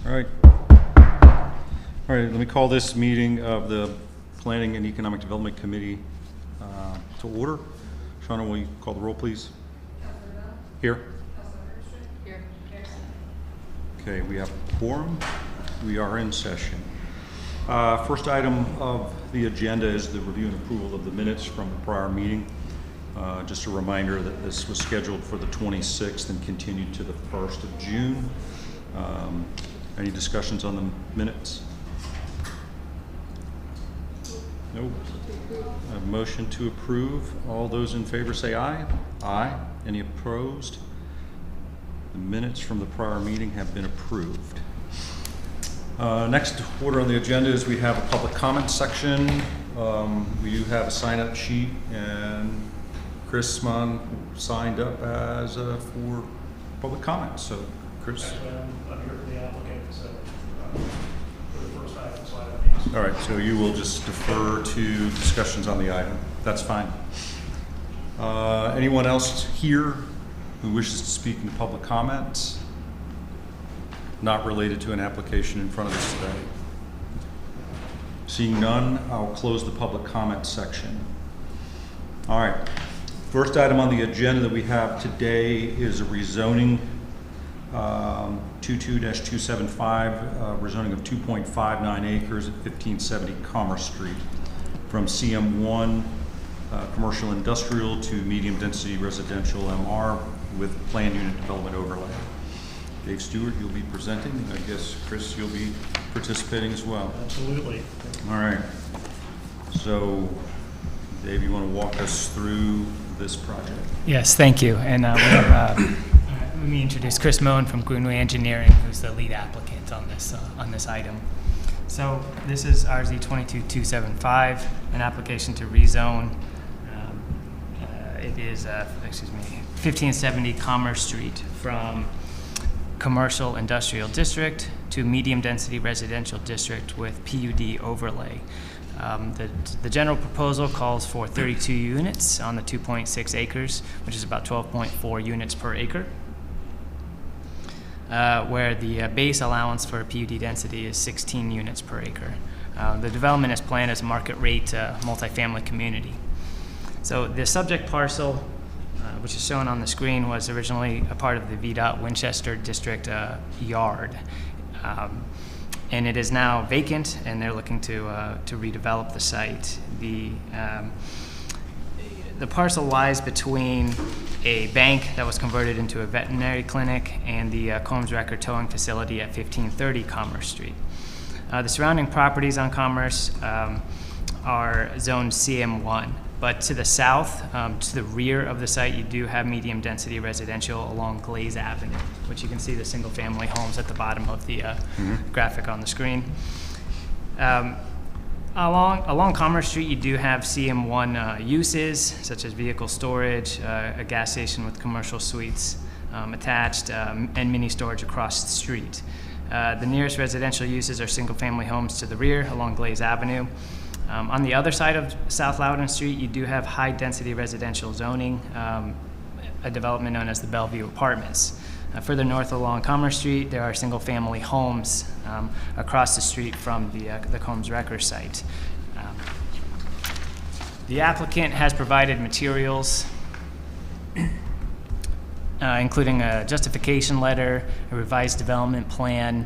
All right. All right, let me call this meeting of the Planning and Economic Development Committee to order. Shauna, will you call the roll, please? Here. Here. Okay, we have a quorum. We are in session. First item of the agenda is the review and approval of the minutes from the prior meeting. Just a reminder that this was scheduled for the 26th and continued to the 1st of June. Any discussions on the minutes? Nope. A motion to approve. All those in favor say aye. Aye. Any opposed? The minutes from the prior meeting have been approved. Next order on the agenda is we have a public comment section. We do have a sign-up sheet, and Chris Mon signed up as for public comment. So, Chris. I'm here for the applicant, so for the first item, so I don't. All right, so you will just defer to discussions on the item. That's fine. Anyone else here who wishes to speak in public comments? Not related to an application in front of us today. Seeing none, I'll close the public comment section. All right. First item on the agenda that we have today is a rezoning 22-275, rezoning of 2.59 acres at 1570 Commerce Street from CM1 commercial industrial to medium density residential MR with planned unit development overlay. Dave Stewart, you'll be presenting. I guess, Chris, you'll be participating as well. Absolutely. All right. So, Dave, you want to walk us through this project? Yes, thank you. And let me introduce Chris Moen from Greenway Engineering, who's the lead applicant on this item. So this is RZ 22275, an application to rezone. It is 1570 Commerce Street from commercial industrial district to medium density residential district with PUD overlay. The general proposal calls for 32 units on the 2.6 acres, which is about 12.4 units per acre, where the base allowance for PUD density is 16 units per acre. The development is planned as a market rate multifamily community. So the subject parcel, which is shown on the screen, was originally a part of the VDOT Winchester District yard. And it is now vacant, and they're looking to redevelop the site. The parcel lies between a bank that was converted into a veterinary clinic and the Combs Wrecker towing facility at 1530 Commerce Street. The surrounding properties on Commerce are zoned CM1, but to the south, to the rear of the site, you do have medium density residential along Glaze Avenue, which you can see the single family homes at the bottom of the graphic on the screen. Along Commerce Street, you do have CM1 uses, such as vehicle storage, a gas station with commercial suites attached, and mini storage across the street. The nearest residential uses are single family homes to the rear along Glaze Avenue. On the other side of South Loudon Street, you do have high-density residential zoning, a development known as the Bellevue Apartments. Further north along Commerce Street, there are single-family homes across the street from the Combs Wrecker site. The applicant has provided materials, including a justification letter, a revised development plan,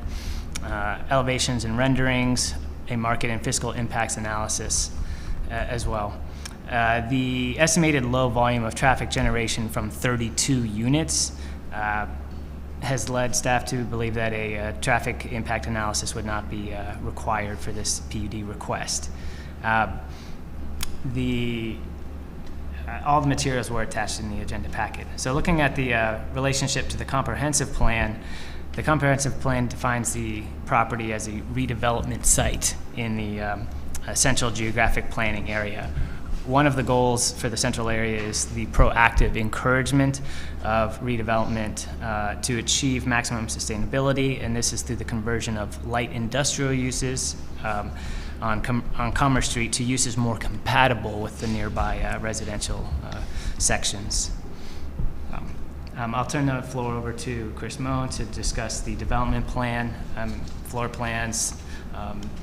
elevations and renderings, a market and fiscal impacts analysis as well. The estimated low volume of traffic generation from 32 units has led staff to believe that a traffic impact analysis would not be required for this PUD request. All the materials were attached in the agenda packet. So looking at the relationship to the comprehensive plan defines the property as a redevelopment site in the central geographic planning area. One of the goals for the central area is the proactive encouragement of redevelopment to achieve maximum sustainability, and this is through the conversion of light industrial uses on Commerce Street to uses more compatible with the nearby residential sections. I'll turn the floor over to Chris Moen to discuss the development plan, floor plans,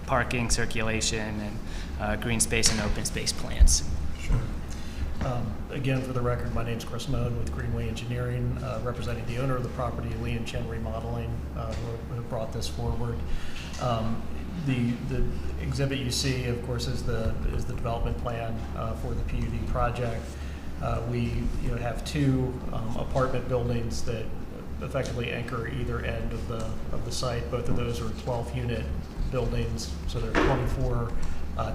parking, circulation, and green space and open space plans. Sure. Again, for the record, my name is Chris Moen with Greenway Engineering, representing the owner of the property, Lee and Chen Remodeling, who have brought this forward. The exhibit you see, of course, is the development plan for the PUD project. We have two apartment buildings that effectively anchor either end of the site. Both of those are 12-unit buildings, so there are 24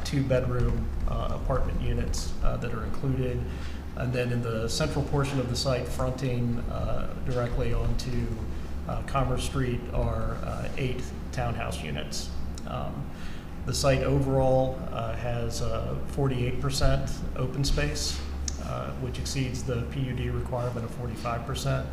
two-bedroom apartment units that are included. And then in the central portion of the site, fronting directly onto Commerce Street, are 8 townhouse units. The site overall has 48% open space, which exceeds the PUD requirement of 45%.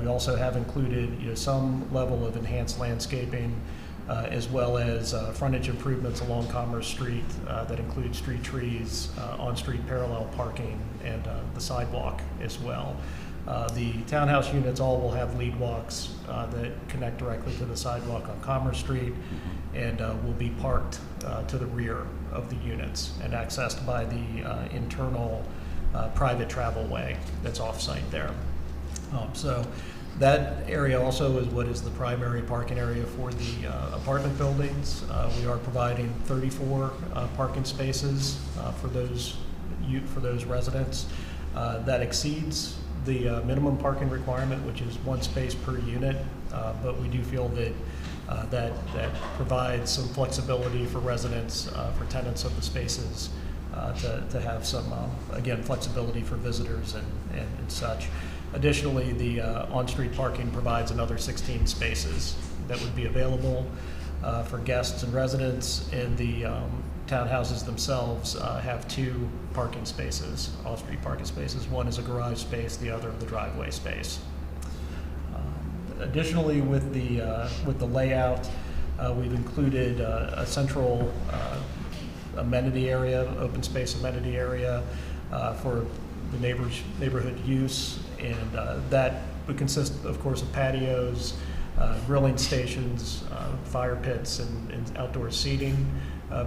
We also have included some level of enhanced landscaping, as well as frontage improvements along Commerce Street that include street trees, on-street parallel parking, and the sidewalk as well. The townhouse units all will have lead walks that connect directly to the sidewalk on Commerce Street, and will be parked to the rear of the units and accessed by the internal private travel way that's off-site there. So that area also is what is the primary parking area for the apartment buildings. We are providing 34 parking spaces for those residents. That exceeds the minimum parking requirement, which is 1 space per unit, but we do feel that that provides some flexibility for residents, for tenants of the spaces, to have some, again, flexibility for visitors and such. Additionally, the on-street parking provides another 16 spaces that would be available for guests and residents, and the townhouses themselves have 2 parking spaces, off-street parking spaces. One is a garage space, the other the driveway space. Additionally, with the layout, we've included a central amenity area, open space amenity area for the neighborhood use, and that would consist, of course, of patios, grilling stations, fire pits, and outdoor seating.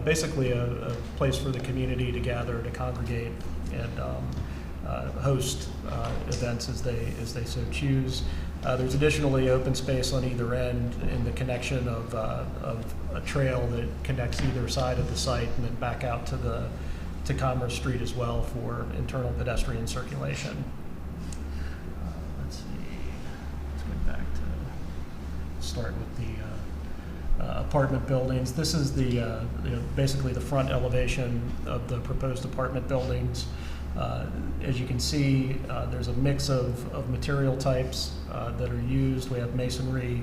Basically, a place for the community to gather, to congregate, and host events as they so choose. There's additionally open space on either end in the connection of a trail that connects either side of the site and then back out to Commerce Street as well for internal pedestrian circulation. Let's see. Let's go back to start with the apartment buildings. This is basically the front elevation of the proposed apartment buildings. As you can see, there's a mix of material types that are used. We have masonry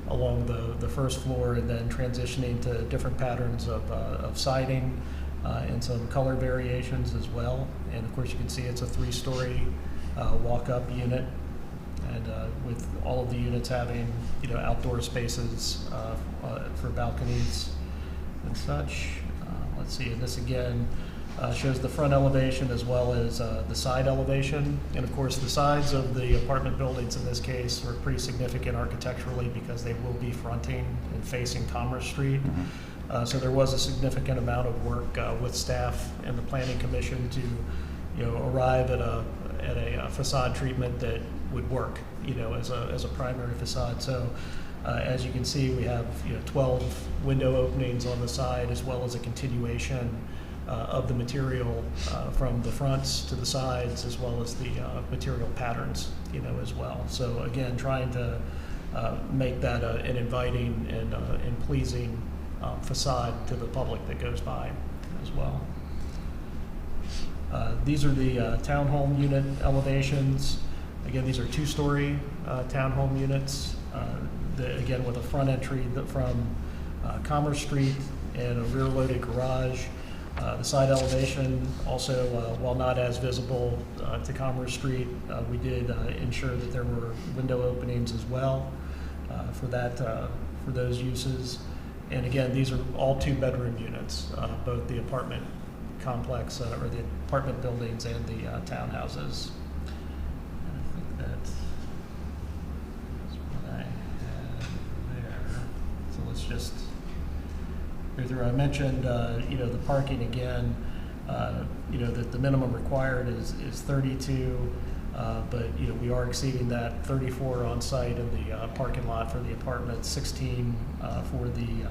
along the first floor, and then transitioning to different patterns of siding and some color variations as well. And of course, you can see it's a 3-story walk-up unit, and with all of the units having outdoor spaces for balconies and such. Let's see, and this again shows the front elevation as well as the side elevation. And of course, the sides of the apartment buildings in this case are pretty significant architecturally because they will be fronting and facing Commerce Street. So there was a significant amount of work with staff and the Planning Commission to arrive at a facade treatment that would work as a primary facade. So as you can see, we have 12 window openings on the side, as well as a continuation of the material from the fronts to the sides, as well as the material patterns as well. So again, trying to make that an inviting and pleasing facade to the public that goes by as well. These are the townhome unit elevations. Again, these are 2-story townhome units. Again, with a front entry from Commerce Street and a rear-loaded garage. The side elevation also, while not as visible to Commerce Street, we did ensure that there were window openings as well for those uses. And again, these are all 2-bedroom units, both the apartment complex or the apartment buildings and the townhouses. And I think that go through. I mentioned, the parking again, that the minimum required is 32, but, we are exceeding that, 34 on site in the parking lot for the apartments, 16 for the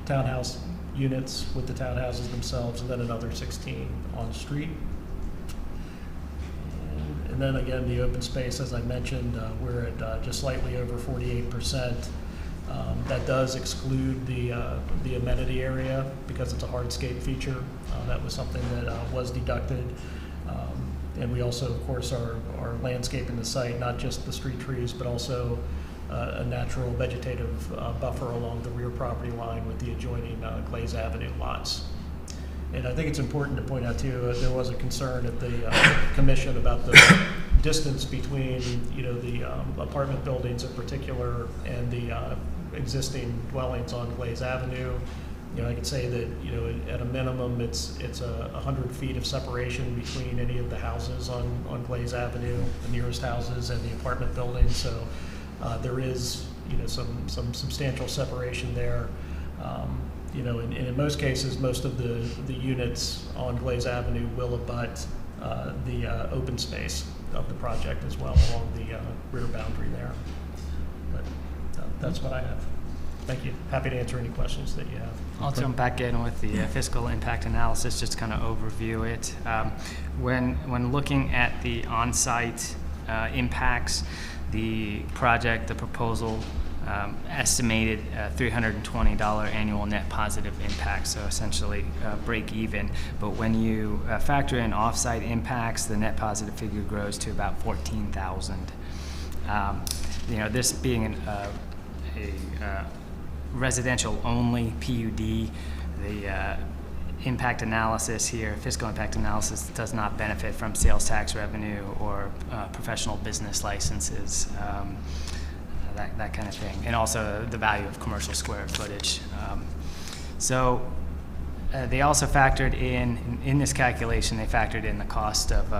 townhouse units with the townhouses themselves, and then another 16 on the street. And then again, the open space, as I mentioned, we're at just slightly over 48%. That does exclude the amenity area because it's a hardscape feature. That was something that was deducted. And we also, of course, are landscaping the site, not just the street trees, but also a natural vegetative buffer along the rear property line with the adjoining Glaze Avenue lots. And I think it's important to point out too, there was a concern at the commission about the distance between, the apartment buildings in particular and the existing dwellings on Glaze Avenue. I could say that, at a minimum, it's 100 feet of separation between any of the houses on Glaze Avenue, the nearest houses, and the apartment buildings. So there is, some substantial separation there. And in most cases, most of the units on Glaze Avenue will abut the open space of the project as well along the rear boundary there. But that's what I have. Thank you. Happy to answer any questions that you have. I'll jump back in with the fiscal impact analysis, just kind of overview it. When looking at the on-site impacts, the project, the proposal, estimated $320 annual net positive impact, so essentially break even. But when you factor in off-site impacts, the net positive figure grows to about $14,000. This being a residential only PUD, the impact analysis here, fiscal impact analysis, does not benefit from sales tax revenue or professional business licenses. That kind of thing, and also the value of commercial square footage. So they also factored in this calculation, they factored in the cost of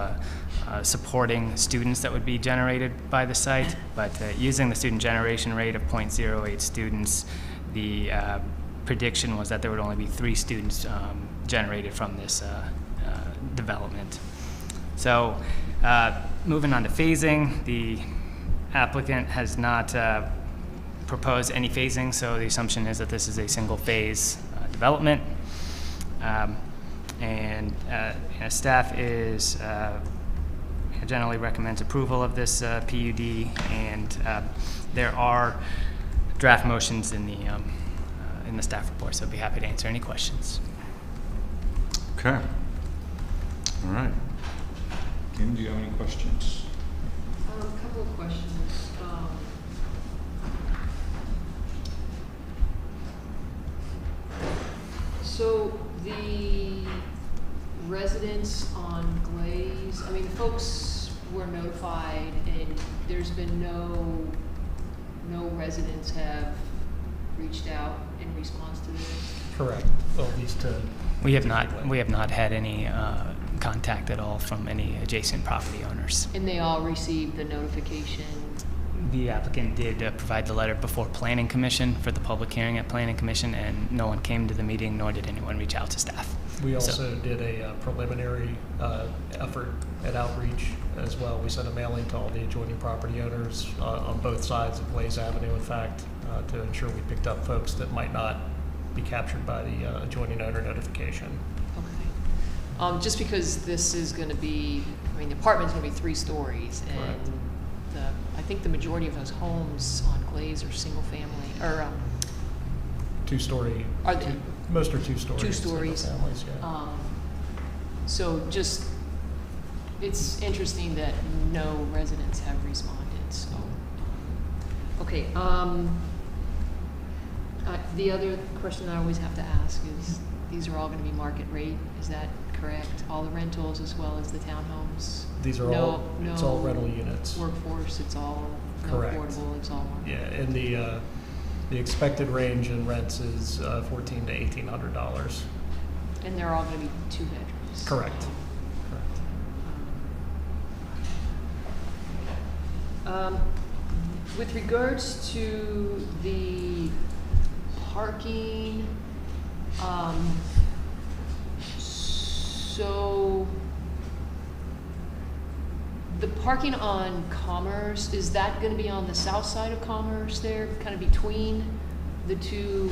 supporting students that would be generated by the site, but using the student generation rate of 0.08 students, the prediction was that there would only be 3 students generated from this development. So moving on to phasing, the applicant has not proposed any phasing, so the assumption is that this is a single phase development. Staff is generally recommends approval of this PUD, and there are draft motions in the staff report, so I'd be happy to answer any questions. Okay. All right. Kim, do you have any questions? A couple of questions. So the residents on Glaze, folks were notified, and there's been no residents have reached out in response to this? Correct. Well, at least we have not had any contact at all from any adjacent property owners. And they all received the notification? The applicant did provide the letter before Planning Commission for the public hearing at Planning Commission, and no one came to the meeting, nor did anyone reach out to staff. We also did a preliminary effort at outreach as well. We sent a mailing to all the adjoining property owners on both sides of Glaze Avenue, in fact, to ensure we picked up folks that might not be captured by the adjoining owner notification. Okay. Just because this is going to be, the apartment's going to be 3 stories, and correct. I think the majority of those homes on Glaze are single family, or 2-story. Are they? Most are 2 stories. 2 stories. Single families, yeah. So just, it's interesting that no residents have responded. So, okay. The other question I always have to ask is, these are all going to be market rate. Is that correct? All the rentals as well as the townhomes? These are it's all rental units. Workforce, it's all correct. affordable, it's all market. Yeah, and the expected range in rents is $1,400 to $1,800. And they're all going to be 2 bedrooms. Correct. With regards to the parking So the parking on Commerce, is that gonna be on the south side of Commerce there, kind of between the two,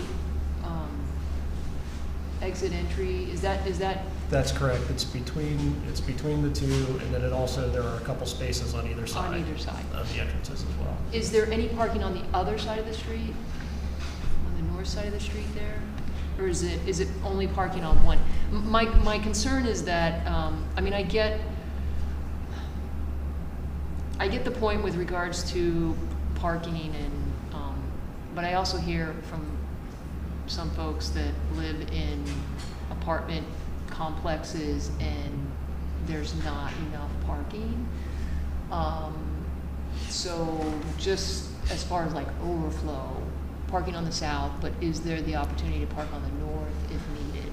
exit entry? Is that, That's correct. It's between the two, and then it also, there are a couple spaces on either side. on either side? Of the entrances as well. Is there any parking on the other side of the street? On the north side of the street there? Or is it only parking on one? My concern is that, I mean, I get the point with regards to parking and, but I also hear from some folks that live in apartment complexes and there's not enough parking. So just as far as like overflow, parking on the south, but is there the opportunity to park on the north if needed?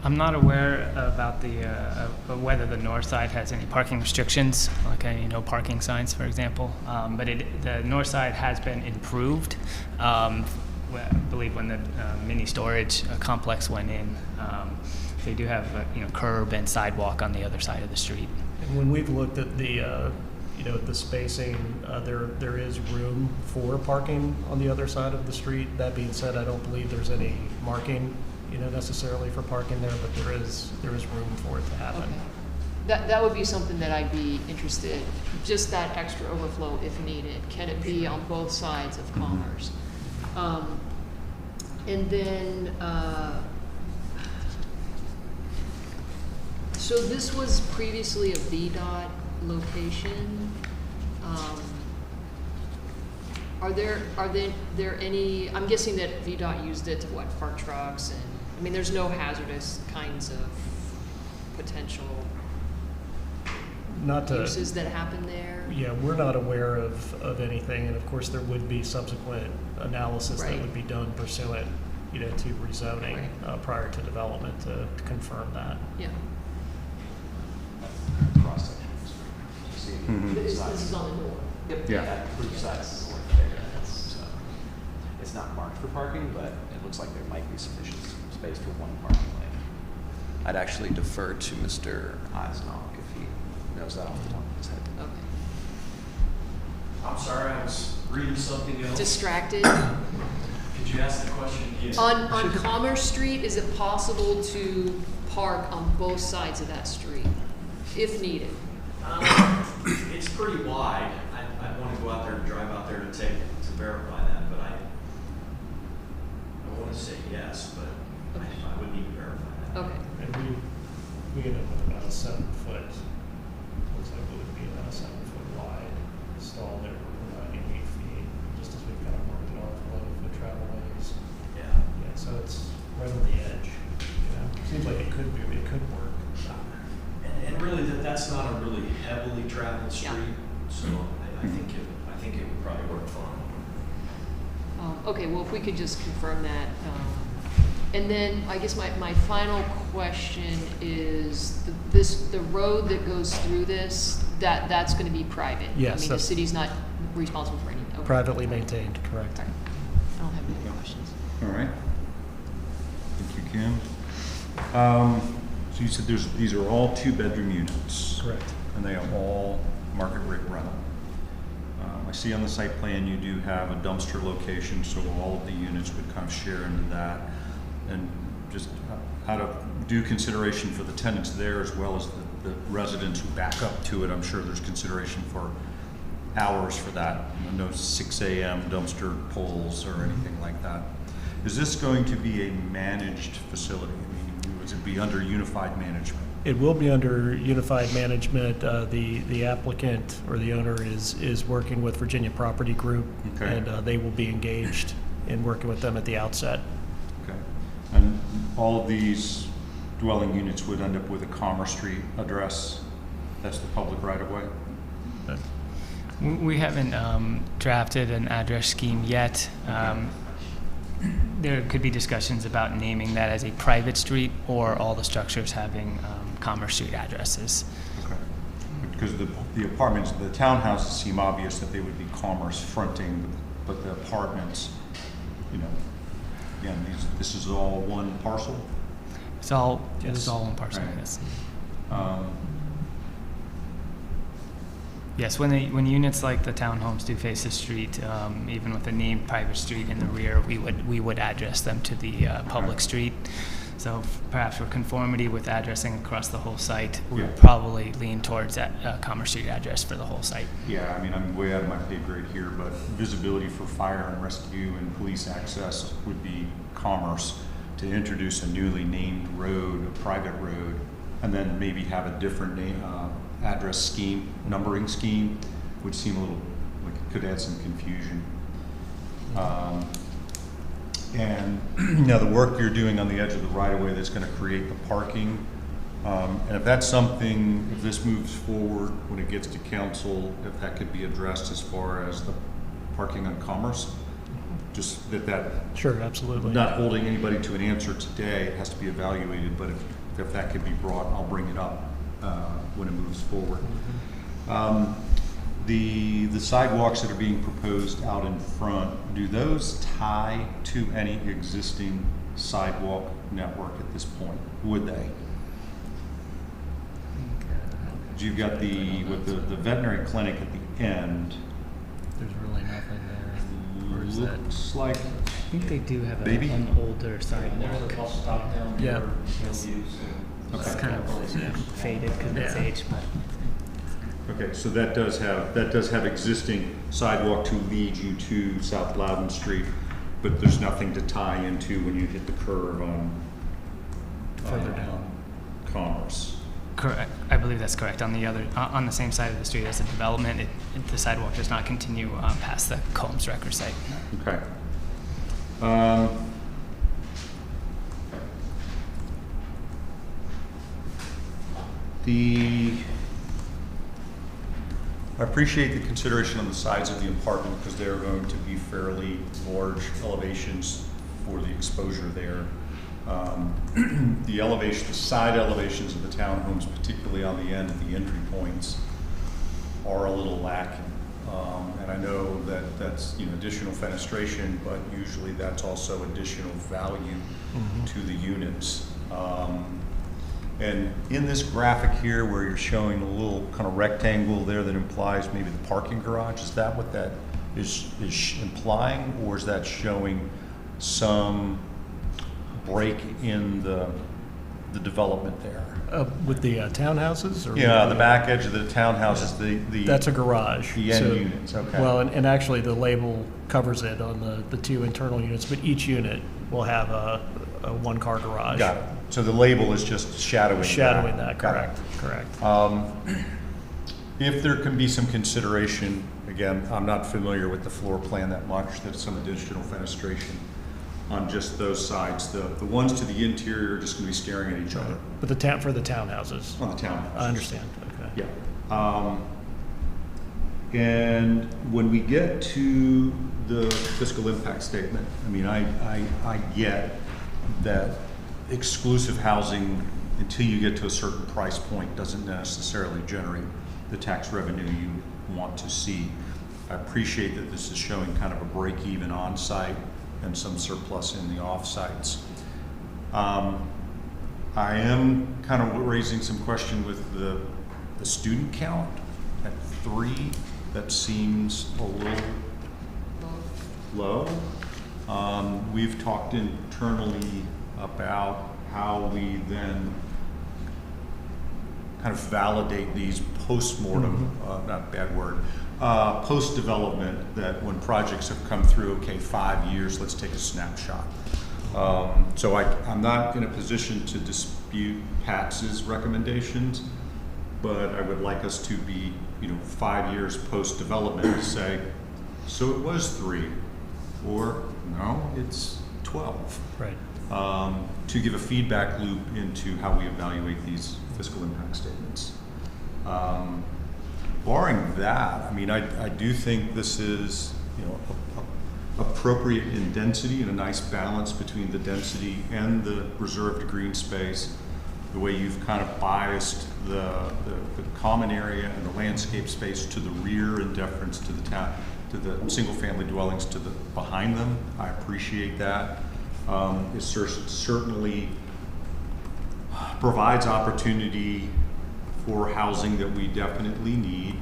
I'm not aware about of whether the north side has any parking restrictions, like any no parking signs, for example. But the north side has been improved. I believe when the mini storage complex went in, they do have curb and sidewalk on the other side of the street. And when we've looked at the the spacing, there is room for parking on the other side of the street. That being said, I don't believe there's any marking necessarily for parking there, but there is room for it to happen. Okay. That would be something that I'd be interested, just that extra overflow if needed. Can it be on both sides of Commerce? And then, so this was previously a VDOT location. Are there any, I'm guessing that VDOT used it to park trucks and, I mean, there's no hazardous kinds of potential uses that happen there? Yeah, we're not aware of anything, and of course there would be subsequent analysis that would be done pursuant, to rezoning prior to development to confirm that. Yeah. Cross section. Mhm. This is on the north. Yep. Yeah. That blue side is the north there. So it's not marked for parking, but it looks like there might be sufficient space for one parking lane. I'd actually defer to Mr. Eisnock if he knows that off the top of his head. Okay. I'm sorry, I was reading something else. Distracted. Could you ask the question again? On Commerce Street, is it possible to park on both sides of that street, if needed? It's pretty wide. I'd want to go out there and drive out there to verify that, but I want to say yes, but I would need to verify that. Okay. And we ended up with about a 7 foot, looks like it would be about a 7 foot wide stall there, about 8 feet, just as we kind of marked it off below the travel lanes. Yeah. Yeah, so it's right on the edge. Seems like it could work. And really, that's not a really heavily traveled street, so I think it would probably work fine. Okay, well, if we could just confirm that. And then I guess my final question is, the road that goes through this, that's going to be private? Yes, I mean, the that's- city's not responsible for any? Okay. Privately maintained, correct. All right. I don't have any other questions. All right. Thank you, Kim. So you said these are all 2-bedroom units? Correct. And they are all market rate rental. I see on the site plan you do have a dumpster location, so all of the units would kind of share into that. And just out of due consideration for the tenants there as well as the residents who back up to it, I'm sure there's consideration for hours for that. No 6 a.m. dumpster pulls or anything like that. Is this going to be a managed facility? I mean, would it be under unified management? It will be under unified management. The applicant or the owner is working with Virginia Property Group, Okay. and they will be engaged in working with them at the outset. Okay. And all of these dwelling units would end up with a Commerce Street address? That's the public right-of-way? We haven't drafted an address scheme yet. There could be discussions about naming that as a private street or all the structures having Commerce Street addresses. Okay. Because the apartments, the townhouses seem obvious that they would be Commerce fronting, but the apartments, again, this is all one parcel? It was Yes. all one parcel, Right. yes. Um, Yes, when units like the townhomes do face the street, even with a named private street in the rear, we would address them to the public Okay. street. So perhaps for conformity with addressing across the whole site, we would Yeah. probably lean towards that Commerce Street address for the whole site. Yeah, I mean, I'm way out of my pay grade here, but visibility for fire and rescue and police access would be Commerce. To introduce a newly named road, a private road, and then maybe have a different name, address scheme, numbering scheme, would seem a little, like it could add some confusion. And now the work you're doing on the edge of the right-of-way that's gonna create the parking, and if that's something, if this moves forward, when it gets to council, if that could be addressed as far as the parking on Commerce, just that Sure, absolutely. not holding anybody to an answer today, it has to be evaluated, but if that could be brought, I'll bring it up when it moves forward. The sidewalks that are being proposed out in front, do those tie to any existing sidewalk network at this point? Would they? You've got with the veterinary clinic at the end. There's really nothing there. Or is that? Looks like, I think they do have Maybe. an older sidewalk. Yeah. It's kind of faded because it's Yeah. aged, but. okay, so that does have existing sidewalk to lead you to South Loudon Street, but there's nothing to tie into when you hit the curve on Further down. Commerce. Correct. I believe that's correct. On the other, on the same side of the street as the development, the sidewalk does not continue past the Combs Wrecker site. Okay. I appreciate the consideration on the sides of the apartment because they're going to be fairly large elevations for the exposure there. The side elevations of the townhomes, particularly on the end at the entry points, are a little lacking. And I know that that's additional fenestration, but usually that's also additional value to the units. And in this graphic here where you're showing a little kind of rectangle there that implies maybe the parking garage, is that what that is implying, or is that showing some break in the development there? With the townhouses? Or Yeah, with the back edge of the townhouses, the That's a garage. the end So- units, okay. Well, and actually the label covers it on the two internal units, but each unit will have a one-car garage. Got it. So the label is just shadowing that. Shadowing that, Got it. correct. If there can be some consideration, again, I'm not familiar with the floor plan that much, that's some additional fenestration on just those sides. The ones to the interior are just gonna be staring at each other But for the townhouses. on the townhouse. I understand, okay. Yeah. And when we get to the fiscal impact statement, I mean, I get that exclusive housing, until you get to a certain price point, doesn't necessarily generate the tax revenue you want to see. I appreciate that this is showing kind of a break even on site and some surplus in the off sites. I am kind of raising some question with the student count at 3. That seems a little low. We've talked internally about how we then kind of validate these post-mortem, not bad word, post-development, that when projects have come through, okay, 5 years, let's take a snapshot. So I'm not in a position to dispute Pat's recommendations, but I would like us to be, 5 years post-development to say, so it was 3, or no, it's 12. Right. To give a feedback loop into how we evaluate these fiscal impact statements. Barring that, I mean, I do think this is, appropriate in density and a nice balance between the density and the reserved green space. The way you've kind of biased the common area and the landscape space to the rear in deference to the single-family dwellings behind them. I appreciate that. It certainly provides opportunity for housing that we definitely need.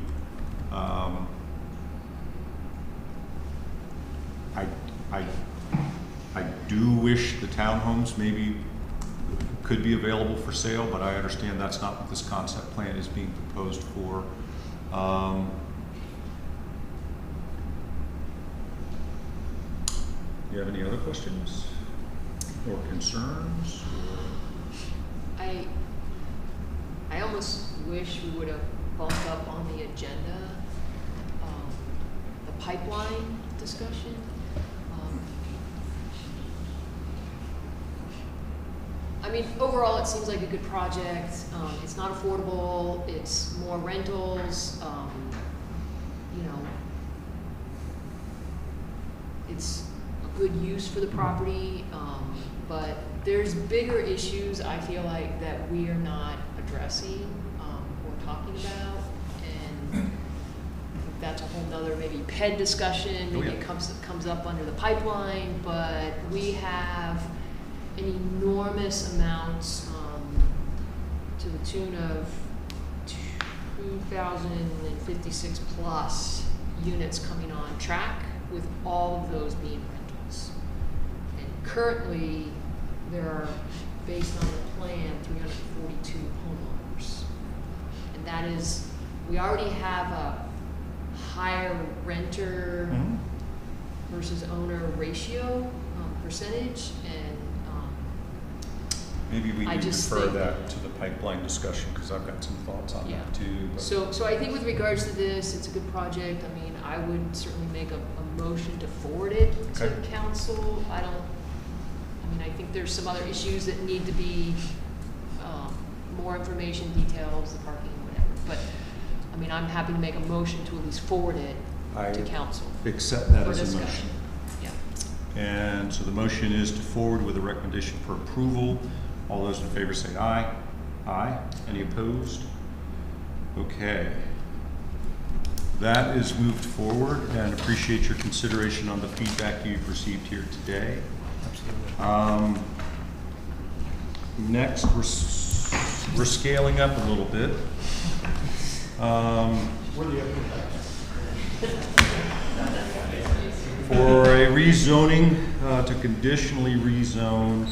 I do wish the townhomes maybe could be available for sale, but I understand that's not what this concept plan is being proposed for. Do you have any other questions or concerns? I almost wish we would have bumped up on the agenda the pipeline discussion. I mean, overall, it seems like a good project. It's not affordable. It's more rentals. You know, it's a good use for the property. But there's bigger issues, I feel like, that we are not addressing or talking about. And I think that's a whole nother maybe PED discussion. Maybe it comes up under the pipeline. But we have an enormous amounts to the tune of 2,056 plus units coming on track, with all of those being rentals. And currently, there are, based on the plan, 342 homeowners. And that is, we already have a higher renter versus owner ratio percentage, and maybe we I can just defer think that to the pipeline discussion, because I've got some thoughts on that too. But So I think with regards to this, it's a good project. I mean, I would certainly make a motion to forward it to Okay. council. I mean, I think there's some other issues that need to be, more information, details, the parking, whatever. But, I mean, I'm happy to make a motion to at least forward it to council accept that for as a discussion. motion. Yeah. And so the motion is to forward with a recommendation for approval. All those in favor say aye. Aye. Any opposed? Okay. That is moved forward, and appreciate your consideration on the feedback you've received here today. Absolutely. Next, we're scaling up a little bit. For a rezoning, to conditionally rezone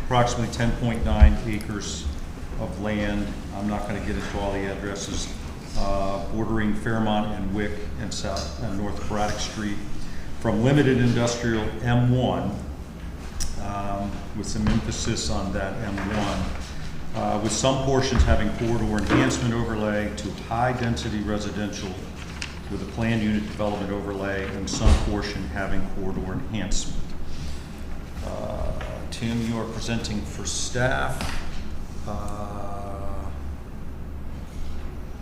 approximately 10.9 acres of land. I'm not going to get into all the addresses, bordering Fairmont and Wick and South and North Braddock Street, from limited industrial M1, with some emphasis on that M1, with some portions having corridor enhancement overlay, to high-density residential with a planned unit development overlay, and some portion having corridor enhancement. Tim, you are presenting for staff.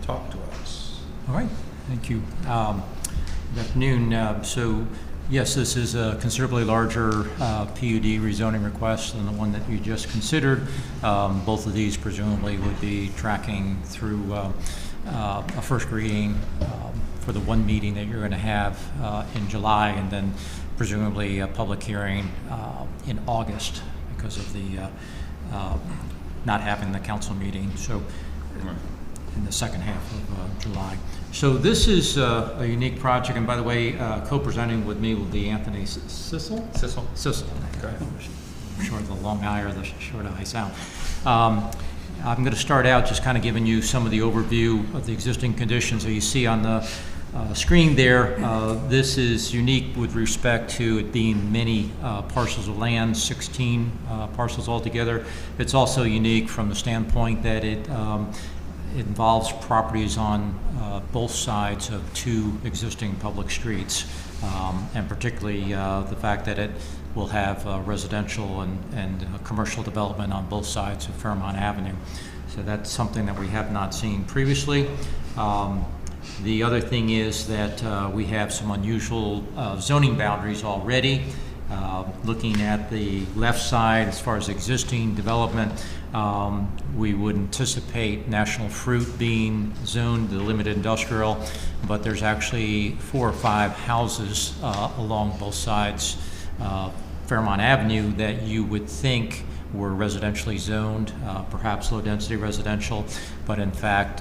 Talk to us. All right, thank you. Good afternoon. So, yes, this is a considerably larger PUD rezoning request than the one that you just considered. Both of these presumably would be tracking through a first reading for the one meeting that you're going to have in July, and then presumably a public hearing in August because of the not having the council meeting. So, in the second half of July. So this is a unique project, and by the way, co-presenting with me will be Anthony Sissel. Okay. I'm sure the long I or the short I sound. I'm going to start out just kind of giving you some of the overview of the existing conditions that you see on the screen there. This is unique with respect to it being many parcels of land, 16 parcels altogether. It's also unique from the standpoint that it involves properties on both sides of two existing public streets, and particularly the fact that it will have residential and commercial development on both sides of Fairmont Avenue. So that's something that we have not seen previously. The other thing is that we have some unusual zoning boundaries already. Looking at the left side, as far as existing development, we would anticipate National Fruit being zoned to limited industrial, but there's actually 4 or 5 houses along both sides Fairmont Avenue that you would think were residentially zoned, perhaps low-density residential, but in fact,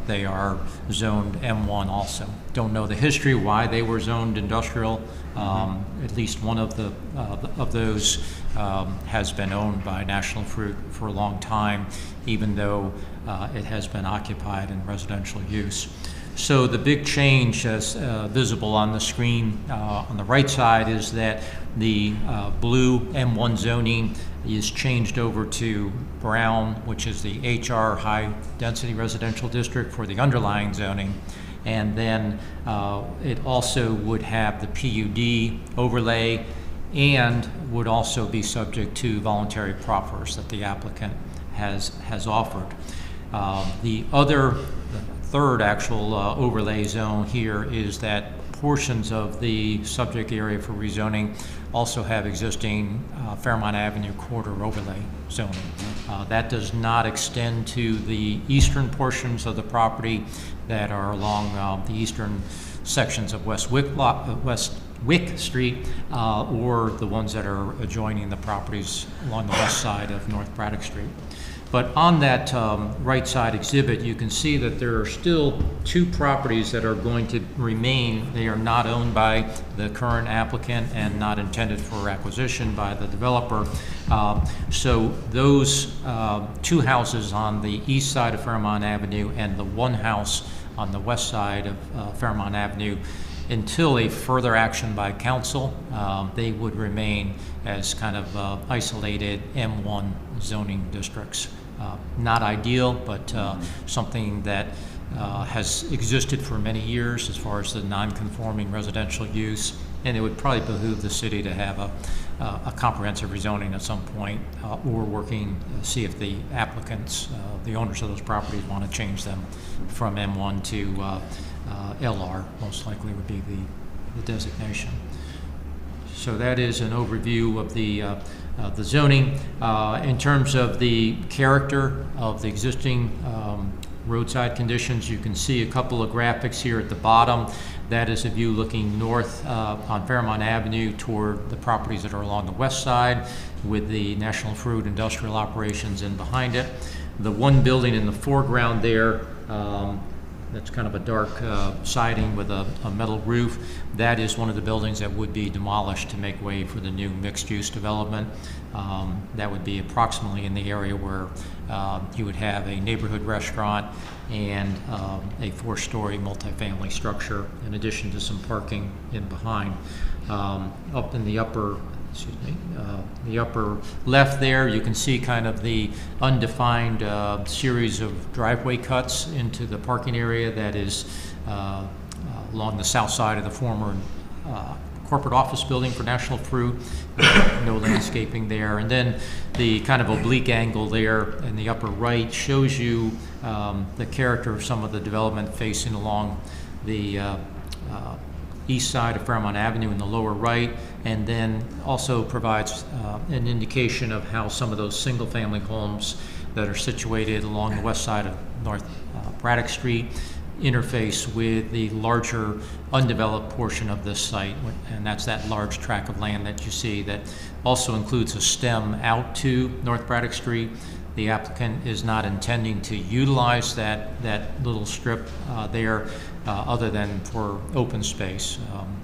they are zoned M1 also. Don't know the history why they were zoned industrial. At least one of those has been owned by National Fruit for a long time, even though it has been occupied in residential use. So the big change as visible on the screen on the right side is that the blue M1 zoning is changed over to brown, which is the HR high density residential district for the underlying zoning. And then it also would have the PUD overlay and would also be subject to voluntary proffers that the applicant has offered. The third actual overlay zone here is that portions of the subject area for rezoning also have existing Fairmont Avenue corridor overlay zoning. That does not extend to the eastern portions of the property that are along the eastern sections of West Wick Street, or the ones that are adjoining the properties along the west side of North Braddock Street. But on that right side exhibit, you can see that there are still two properties that are going to remain. They are not owned by the current applicant and not intended for acquisition by the developer. So those two houses on the east side of Fairmont Avenue and the one house on the west side of Fairmont Avenue, until a further action by council, they would remain as kind of isolated M1 zoning districts. Not ideal, but something that has existed for many years as far as the non-conforming residential use, and it would probably behoove the city to have a comprehensive rezoning at some point, or working to see if the applicants, the owners of those properties, want to change them from M1 to LR, most likely would be the designation. So that is an overview of the zoning. In terms of the character of the existing roadside conditions, you can see a couple of graphics here at the bottom. That is a view looking north on Fairmont Avenue toward the properties that are along the west side, with the National Fruit industrial operations in behind it. The one building in the foreground there, that's kind of a dark siding with a metal roof. That is one of the buildings that would be demolished to make way for the new mixed-use development. That would be approximately in the area where you would have a neighborhood restaurant and a 4-story multifamily structure, in addition to some parking in behind. Up in the upper left there, you can see kind of the undefined series of driveway cuts into the parking area that is along the south side of the former corporate office building for National Fruit. No landscaping there. And then the kind of oblique angle there in the upper right shows you the character of some of the development facing along the east side of Fairmont Avenue in the lower right, and then also provides an indication of how some of those single-family homes that are situated along the west side of North Braddock Street interface with the larger undeveloped portion of this site, and that's that large tract of land that you see that also includes a stem out to North Braddock Street. The applicant is not intending to utilize that little strip there other than for open space.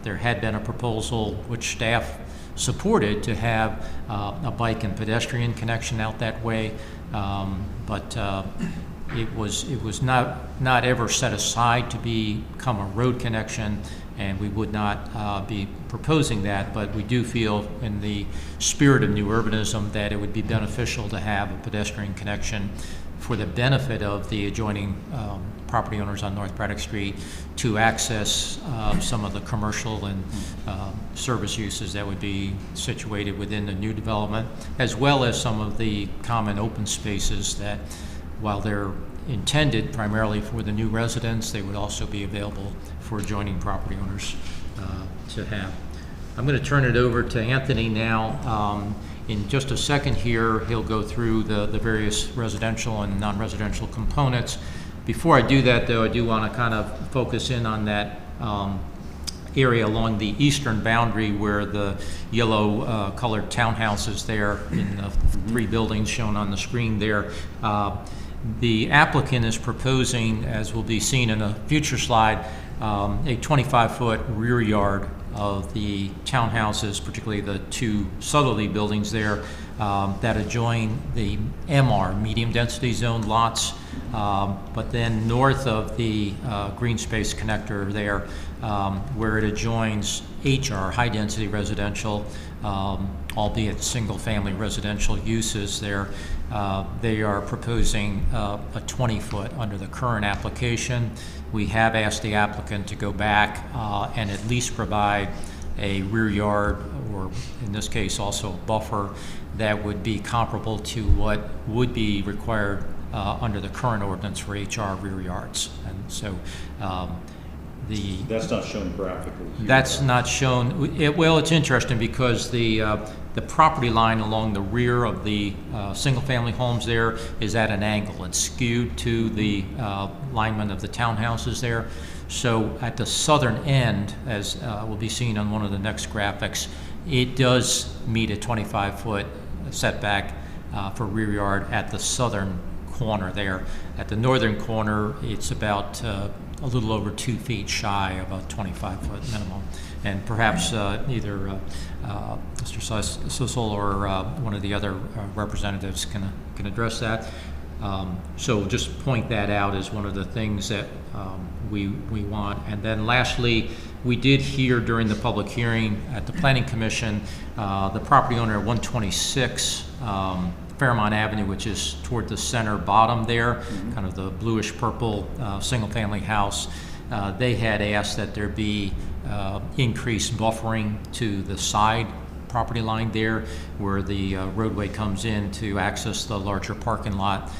There had been a proposal which staff supported to have a bike and pedestrian connection out that way, but it was not ever set aside to become a road connection, and we would not be proposing that, but we do feel in the spirit of new urbanism that it would be beneficial to have a pedestrian connection for the benefit of the adjoining property owners on North Braddock Street to access some of the commercial and service uses that would be situated within the new development, as well as some of the common open spaces that, while they're intended primarily for the new residents, they would also be available for adjoining property owners to have. I'm going to turn it over to Anthony now. In just a second here, he'll go through the various residential and non-residential components. Before I do that, though, I do want to kind of focus in on that area along the eastern boundary where the yellow colored townhouses there in the 3 buildings shown on the screen there. The applicant is proposing, as will be seen in a future slide, a 25-foot rear yard of the townhouses, particularly the 2 southerly buildings there that adjoin the MR, medium density zone lots. But then north of the green space connector there, where it adjoins HR, high density residential, albeit single family residential uses there, they are proposing a 20-foot under the current application. We have asked the applicant to go back and at least provide a rear yard, or in this case also a buffer, that would be comparable to what would be required under the current ordinance for HR rear yards. And so That's not shown graphically here. that's not shown. Well, it's interesting because the property line along the rear of the single-family homes there is at an angle. It's skewed to the alignment of the townhouses there. So at the southern end, as will be seen on one of the next graphics, it does meet a 25-foot setback for rear yard at the southern corner there. At the northern corner, it's about a little over 2 feet shy of a 25-foot minimum. And perhaps either Mr. Sissel or one of the other representatives can address that. So just point that out as one of the things that we want. And then lastly, we did hear during the public hearing at the Planning Commission, the property owner at 126 Fairmont Avenue, which is toward the center bottom there, kind of the bluish purple single family house. They had asked that there be increased buffering to the side property line there where the roadway comes in to access the larger parking lot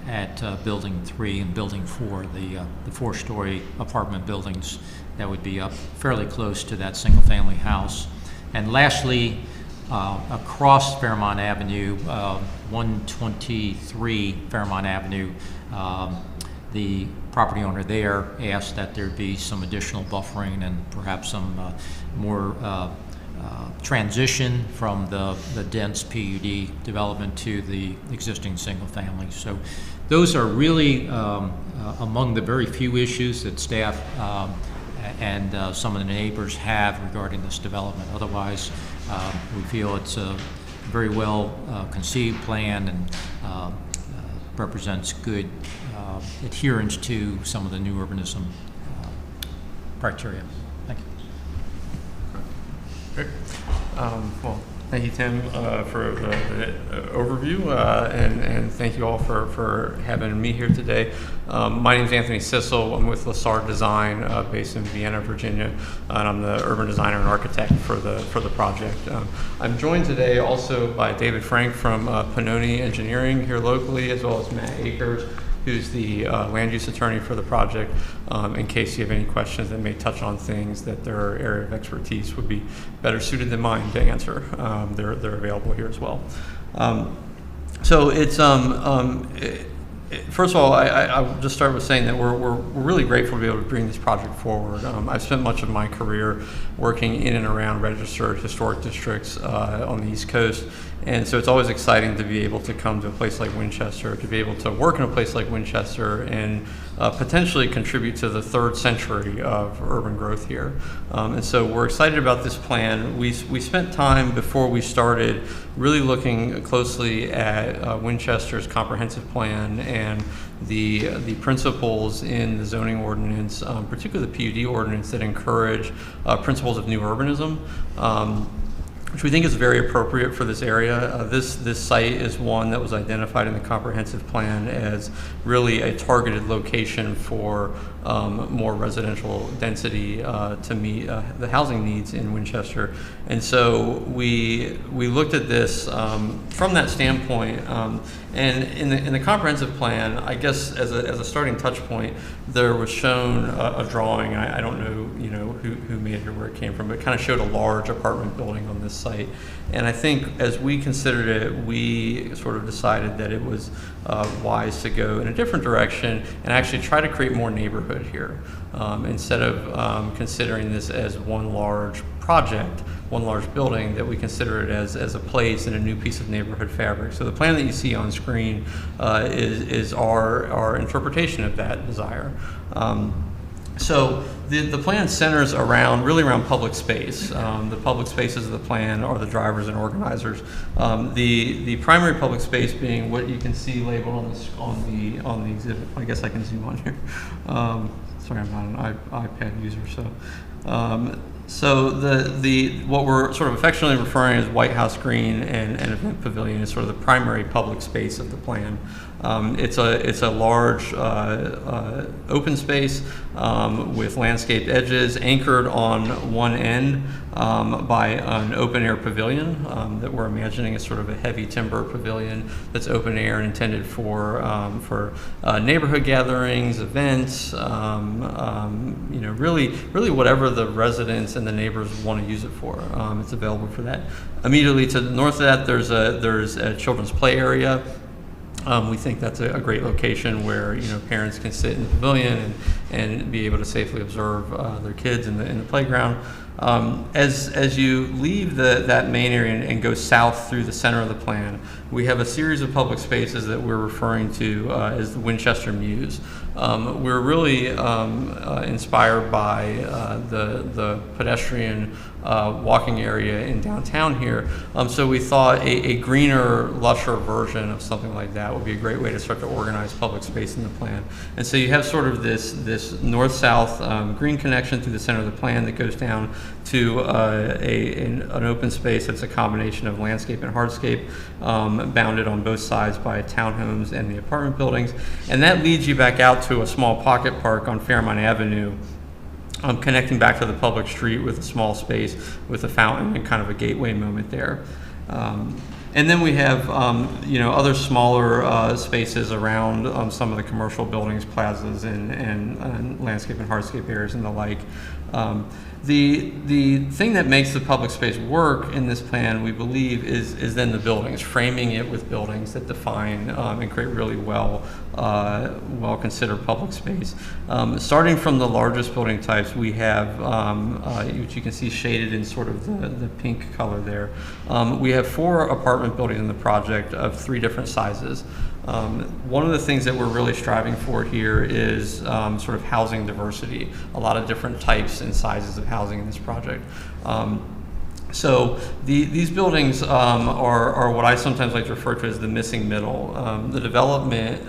at Building 3 and Building 4, the 4-story apartment buildings that would be up fairly close to that single family house. And lastly, across Fairmont Avenue, 123 Fairmont Avenue, the property owner there asked that there be some additional buffering and perhaps some more transition from the dense PUD development to the existing single family. So those are really among the very few issues that staff and some of the neighbors have regarding this development. Otherwise, we feel it's a very well conceived plan and represents good adherence to some of the new urbanism criteria. Thank you. Great. Well, thank you, Tim, for the overview, and thank you all for having me here today. My name is Anthony Sissel. I'm with Lassard Design, based in Vienna, Virginia, and I'm the urban designer and architect for the project. I'm joined today also by David Frank from Pannoni Engineering here locally, as well as Matt Akers, who's the land use attorney for the project, in case you have any questions that may touch on things that their area of expertise would be better suited than mine to answer. They're available here as well. So it's first of all, I'll just start with saying that we're really grateful to be able to bring this project forward. I've spent much of my career working in and around registered historic districts on the East Coast, and so it's always exciting to be able to come to a place like Winchester, to be able to work in a place like Winchester and potentially contribute to the 3rd century of urban growth here. And so we're excited about this plan. We spent time before we started really looking closely at Winchester's comprehensive plan and the principles in the zoning ordinance, particularly the PUD ordinance, that encourage principles of new urbanism, which we think is very appropriate for this area. This site is one that was identified in the comprehensive plan as really a targeted location for more residential density to meet the housing needs in Winchester. And so we looked at this from that standpoint. And in the comprehensive plan, I guess as a starting touch point, there was shown a drawing. I don't know, who made it or where it came from, but it kind of showed a large apartment building on this site. And I think as we considered it, we sort of decided that it was wise to go in a different direction and actually try to create more neighborhood here. Instead of considering this as one large project, one large building, that we consider it as a place and a new piece of neighborhood fabric. So the plan that you see on screen is our interpretation of that desire. So the plan centers really around public space. The public spaces of the plan are the drivers and organizers. The primary public space being what you can see labeled on the exhibit. I guess I can zoom on here. Sorry, I'm not an iPad user, so. So what we're sort of affectionately referring as White House Green and Event Pavilion is sort of the primary public space of the plan. It's a large open space with landscaped edges anchored on one end by an open air pavilion that we're imagining as sort of a heavy timber pavilion that's open air and intended for neighborhood gatherings, events, really whatever the residents and the neighbors want to use it for. It's available for that. Immediately to the north of that, there's a children's play area. We think that's a great location where parents can sit in the pavilion and be able to safely observe their kids in the playground. As you leave that main area and go south through the center of the plan, we have a series of public spaces that we're referring to as the Winchester Muse. We're really inspired by the pedestrian walking area in downtown here. So we thought a greener, lusher version of something like that would be a great way to start to organize public space in the plan. And so you have sort of this north-south green connection through the center of the plan that goes down to an open space that's a combination of landscape and hardscape, bounded on both sides by townhomes and the apartment buildings. And that leads you back out to a small pocket park on Fairmont Avenue, connecting back to the public street with a small space with a fountain and kind of a gateway moment there. And then we have other smaller spaces around some of the commercial buildings, plazas, and landscape and hardscape areas and the like. The thing that makes the public space work in this plan, we believe, is then the buildings, framing it with buildings that define and create really well considered public space. Starting from the largest building types, we have, which you can see shaded in sort of the pink color there. We have 4 apartment buildings in the project of 3 different sizes. One of the things that we're really striving for here is sort of housing diversity, a lot of different types and sizes of housing in this project. So these buildings are what I sometimes like to refer to as the missing middle. The development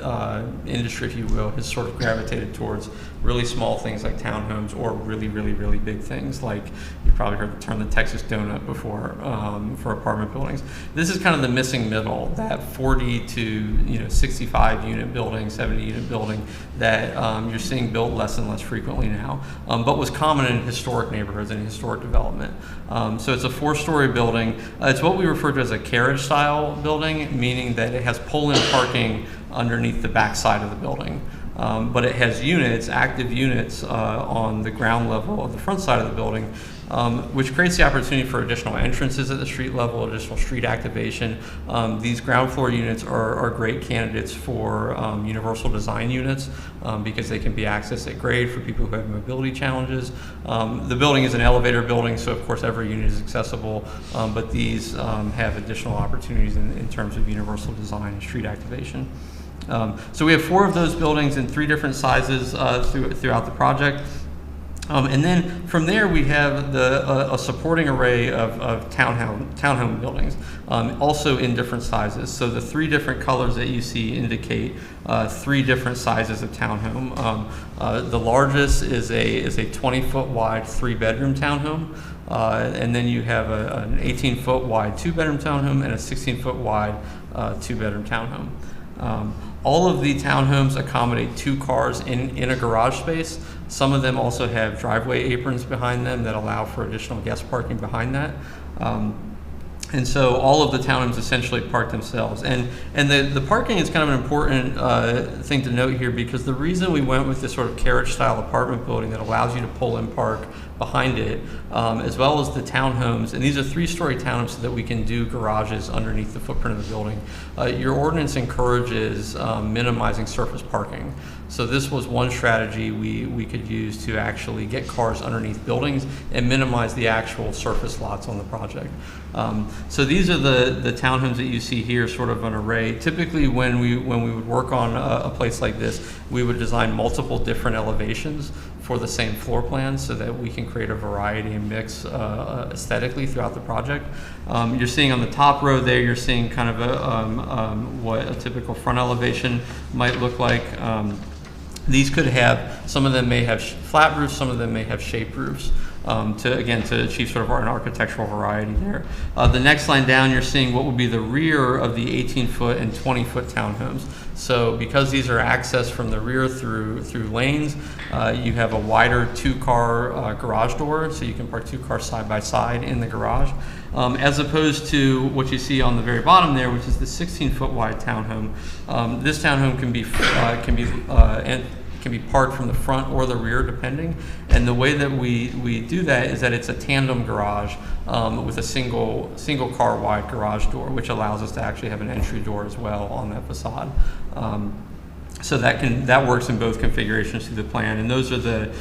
industry, if you will, has sort of gravitated towards really small things like townhomes or really, really, really big things like you've probably heard the term the Texas donut before for apartment buildings. This is kind of the missing middle, that 40 to 65 unit building, 70 unit building that you're seeing built less and less frequently now, but was common in historic neighborhoods and historic development. So it's a 4-story building. It's what we refer to as a carriage style building, meaning that it has pull-in parking underneath the back side of the building. But it has units, active units on the ground level of the front side of the building, which creates the opportunity for additional entrances at the street level, additional street activation. These ground floor units are great candidates for universal design units because they can be accessed at grade for people who have mobility challenges. The building is an elevator building, so of course every unit is accessible, but these have additional opportunities in terms of universal design and street activation. So we have 4 of those buildings in 3 different sizes throughout the project. And then from there we have a supporting array of townhome buildings, also in different sizes. So the 3 different colors that you see indicate 3 different sizes of townhome. The largest is a 20-foot wide 3-bedroom townhome, and then you have an 18-foot wide 2-bedroom townhome and a 16-foot wide 2-bedroom townhome. All of the townhomes accommodate 2 cars in a garage space. Some of them also have driveway aprons behind them that allow for additional guest parking behind that. And so all of the townhomes essentially park themselves. And the parking is kind of an important thing to note here, because the reason we went with this sort of carriage-style apartment building that allows you to pull in park behind it, as well as the townhomes, and these are 3-story townhomes so that we can do garages underneath the footprint of the building. Your ordinance encourages minimizing surface parking. So this was one strategy we could use to actually get cars underneath buildings and minimize the actual surface lots on the project. So these are the townhomes that you see here, sort of an array. Typically when we would work on a place like this, we would design multiple different elevations for the same floor plan so that we can create a variety and mix aesthetically throughout the project. You're seeing on the top row there, you're seeing kind of what a typical front elevation might look like. These could have, some of them may have flat roofs, some of them may have shaped roofs. To achieve sort of an architectural variety there. The next line down, you're seeing what would be the rear of the 18-foot and 20-foot townhomes. So because these are accessed from the rear through lanes, you have a wider 2-car garage door, so you can park 2 cars side by side in the garage, as opposed to what you see on the very bottom there, which is the 16-foot wide townhome. This townhome can be parked from the front or the rear, depending. And the way that we do that is that it's a tandem garage with a single car wide garage door, which allows us to actually have an entry door as well on that facade. So that works in both configurations through the plan, and those are the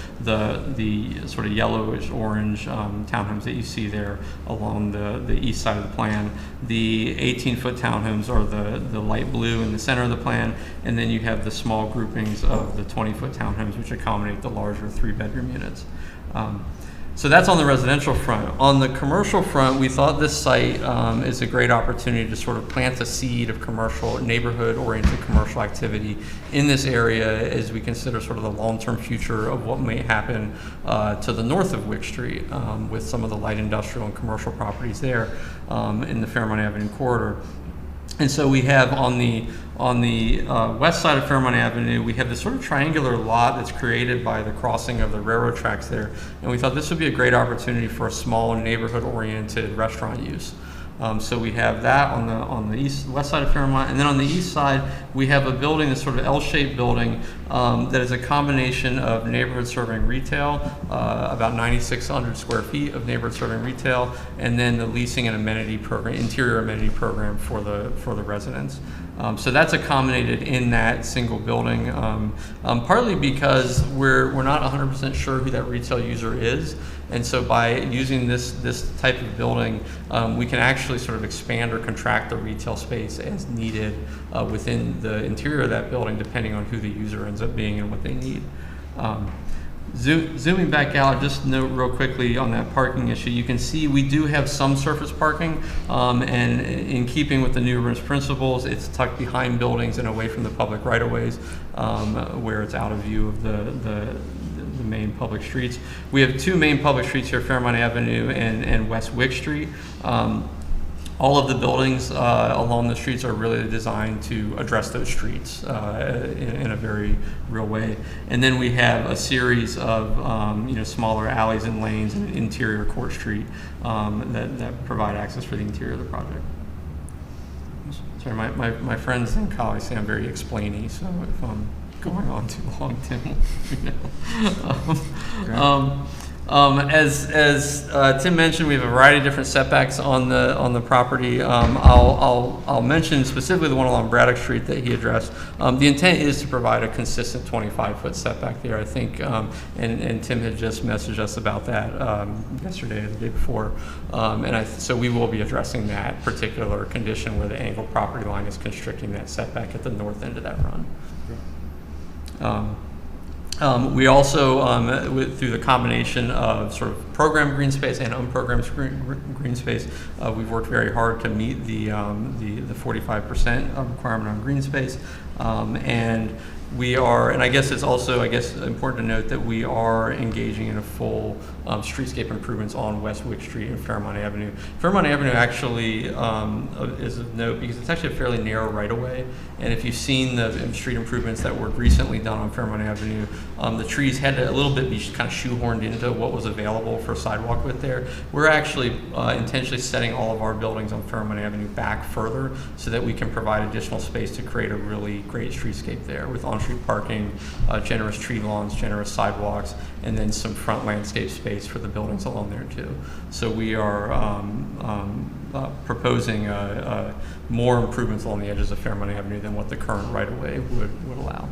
sort of yellowish orange townhomes that you see there along the east side of the plan. The 18-foot townhomes are the light blue in the center of the plan, and then you have the small groupings of the 20-foot townhomes, which accommodate the larger 3-bedroom units. So that's on the residential front. On the commercial front, we thought this site is a great opportunity to sort of plant a seed of commercial, neighborhood-oriented commercial activity in this area as we consider sort of the long-term future of what may happen to the north of Wick Street with some of the light industrial and commercial properties there in the Fairmont Avenue corridor. And so we have on the west side of Fairmont Avenue, we have this sort of triangular lot that's created by the crossing of the railroad tracks there. And we thought this would be a great opportunity for a small neighborhood-oriented restaurant use. So we have that on the west side of Fairmont, and then on the east side we have a building, this sort of L-shaped building that is a combination of neighborhood-serving retail, about 9,600 square feet of neighborhood-serving retail, and then the leasing and amenity program, interior amenity program for the residents. So that's accommodated in that single building, partly because we're not 100% sure who that retail user is. And so by using this type of building, we can actually sort of expand or contract the retail space as needed within the interior of that building, depending on who the user ends up being and what they need. Zooming back out, just note real quickly on that parking issue, you can see we do have some surface parking, and in keeping with the new ordinance principles, it's tucked behind buildings and away from the public right-of-ways, where it's out of view of the main public streets. We have 2 main public streets here, Fairmont Avenue and West Wick Street. All of the buildings along the streets are really designed to address those streets in a very real way. And then we have a series of smaller alleys and lanes and interior Court Street that provide access for the interior of the project. Sorry, my friends and colleagues say I'm very explainy, so if I'm going on too long, Tim will know. As Tim mentioned, we have a variety of different setbacks on the property. I'll mention specifically the one along Braddock Street that he addressed. The intent is to provide a consistent 25-foot setback there, I think, and Tim had just messaged us about that yesterday or the day before. So we will be addressing that particular condition where the angled property line is constricting that setback at the north end of that run. We also, through the combination of sort of programmed green space and unprogrammed green space, we've worked very hard to meet the 45% requirement on green space, and we are, and I guess it's also, important to note that we are engaging in a full streetscape improvements on West Wick Street and Fairmont Avenue. Fairmont Avenue actually is of note because it's actually a fairly narrow right-of-way, and if you've seen the street improvements that were recently done on Fairmont Avenue, The trees had to a little bit be kind of shoehorned into what was available for sidewalk width there. We're actually intentionally setting all of our buildings on Fairmont Avenue back further so that we can provide additional space to create a really great streetscape there with on-street parking, generous tree lawns, generous sidewalks, and then some front landscape space for the buildings along there too. So we are proposing more improvements along the edges of Fairmont Avenue than what the current right-of-way would allow.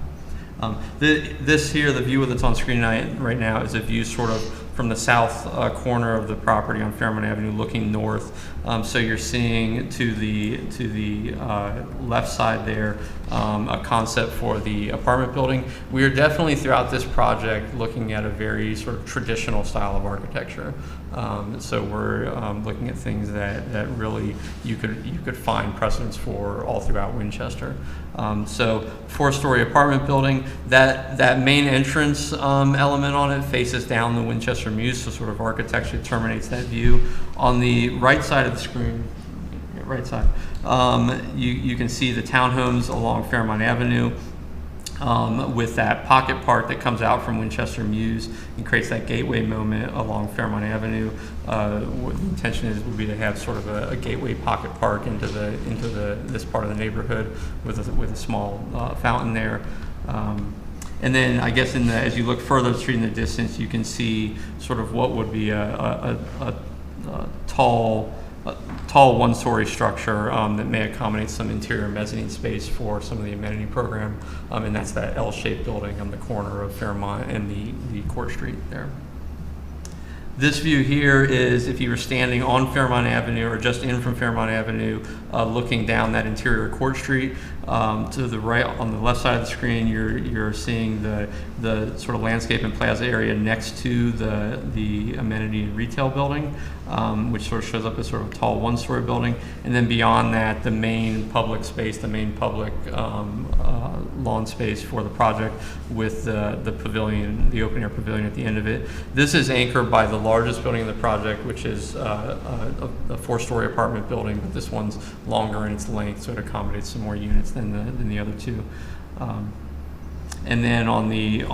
This here, the view that's on screen right now, is a view sort of from the south corner of the property on Fairmont Avenue looking north. So you're seeing to the left side there a concept for the apartment building. We are definitely throughout this project looking at a very sort of traditional style of architecture. So we're looking at things that really you could find precedents for all throughout Winchester. So 4-story apartment building. That main entrance element on it faces down the Winchester Mews, so sort of architecturally terminates that view. On the right side of the screen, right side, you can see the townhomes along Fairmont Avenue. With that pocket park that comes out from Winchester Mews and creates that gateway moment along Fairmont Avenue. What the intention would be to have sort of a gateway pocket park into this part of the neighborhood with a small fountain there. And then I guess as you look further up the street in the distance, you can see sort of what would be a tall 1-story structure that may accommodate some interior mezzanine space for some of the amenity program, and that's that L-shaped building on the corner of Fairmont and the Court Street there. This view here is if you were standing on Fairmont Avenue or just in from Fairmont Avenue, looking down that interior Court Street. To the right, on the left side of the screen, you're seeing the sort of landscape and plaza area next to the amenity and retail building, which sort of shows up as sort of a tall 1-story building. And then beyond that, the main public space, the main public lawn space for the project with the pavilion, the open air pavilion at the end of it. This is anchored by the largest building in the project, which is a 4-story apartment building, but this one's longer in its length, so it accommodates some more units than the other two. And then on the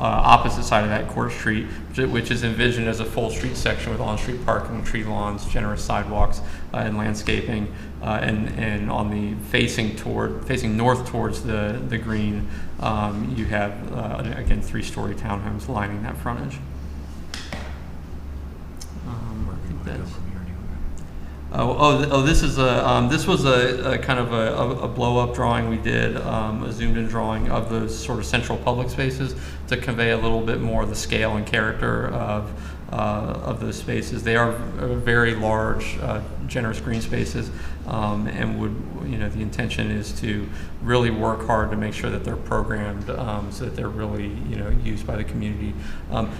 opposite side of that, Court Street, which is envisioned as a full street section with on-street parking, tree lawns, generous sidewalks, and landscaping, and on the facing north towards the green, you have again 3-story townhomes lining that frontage. I think that's. This was a kind of a blow-up drawing we did, a zoomed-in drawing of those sort of central public spaces to convey a little bit more of the scale and character of those spaces. They are very large, generous green spaces, and the intention is to really work hard to make sure that they're programmed so that they're really used by the community.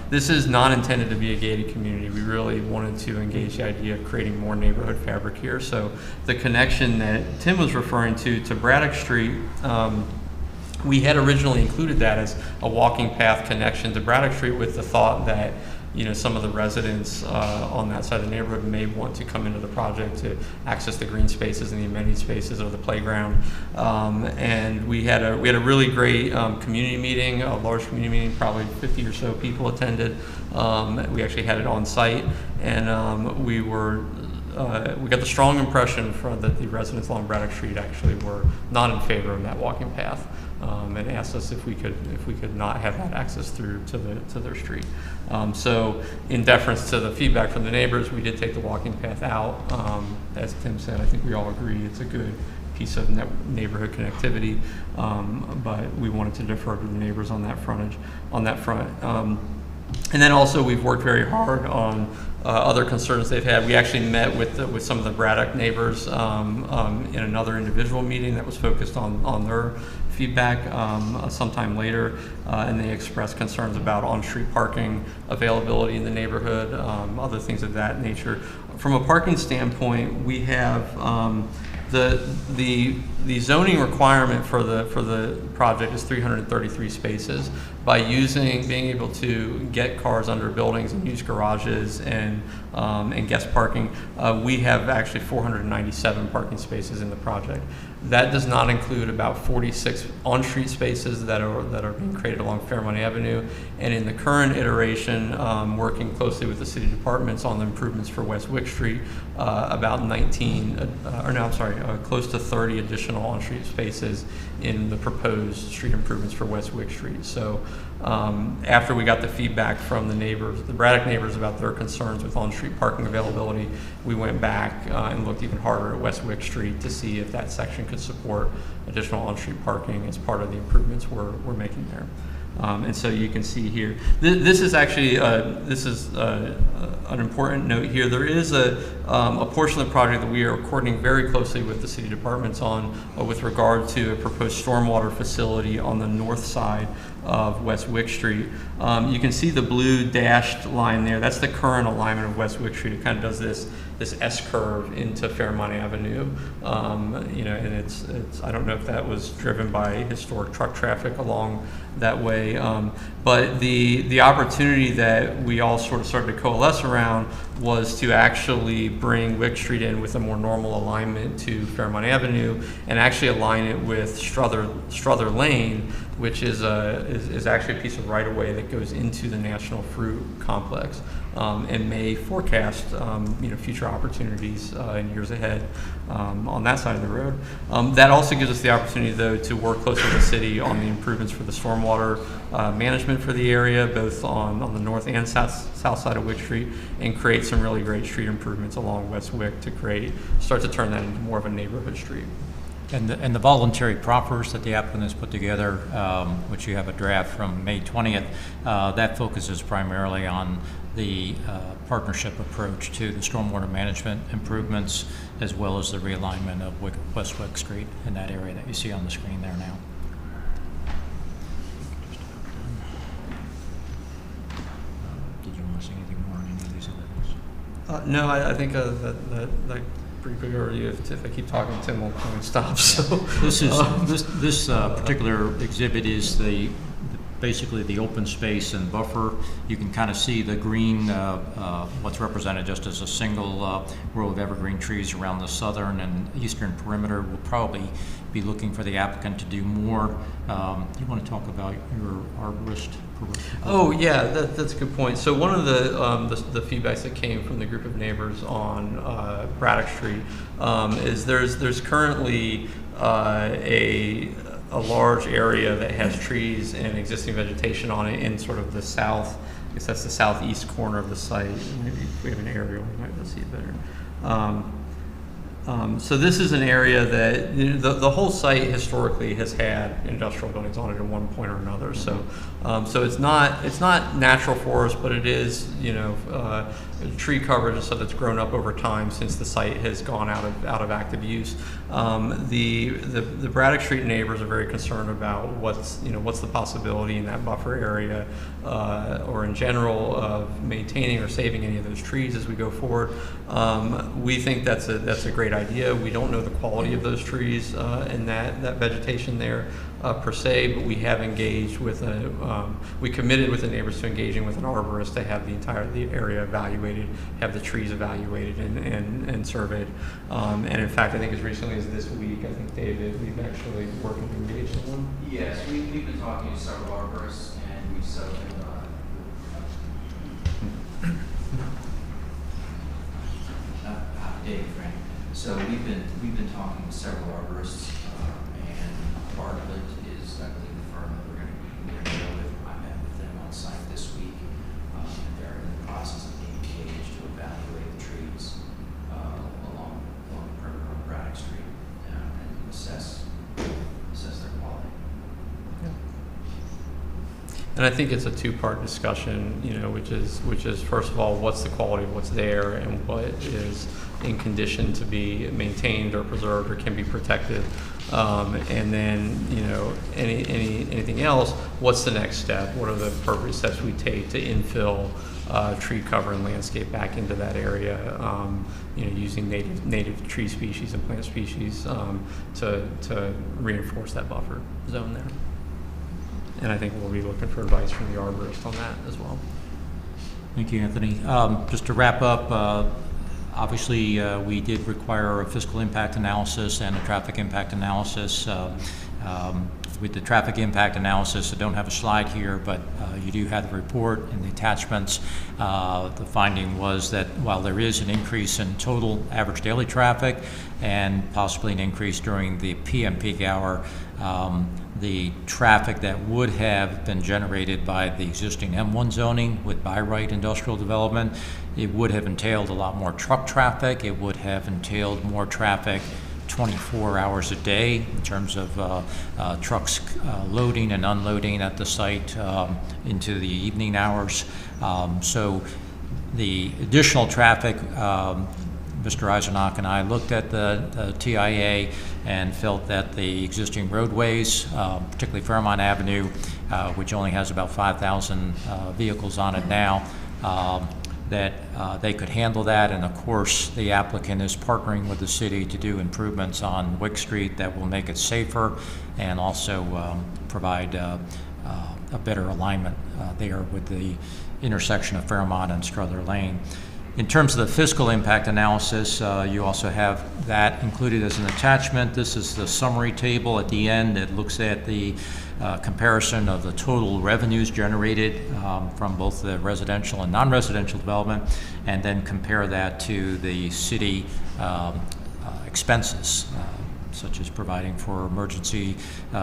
This is not intended to be a gated community. We really wanted to engage the idea of creating more neighborhood fabric here. So the connection that Tim was referring to Braddock Street, we had originally included that as a walking path connection to Braddock Street with the thought that some of the residents on that side of the neighborhood may want to come into the project to access the green spaces and the amenity spaces or the playground. And we had a really great community meeting, a large community meeting, probably 50 or so people attended. We actually had it on site, and we got the strong impression that the residents along Braddock Street actually were not in favor of that walking path. And asked us if we could not have that access through to their street. So in deference to the feedback from the neighbors, we did take the walking path out. As Tim said, I think we all agree it's a good piece of neighborhood connectivity, but we wanted to defer to the neighbors on that front. And then also we've worked very hard on other concerns they've had. We actually met with some of the Braddock neighbors in another individual meeting that was focused on their feedback sometime later, and they expressed concerns about on-street parking availability in the neighborhood, other things of that nature. From a parking standpoint, we have the zoning requirement for the project is 333 spaces. By being able to get cars under buildings and use garages and guest parking, we have actually 497 parking spaces in the project. That does not include about 46 on-street spaces that are being created along Fairmont Avenue. And in the current iteration, working closely with the city departments on the improvements for West Wick Street, about close to 30 additional on-street spaces in the proposed street improvements for West Wick Street. So after we got the feedback from the neighbors, the Braddock neighbors, about their concerns with on-street parking availability, we went back and looked even harder at West Wick Street to see if that section could support additional on-street parking as part of the improvements we're making there. And so you can see here, this is actually an important note here. There is a portion of the project that we are coordinating very closely with the city departments on with regard to a proposed stormwater facility on the north side of West Wick Street. You can see the blue dashed line there. That's the current alignment of West Wick Street. It kind of does this S-curve into Fairmont Avenue. And it's I don't know if that was driven by historic truck traffic along that way. But the opportunity that we all sort of started to coalesce around was to actually bring Wick Street in with a more normal alignment to Fairmont Avenue and actually align it with Strother Lane, which is actually a piece of right-of-way that goes into the National Fruit Complex, and may forecast future opportunities in years ahead on that side of the road. That also gives us the opportunity, though, to work closely with the city on the improvements for the stormwater management for the area, both on the north and south side of Wick Street, and create some really great street improvements along West Wick to start to turn that into more of a neighborhood street. And the voluntary proffers that the applicant has put together, which you have a draft from May 20th, that focuses primarily on the partnership approach to the stormwater management improvements, as well as the realignment of West Wick Street in that area that you see on the screen there now. Did you want to say anything more on any of these other things? No, I think that pretty quick overview. If I keep talking, Tim will probably stop. So this particular exhibit is basically the open space and buffer. You can kind of see the green, what's represented just as a single row of evergreen trees around the southern and eastern perimeter. We'll probably be looking for the applicant to do more. You want to talk about your arborist? Oh yeah, that's a good point. So one of the feedbacks that came from the group of neighbors on Braddock Street is there's currently a large area that has trees and existing vegetation on it in sort of the south. I guess that's the southeast corner of the site. Maybe if we have an aerial, we might be able to see it better. So this is an area that the whole site historically has had industrial buildings on it at one point or another. So it's not natural forest, but it is tree coverage and stuff that's grown up over time since the site has gone out of active use. The Braddock Street neighbors are very concerned about what's the possibility in that buffer area or in general of maintaining or saving any of those trees as we go forward. We think that's a great idea. We don't know the quality of those trees and that vegetation there per se, but we have engaged with we committed with the neighbors to engaging with an arborist to have the area evaluated, have the trees evaluated and surveyed. And in fact, I think as recently as this week, I think David, we've actually working to engage in one. Yes, we've been talking to several arborists, and we've settled Dave, Frank. So we've been talking to several arborists, and part of it is, I believe, the firm that we're going to deal with. I met with them on site this week. They're in the process of being engaged to evaluate the trees along the perimeter of Braddock Street and assess their quality. And I think it's a two-part discussion, which is first of all, what's the quality of what's there and what is in condition to be maintained or preserved or can be protected, and then anything else. What's the next step? What are the appropriate steps we take to infill tree cover and landscape back into that area? Using native tree species and plant species to reinforce that buffer zone there. And I think we'll be looking for advice from the arborist on that as well. Thank you, Anthony. Just to wrap up, Obviously, we did require a fiscal impact analysis and a traffic impact analysis. With the traffic impact analysis, I don't have a slide here, but you do have the report and the attachments. The finding was that while there is an increase in total average daily traffic and possibly an increase during the PM peak hour, the traffic that would have been generated by the existing M1 zoning with by right industrial development, it would have entailed a lot more truck traffic. It would have entailed more traffic 24 hours a day in terms of trucks loading and unloading at the site into the evening hours. So the additional traffic, Mr. Eisenach and I looked at the TIA and felt that the existing roadways, particularly Fairmont Avenue, which only has about 5,000 vehicles on it now, that they could handle that. And of course, the applicant is partnering with the city to do improvements on Wick Street that will make it safer and also provide a better alignment there with the intersection of Fairmont and Strother Lane. In terms of the fiscal impact analysis, you also have that included as an attachment. This is the summary table at the end that looks at the comparison of the total revenues generated from both the residential and non-residential development, and then compare that to the city expenses, such as providing for emergency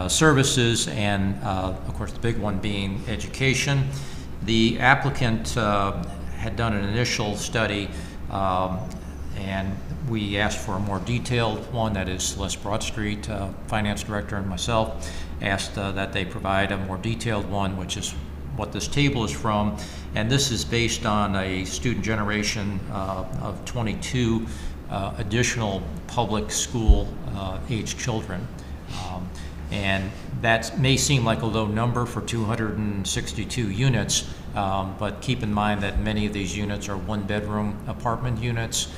services, and of course the big one being education. The applicant had done an initial study, and we asked for a more detailed one. That is Celeste Broadstreet, finance director, and myself asked that they provide a more detailed one, which is what this table is from. And this is based on a student generation of 22 additional public school age children. And that may seem like a low number for 262 units, but keep in mind that many of these units are one-bedroom apartment units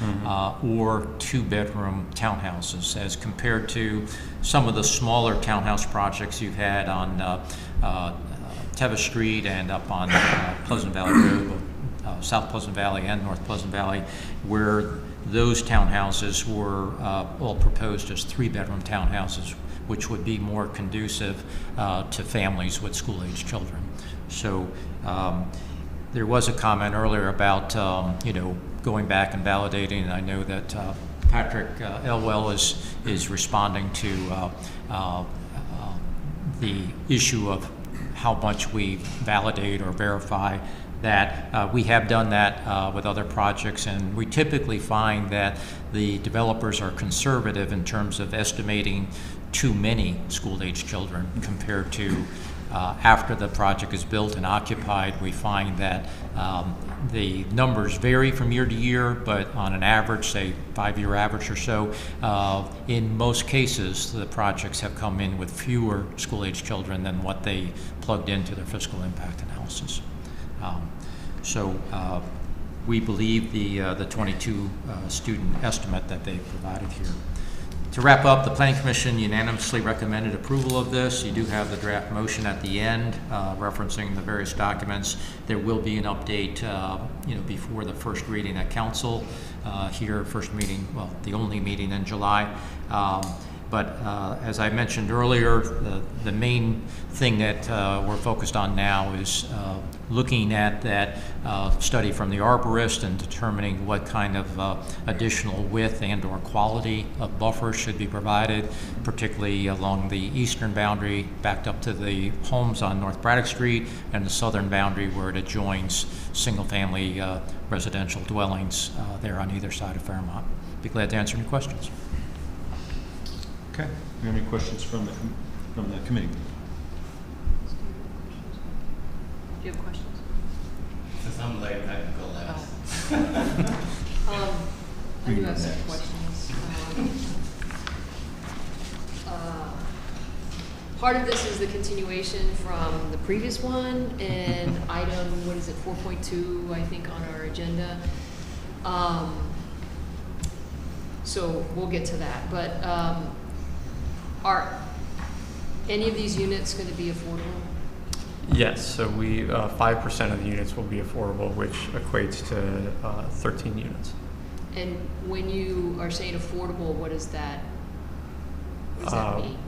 or two-bedroom townhouses, as compared to some of the smaller townhouse projects you've had on Tevis Street and up on Pleasant Valley Road, South Pleasant Valley and North Pleasant Valley, where those townhouses were all proposed as three-bedroom townhouses, which would be more conducive to families with school-age children. So there was a comment earlier about going back and validating. And I know that Patrick Elwell is responding to the issue of how much we validate or verify that. We have done that with other projects, and we typically find that the developers are conservative in terms of estimating too many school-age children compared to after the project is built and occupied. We find that the numbers vary from year to year, but on an average, say 5-year average or so, in most cases, the projects have come in with fewer school-age children than what they plugged into their fiscal impact analysis. So we believe the 22 student estimate that they provided here. To wrap up, the Planning Commission unanimously recommended approval of this. You do have the draft motion at the end referencing the various documents. There will be an update before the first reading at Council here, first meeting, well, the only meeting in July. But as I mentioned earlier, the main thing that we're focused on now is looking at that study from the arborist and determining what kind of additional width and or quality of buffers should be provided, particularly along the eastern boundary backed up to the homes on North Braddock Street, and the southern boundary where it adjoins single-family residential dwellings there on either side of Fairmont. Be glad to answer any questions. Okay. Do you have any questions from the committee? Do you have questions? Since I'm late, I can go last. I do have some questions. Part of this is the continuation from the previous one, and item, 4.2, I think, on our agenda. So we'll get to that. But are any of these units going to be affordable? Yes, so we 5% of the units will be affordable, which equates to 13 units. And when you are saying affordable, what does that mean?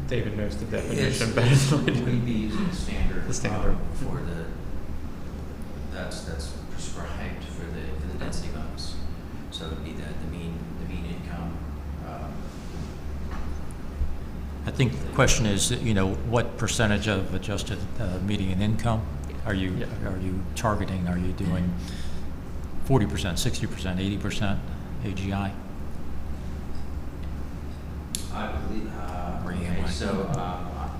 David knows the definition It's- better than I do. We'd be using the standard. The standard. For the, that's prescribed for the density bonus. So it'd be the mean income. I think the question is, you know, what percentage of adjusted median income are you targeting? Are you doing 40%, 60%, 80% AGI? I believe, okay, so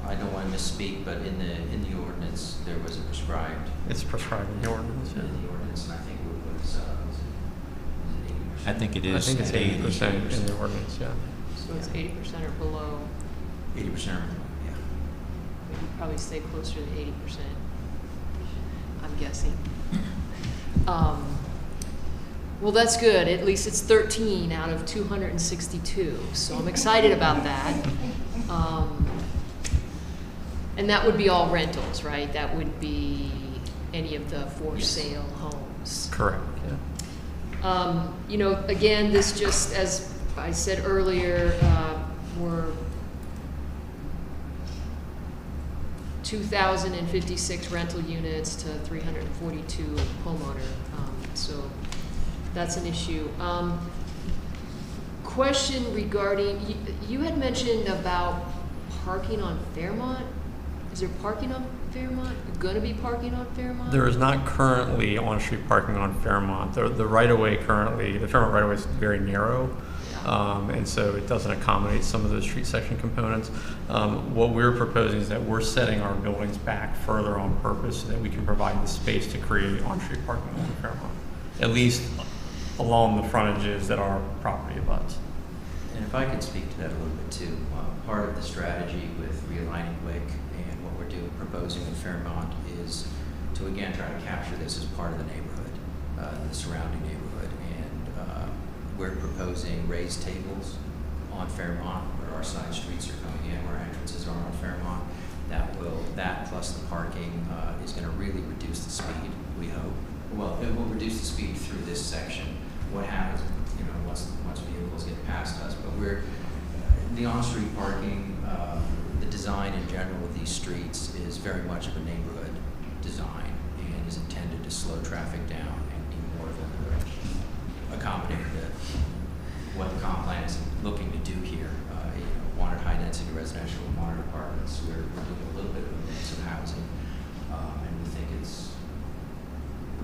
I don't want to misspeak, but in the ordinance, there was a prescribed. It's prescribed in the ordinance. Yeah. In the ordinance, and I think it was it 80%? I think it I is think it's at 80% in the ordinance. Yeah. So it's 80% or below. 80%, yeah. We'd probably stay closer to 80%, I'm guessing. Well, that's good. At least it's 13 out of 262, so I'm excited about that. And that would be all rentals, right? That wouldn't be any of the for sale homes. Correct. Yeah. You know, again, this just, as I said earlier, we're 2,056 rental units to 342 homeowner. So that's an issue. Question regarding, you had mentioned about parking on Fairmont. Is there parking on Fairmont? Going to be parking on Fairmont? There is not currently on-street parking on Fairmont. The right-of-way currently, the Fairmont right-of-way is very narrow. And so it doesn't accommodate some of those street section components. What we're proposing is that we're setting our buildings back further on purpose so that we can provide the space to create on-street parking on Fairmont, at least along the frontages that our property abuts. And if I could speak to that a little bit too, part of the strategy with realigning Wick and what we're proposing in Fairmont is to again try to capture this as part of the neighborhood, the surrounding neighborhood, and we're proposing raised tables on Fairmont where our side streets are coming in, where entrances are on Fairmont. That plus the parking is going to really reduce the speed, we hope. Well, it will reduce the speed through this section. What happens, you know, once vehicles get past us, but the on-street parking, the design in general of these streets is very much of a neighborhood design and is intended to slow traffic down and be more of a accommodate what the comp plan is looking to do here. You know, wanted high-density residential and wanted apartments. We're doing a little bit of a mix of housing, and we think it's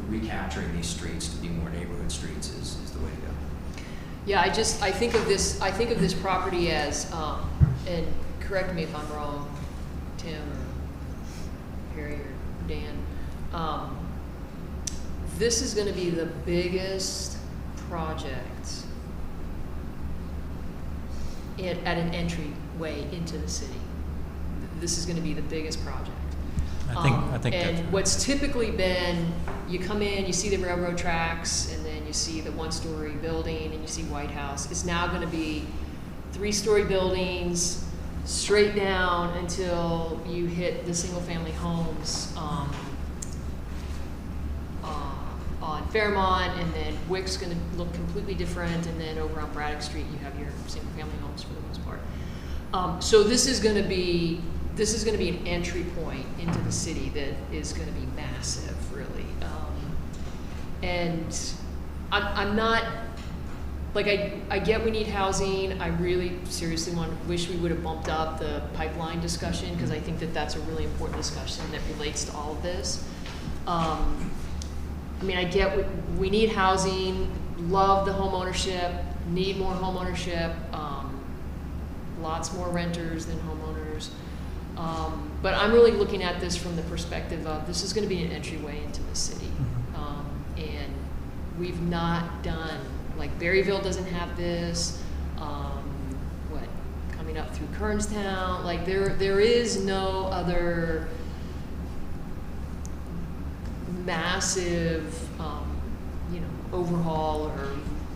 recapturing these streets to be more neighborhood streets is the way to go. Yeah, I think of this property as, and correct me if I'm wrong, Tim or Harry or Dan, this is going to be the biggest project at an entryway into the city. This is going to be the biggest project. I think and that's what's typically been, you come in, you see the railroad tracks, and then you see the one-story building, and you see White House. It's now going to be 3-story buildings, straight down until you hit the single-family homes on Fairmont, and then Wick's going to look completely different, and then over on Braddock Street you have your single-family homes for the most part. So this is going to be an entry point into the city that is going to be massive, really. And I'm not, like, I get we need housing. I really seriously wish we would have bumped up the pipeline discussion, because I think that that's a really important discussion that relates to all of this. I mean, I get we need housing, love the home ownership, need more home ownership, lots more renters than homeowners. But I'm really looking at this from the perspective of this is going to be an entryway into the city. And we've not done, like Berryville doesn't have this, coming up through Kernstown, like there is no other massive, overhaul or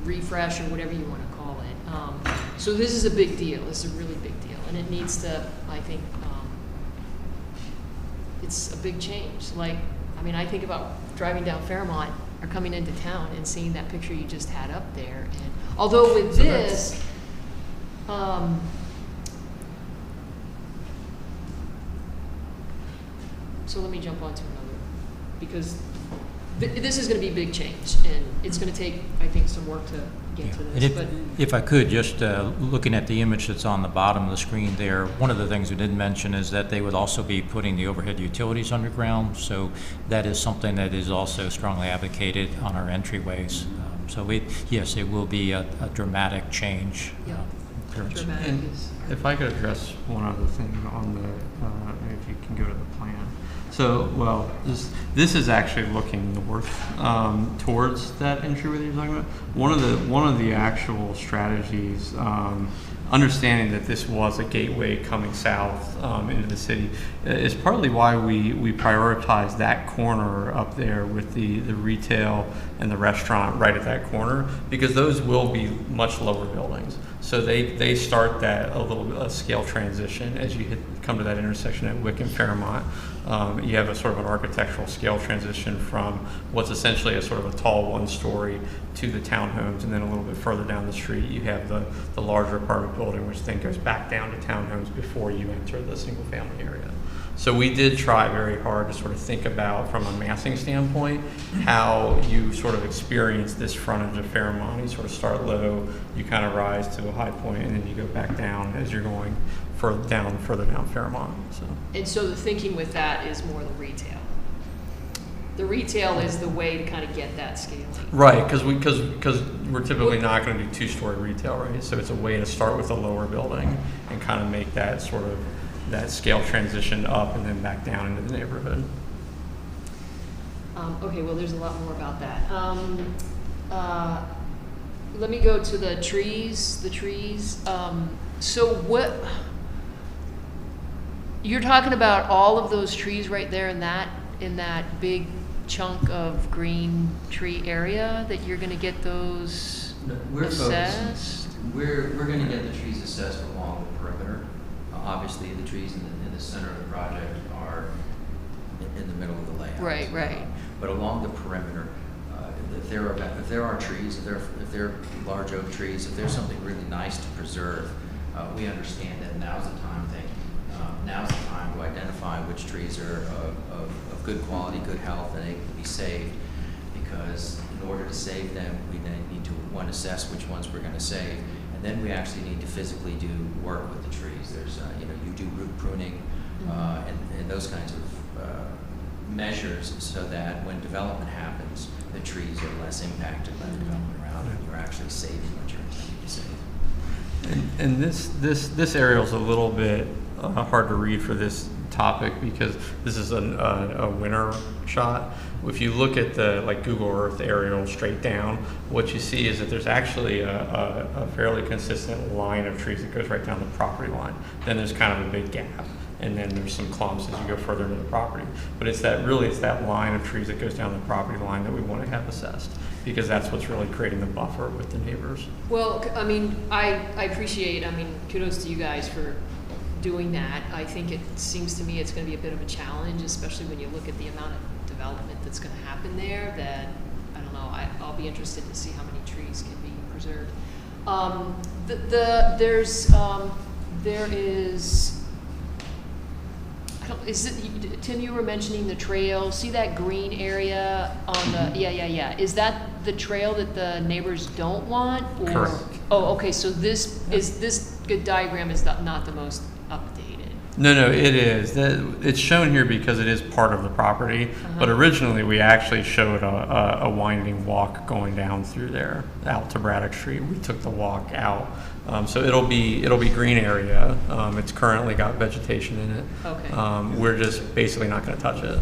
refresh or whatever you want to call it. So this is a big deal. This is a really big deal, and it needs to, I think, it's a big change. Like, I mean, I think about driving down Fairmont are coming into town and seeing that picture you just had up there. And although with So this, so let me jump on to another, because this is going to be a big change, and it's going to take, I think, some work to get to And this. But if I could, just looking at the image that's on the bottom of the screen there, one of the things we didn't mention is that they would also be putting the overhead utilities underground. So that is something that is also strongly advocated on our entryways. Yes, it will be a dramatic change. Yeah. Appearance. dramatic And is. if I could address one other thing on the, if you can go to the plan. So, well, this is actually looking north towards that entryway that you're talking about. One of the actual strategies, understanding that this was a gateway coming south into the city, is partly why we prioritized that corner up there with the retail and the restaurant right at that corner, because those will be much lower buildings. So they start that a scale transition as you come to that intersection at Wick and Fairmont. You have a sort of an architectural scale transition from what's essentially a sort of a tall one-story to the townhomes, and then a little bit further down the street you have the larger apartment building, which then goes back down to townhomes before you enter the single-family area. So we did try very hard to sort of think about, from a massing standpoint, how you sort of experience this frontage of Fairmont. You sort of start low, you kind of rise to a high point, and then you go back down as you're going further down Fairmont. And so the thinking with that is more the retail. The retail is the way to kind of get that scaling. Right, because we're typically not going to do two-story retail, right? So it's a way to start with a lower building and kind of make that sort of that scale transition up and then back down into the neighborhood. Okay, well, there's a lot more about that. Let me go to the trees. So what, you're talking about all of those trees right there in that big chunk of green tree area that you're going to get those assessed? We're going to get the trees assessed along the perimeter. Obviously, the trees in the center of the project are in the middle of the layout. Right. But along the perimeter, if there are trees, if there are large oak trees, if there's something really nice to preserve, we understand that now's the time to identify which trees are of good quality, good health, and they can be saved. Because in order to save them, we then need to assess which ones we're going to save. And then we actually need to physically do work with the trees. There's, you do root pruning and those kinds of measures, so that when development happens, the trees are less impacted by the development around it. You're actually saving what you're intending to save. And this aerial is a little bit hard to read for this topic, because this is a winter shot. If you look at the Google Earth aerial straight down, what you see is that there's actually a fairly consistent line of trees that goes right down the property line. Then there's kind of a big gap, and then there's some clumps as you go further into the property. But it's that line of trees that goes down the property line that we want to have assessed, because that's what's really creating the buffer with the neighbors. Well, I mean, I appreciate, kudos to you guys for doing that. I think it seems to me it's going to be a bit of a challenge, especially when you look at the amount of development that's going to happen there. That, I don't know, I'll be interested to see how many trees can be preserved. Tim, you were mentioning the trail. See that green area on the, yeah. Is that the trail that the neighbors don't want? Or? Correct. Oh, okay, so this good diagram is not the most updated. No, it is. It's shown here because it is part of the property, but originally we actually showed a winding walk going down through there, out to Braddock Street. We took the walk out. So it'll be green area. It's currently got vegetation in it. Okay. We're just basically not going to touch it.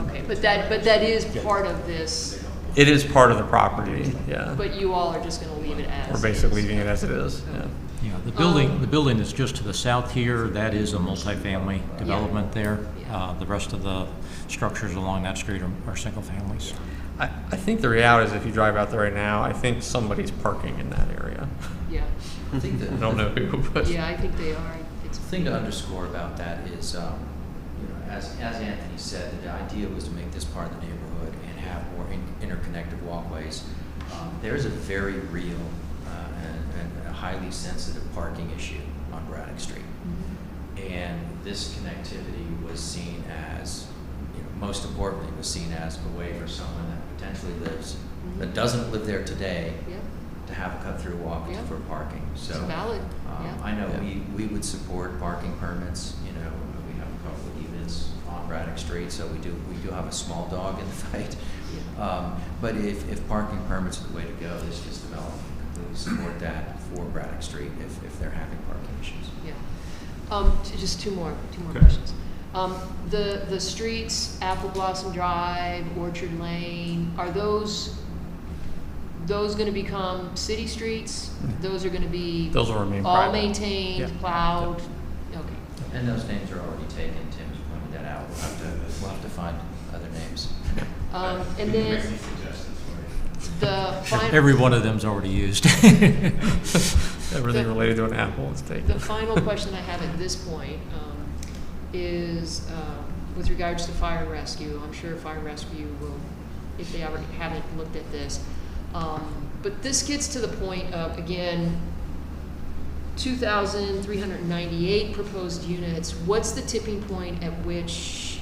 Okay, but that is part of this. It is part of the property, yeah. But you all are just going to leave it as. We're basically leaving it as it is, yeah. Yeah, the building that's just to the south here, that is a multifamily development there. Yeah. The rest of the structures along that street are single families. I think the reality is, if you drive out there right now, I think somebody's parking in that area. Yeah. I think that I don't know who, but. Yeah, I think they are. the thing to underscore about that is, as Anthony said, the idea was to make this part of the neighborhood and have more interconnected walkways. There's a very real and a highly sensitive parking issue on Braddock Street. And this connectivity was seen as, most importantly, was seen as a way for someone that potentially lives, that doesn't live there today, to have a cut-through walk for parking. So It's valid. I know we would support parking permits. We have a couple of units on Braddock Street, so we do have a small dog in the fight. But if parking permits are the way to go, this development completely support that for Braddock Street if they're having parking issues. Just two more Okay. questions. The streets, Apple Blossom Drive, Orchard Lane, are those going to become city streets? Those are going to be Those will remain all private. maintained, plowed? Okay. And those names are already taken. Tim's pointed that out. We'll have to find other names. And then the final. Every one of them's already used. Everything related to an apple is taken. The final question I have at this point is with regards to fire and rescue. I'm sure fire and rescue will, if they ever haven't looked at this. But this gets to the point of, again, 2,398 proposed units. What's the tipping point at which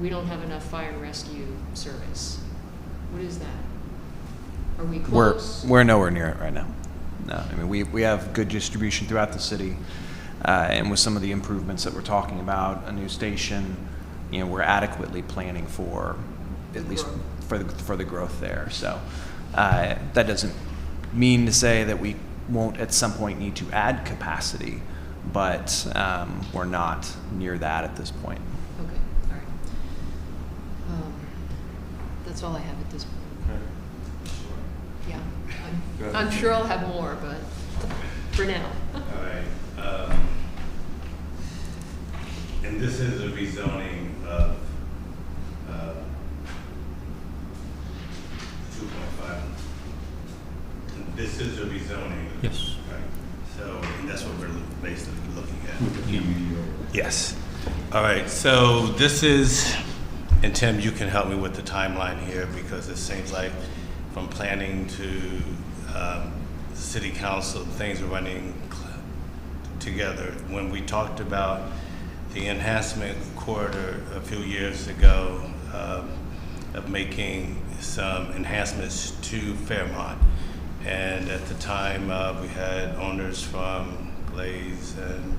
we don't have enough fire and rescue service? What is that? Are we close? We're nowhere near it right now. No, I mean, we have good distribution throughout the city, and with some of the improvements that we're talking about, a new station, we're adequately planning for at least for the growth there. So that doesn't mean to say that we won't at some point need to add capacity, but we're not near that at this point. Okay, all right. That's all I have at this point. Yeah, I'm sure I'll have more, but for now. All right. And this is a rezoning of 2.5. This is a rezoning. Yes. Right. So, and that's what we're basically looking at. Yes. All right. So this is, and Tim, you can help me with the timeline here because it seems like from planning to city council, things are running together. When we talked about the enhancement corridor a few years ago of making some enhancements to Fairmont, and at the time we had owners from Glaze and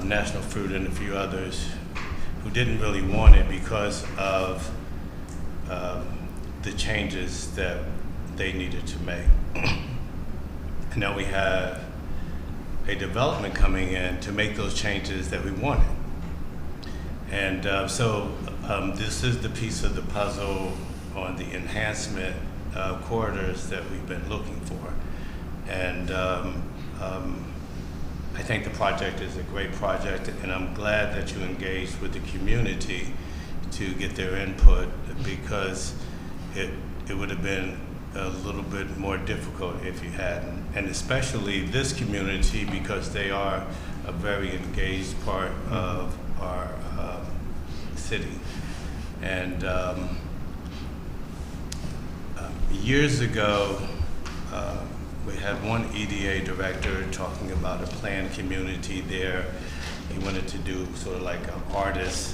National Fruit and a few others who didn't really want it because of the changes that they needed to make. And now we have a development coming in to make those changes that we wanted. And so this is the piece of the puzzle on the enhancement corridors that we've been looking for. And I think the project is a great project, and I'm glad that you engaged with the community to get their input, because it would have been a little bit more difficult if you hadn't. And especially this community, because they are a very engaged part of our city. And years ago, we had one EDA director talking about a planned community there. He wanted to do sort of like an artist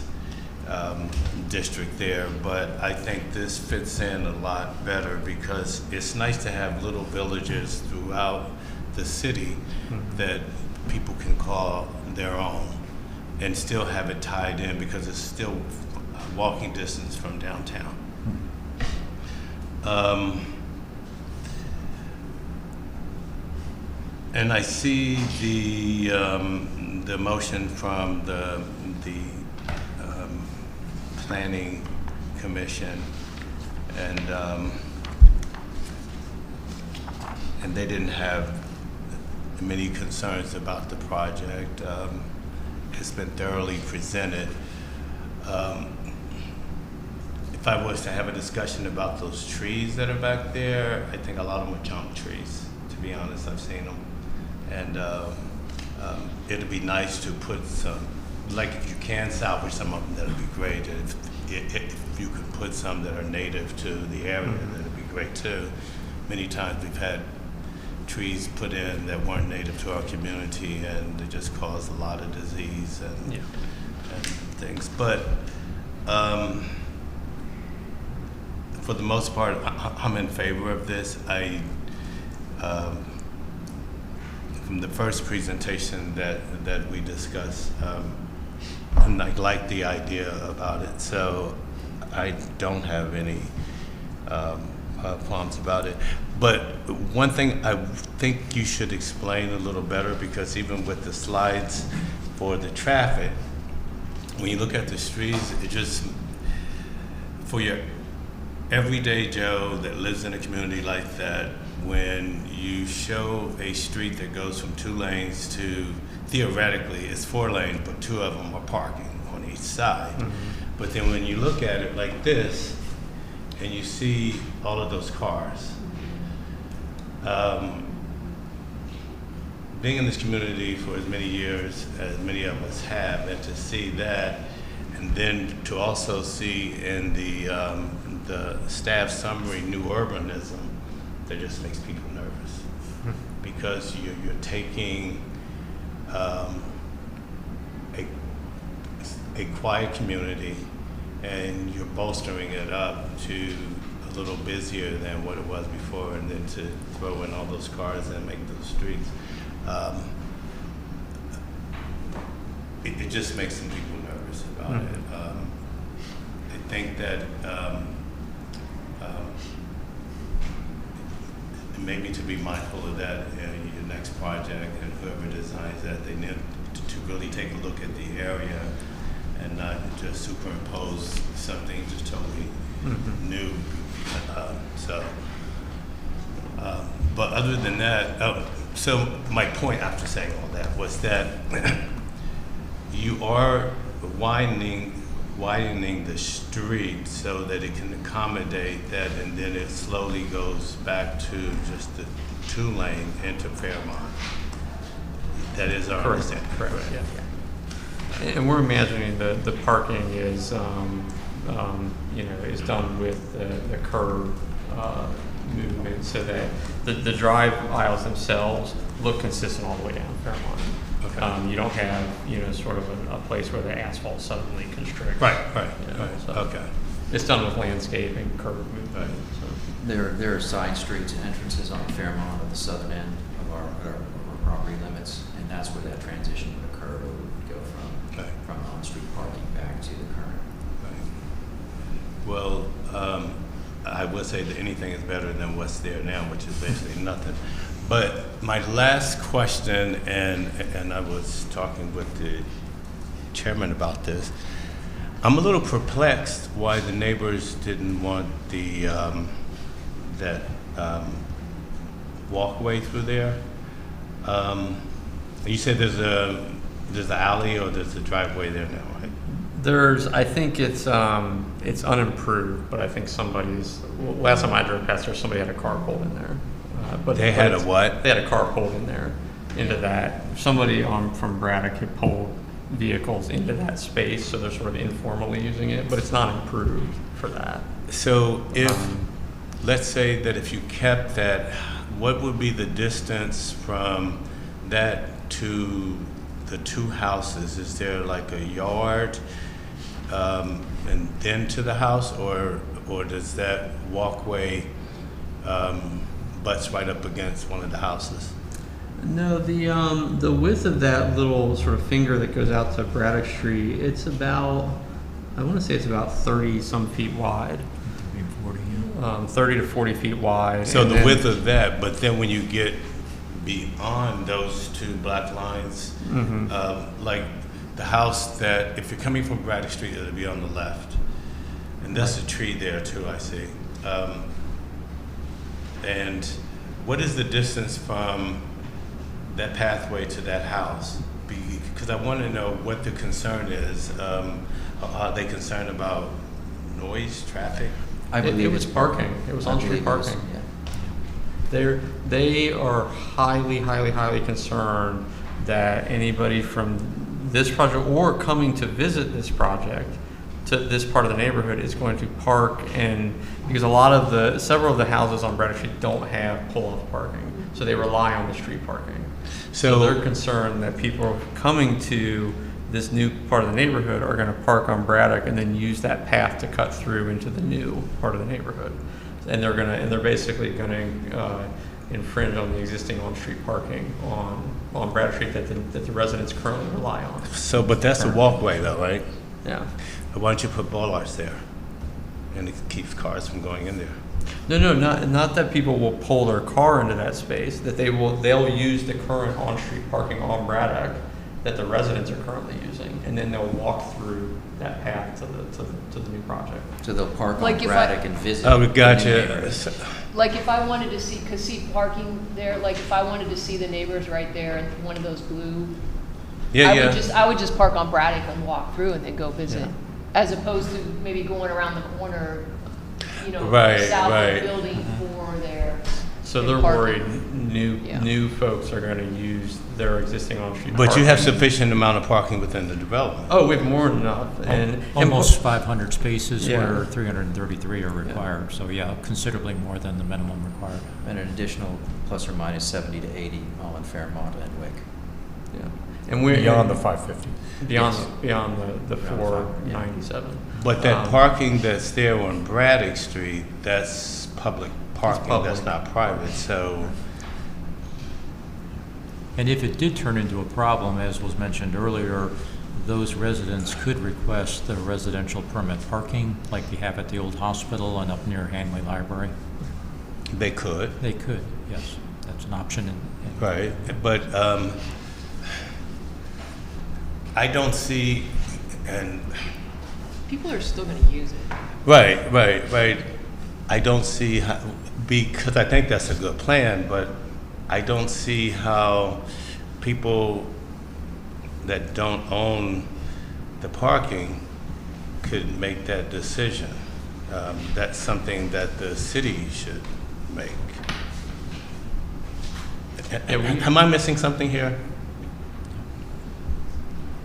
district there, but I think this fits in a lot better because it's nice to have little villages throughout the city that people can call their own and still have it tied in because it's still walking distance from downtown. And I see the motion from the Planning Commission, and they didn't have many concerns about the project. It's been thoroughly presented. If I was to have a discussion about those trees that are back there, I think a lot of them are junk trees, to be honest. I've seen them. And it'd be nice to put some, like if you can salvage some of them, that'd be great. if you could put some that are native to the area, that'd be great too. Many times we've had trees put in that weren't native to our community, and they just caused a lot of disease and things. But for the most part, I'm in favor of this. From the first presentation that we discussed, I like the idea about it, so I don't have any qualms about it. But one thing I think you should explain a little better, because even with the slides for the traffic, when you look at the streets, it just, for your everyday Joe that lives in a community like that, when you show a street that goes from 2 lanes to, theoretically, it's 4 lanes, but 2 of them are parking on each side. But then when you look at it like this, and you see all of those cars, being in this community for as many years as many of us have, and to see that, and then to also see in the staff summary, new urbanism, that just makes people nervous, because you're taking a quiet community and you're bolstering it up to a little busier than what it was before, and then to throw in all those cars and make those streets, it just makes some people nervous about it. I think that maybe to be mindful of that in your next project, and whoever designs that, they need to really take a look at the area and not just superimpose something just totally new. But other than that, so my point after saying all that was that you are widening the street so that it can accommodate that, and then it slowly goes back to just the 2-lane into Fairmont. That is our understanding. Correct. Yeah. And we're imagining the parking is, is done with the curb movement, so that the drive aisles themselves look consistent all the way down Fairmont. Okay. You don't have, sort of a place where the asphalt suddenly constricts. Right. So Okay. It's done with landscaping, curb movement. Right. So. There are side streets and entrances on Fairmont at the southern end of our property limits, and that's where that transition would occur. It would go from on-street parking back to the current. Right. Well, I would say that anything is better than what's there now, which is basically nothing. But my last question, and I was talking with the chairman about this, I'm a little perplexed why the neighbors didn't want the that walkway through there. You said there's an alley, or there's a driveway there now, right? I think it's unimproved, but I think last time I drove past there, somebody had a car pulled in there. But they had a what? They had a car pulled in there into that. Somebody from Braddock had pulled vehicles into that space, so they're sort of informally using it, but it's not improved for that. So let's say that if you kept that, what would be the distance from that to the 2 houses? Is there like a yard and then to the house, or does that walkway butts right up against one of the houses? No, the width of that little sort of finger that goes out to Braddock Street, it's about, I want to say it's about 30 some feet wide. 30 to 40 feet wide. So the width of that, but then when you get beyond those 2 black lines, like the house that, if you're coming from Braddock Street, it'll be on the left. And there's a tree there too, I see. And what is the distance from that pathway to that house? Because I want to know what the concern is. Are they concerned about noise, traffic? I believe it was parking. It was on-street parking. Yeah. They are highly, highly, highly concerned that anybody from this project or coming to visit this project to this part of the neighborhood is going to park, and because several of the houses on Braddock Street don't have pull-off parking, so they rely on the street parking. So they're concerned that people coming to this new part of the neighborhood are going to park on Braddock and then use that path to cut through into the new part of the neighborhood, and they're basically going to infringe on the existing on-street parking on Braddock Street that the residents currently rely on. So, but that's a walkway though, right? Yeah. Why don't you put bollards there? And it keeps cars from going in there. No, not that people will pull their car into that space. That they'll use the current on-street parking on Braddock that the residents are currently using, and then they'll walk through that path to the new project. So they'll park Like on if Braddock and visit. Oh, we the got new you. neighborhood. Like if I wanted to see parking there, like if I wanted to see the neighbors right there in one of those blue, I would just park on Braddock and walk through and then go visit, as opposed to maybe going around the corner, south of the building for their. So they're worried new folks are going to use their existing on-street But parking. you have sufficient amount of parking within the development. Oh, we have more than enough. And Almost 500 spaces Yeah. where 333 are required. So yeah, considerably more than the minimum required. And an additional plus or minus 70 to 80 all in Fairmont and Wick. Yeah. And we're Beyond the 550. beyond Yes. beyond the 497. But that parking that's there on Braddock Street, that's public parking, public. that's not private, so. And if it did turn into a problem, as was mentioned earlier, those residents could request the residential permit parking like we have at the old hospital and up near Hanley Library. They could, They could, yes. That's an option. right, but I don't see, and, People are still going to use it. right. I don't see how, because I think that's a good plan, but I don't see how people that don't own the parking could make that decision. That's something that the city should make. Am I missing something here?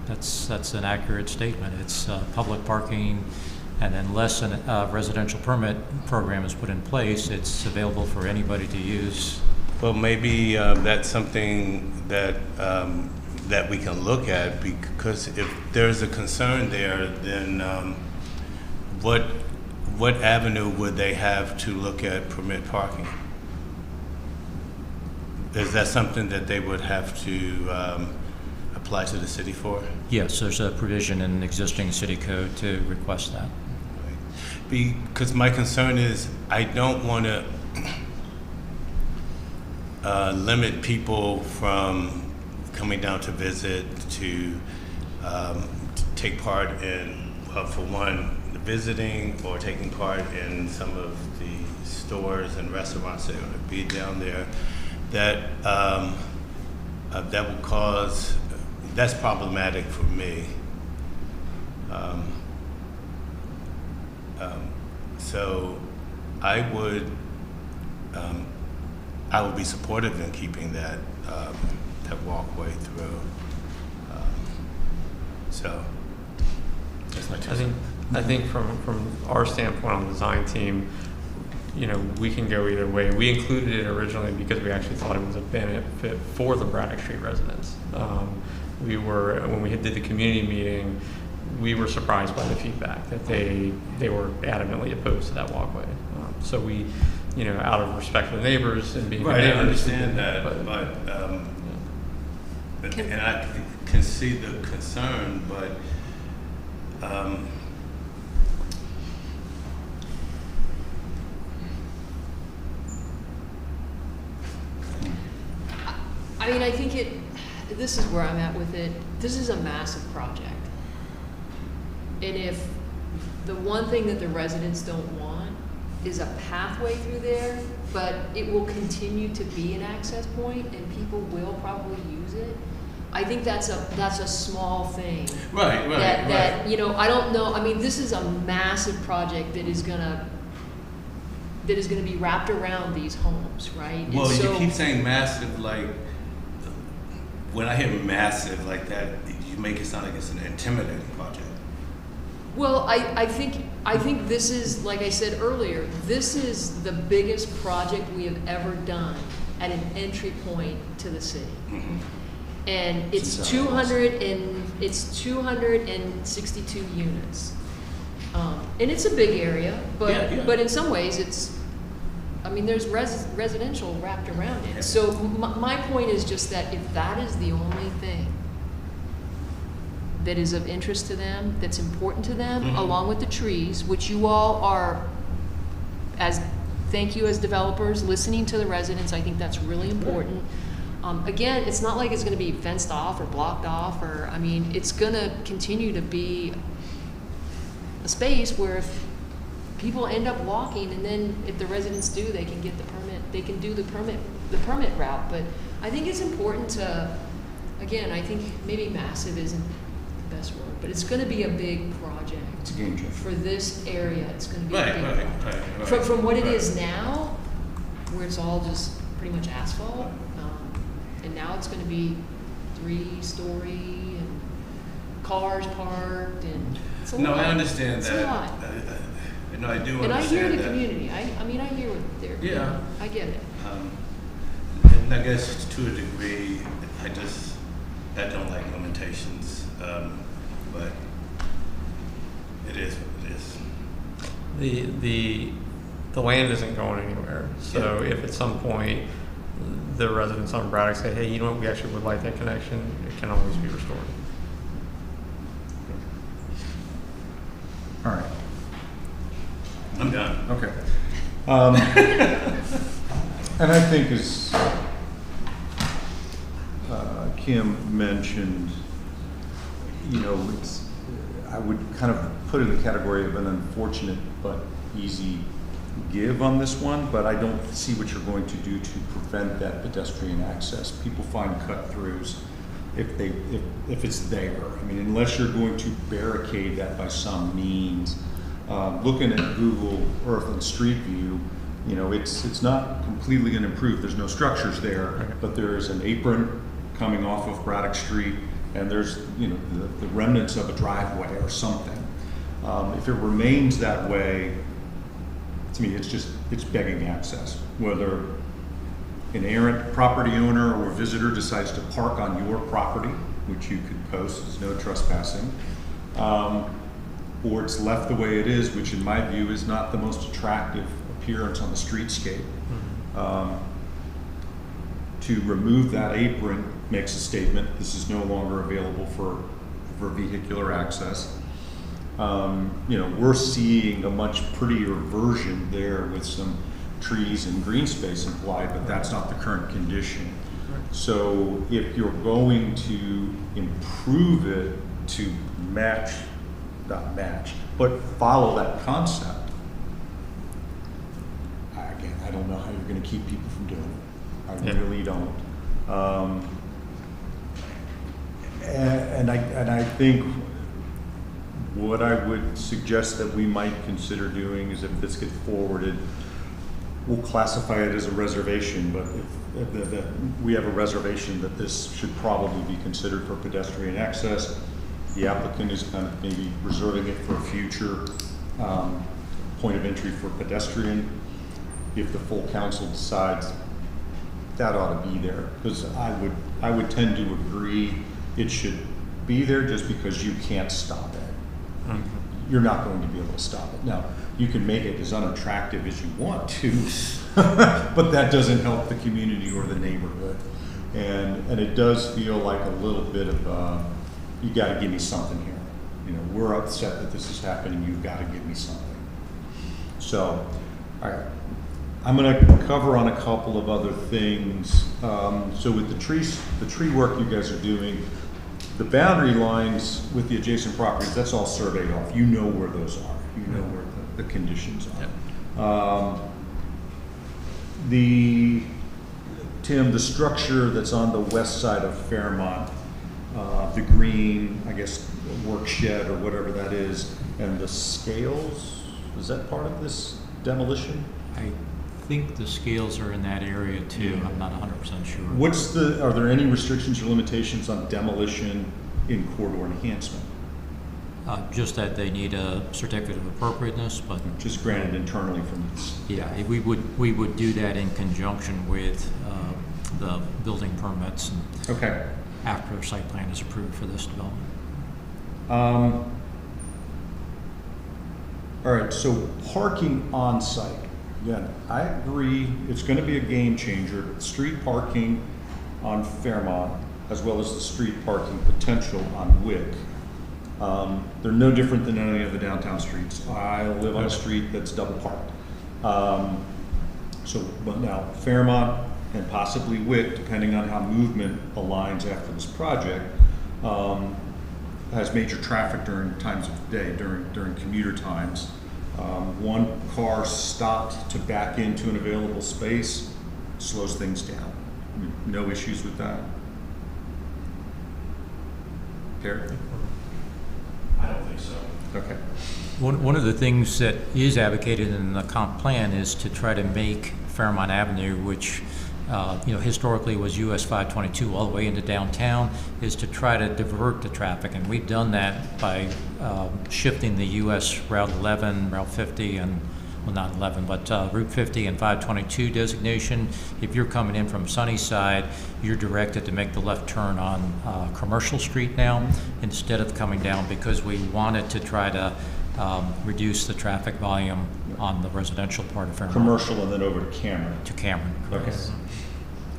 That's an accurate statement. It's public parking, and unless a residential permit program is put in place, it's available for anybody to use. Well, maybe that's something that that we can look at, because if there's a concern there, then what avenue would they have to look at permit parking? Is that something that they would have to apply to the city for? Yes, there's a provision in existing city code to request that. Because my concern is I don't want to limit people from coming down to visit, to take part in, for one, visiting or taking part in some of the stores and restaurants that are going to be down there. That will cause, that's problematic for me. So I would be supportive in keeping that that walkway through. So that's my two cents. I think from our standpoint on the design team, we can go either way. We included it originally because we actually thought it was a benefit for the Braddock Street residents. When we did the community meeting, we were surprised by the feedback that they were adamantly opposed to that walkway. So we, out of respect for the neighbors and being Right, I neighbors, understand that, and I can see the concern, but I think this is where I'm at with it. This is a massive project. And if the one thing that the residents don't want is a pathway through there, but it will continue to be an access point and people will probably use it, I think that's a small thing. right. That I don't know. This is a massive project that is gonna be wrapped around these homes, right? And Well, so, you keep saying massive, like, when I hear massive like that, you make it sound like it's an intimidating project. Well, I think this is, like I said earlier, this is the biggest project we have ever done at an entry point to the city. And it's 262 units. And it's a big area, but Yeah. but in some ways there's residential wrapped around it. So my point is just that if that is the only thing that is of interest to them, that's important to them, along with the trees, which you all are, thank you as developers, listening to the residents, I think that's really important. Again, it's not like it's gonna be fenced off or blocked off, it's gonna continue to be a space where if people end up walking, and then if the residents do, they can get the permit, they can do the permit route. But I think it's important to, again, I think maybe massive isn't the best word, but it's gonna be a big project. It's a game changer. For this area, it's gonna be a Right, big right, project. right. From what it is now, where it's all just pretty much asphalt, and now it's gonna be 3-story and cars parked, and it's a lot. No, I understand It's that. a lot. No, I do And I hear understand the that. community, I hear what they're, Yeah. I get it. And I guess to a degree, I don't like limitations, but it is what it is. The land isn't going anywhere. So if at some point the residents on Braddock say, hey, you know what, we actually would like that connection, it can always be restored. All right. I'm done. Okay. And I think as Kim mentioned, I would kind of put it in the category of an unfortunate but easy give on this one, but I don't see what you're going to do to prevent that pedestrian access. People find cut-throughs if it's there. Unless you're going to barricade that by some means. Looking at Google Earth and Street View, it's not completely improve. There's no structures there, but there's an apron coming off of Braddock Street, and there's the remnants of a driveway or something. If it remains that way, to me, it's begging access. Whether an errant property owner or visitor decides to park on your property, which you could post as no trespassing, or it's left the way it is, which in my view is not the most attractive appearance on the streetscape. To remove that apron makes a statement. This is no longer available for vehicular access. We're seeing a much prettier version there with some trees and green space implied, but that's not the current condition. So if you're going to improve it to but follow that concept, again, I don't know how you're going to keep people from doing it. I really don't. And I think what I would suggest that we might consider doing is if this gets forwarded, we'll classify it as a reservation, but if we have a reservation that this should probably be considered for pedestrian access. The applicant is kind of maybe reserving it for a future point of entry for pedestrian. If the full council decides that ought to be there, because I would tend to agree it should be there just because you can't stop it. You're not going to be able to stop it. Now, you can make it as unattractive as you want to, but that doesn't help the community or the neighborhood. And it does feel like a little bit of you got to give me something here. We're upset that this is happening. You've got to give me something. So, all right. I'm going to cover on a couple of other things. So with the tree work you guys are doing, the boundary lines with the adjacent properties, that's all surveyed off. You know where those are. You know where the conditions are. Tim, the structure that's on the west side of Fairmont, the green, I guess, work shed or whatever that is, and the scales, is that part of this demolition? I think the scales are in that area too. I'm not 100% sure. Are there any restrictions or limitations on demolition in corridor enhancement? just that they need a certificate of appropriateness, but Just granted internally from this. yeah, we would do that in conjunction with the building permits and Okay. after a site plan is approved for this development. All right, so parking on site. Again, I agree, it's gonna be a game changer. Street parking on Fairmont, as well as the street parking potential on Wick. They're no different than any of the downtown streets. I live on a street that's double parked. But now Fairmont and possibly Wick, depending on how movement aligns after this project, has major traffic during times of the day, during commuter times. One car stopped to back into an available space slows things down. No issues with that? Terry? I don't think so. Okay. One of the things that is advocated in the comp plan is to try to make Fairmont Avenue, which historically was US 522 all the way into downtown, is to try to divert the traffic. And we've done that by shifting the US Route 11, Route 50, and, well, not 11, but Route 50 and 522 designation. If you're coming in from Sunnyside, you're directed to make the left turn on Commercial Street now instead of coming down, because we wanted to try to reduce the traffic volume on the residential part of Fairmont. Commercial and then over to Cameron. To Cameron. Okay.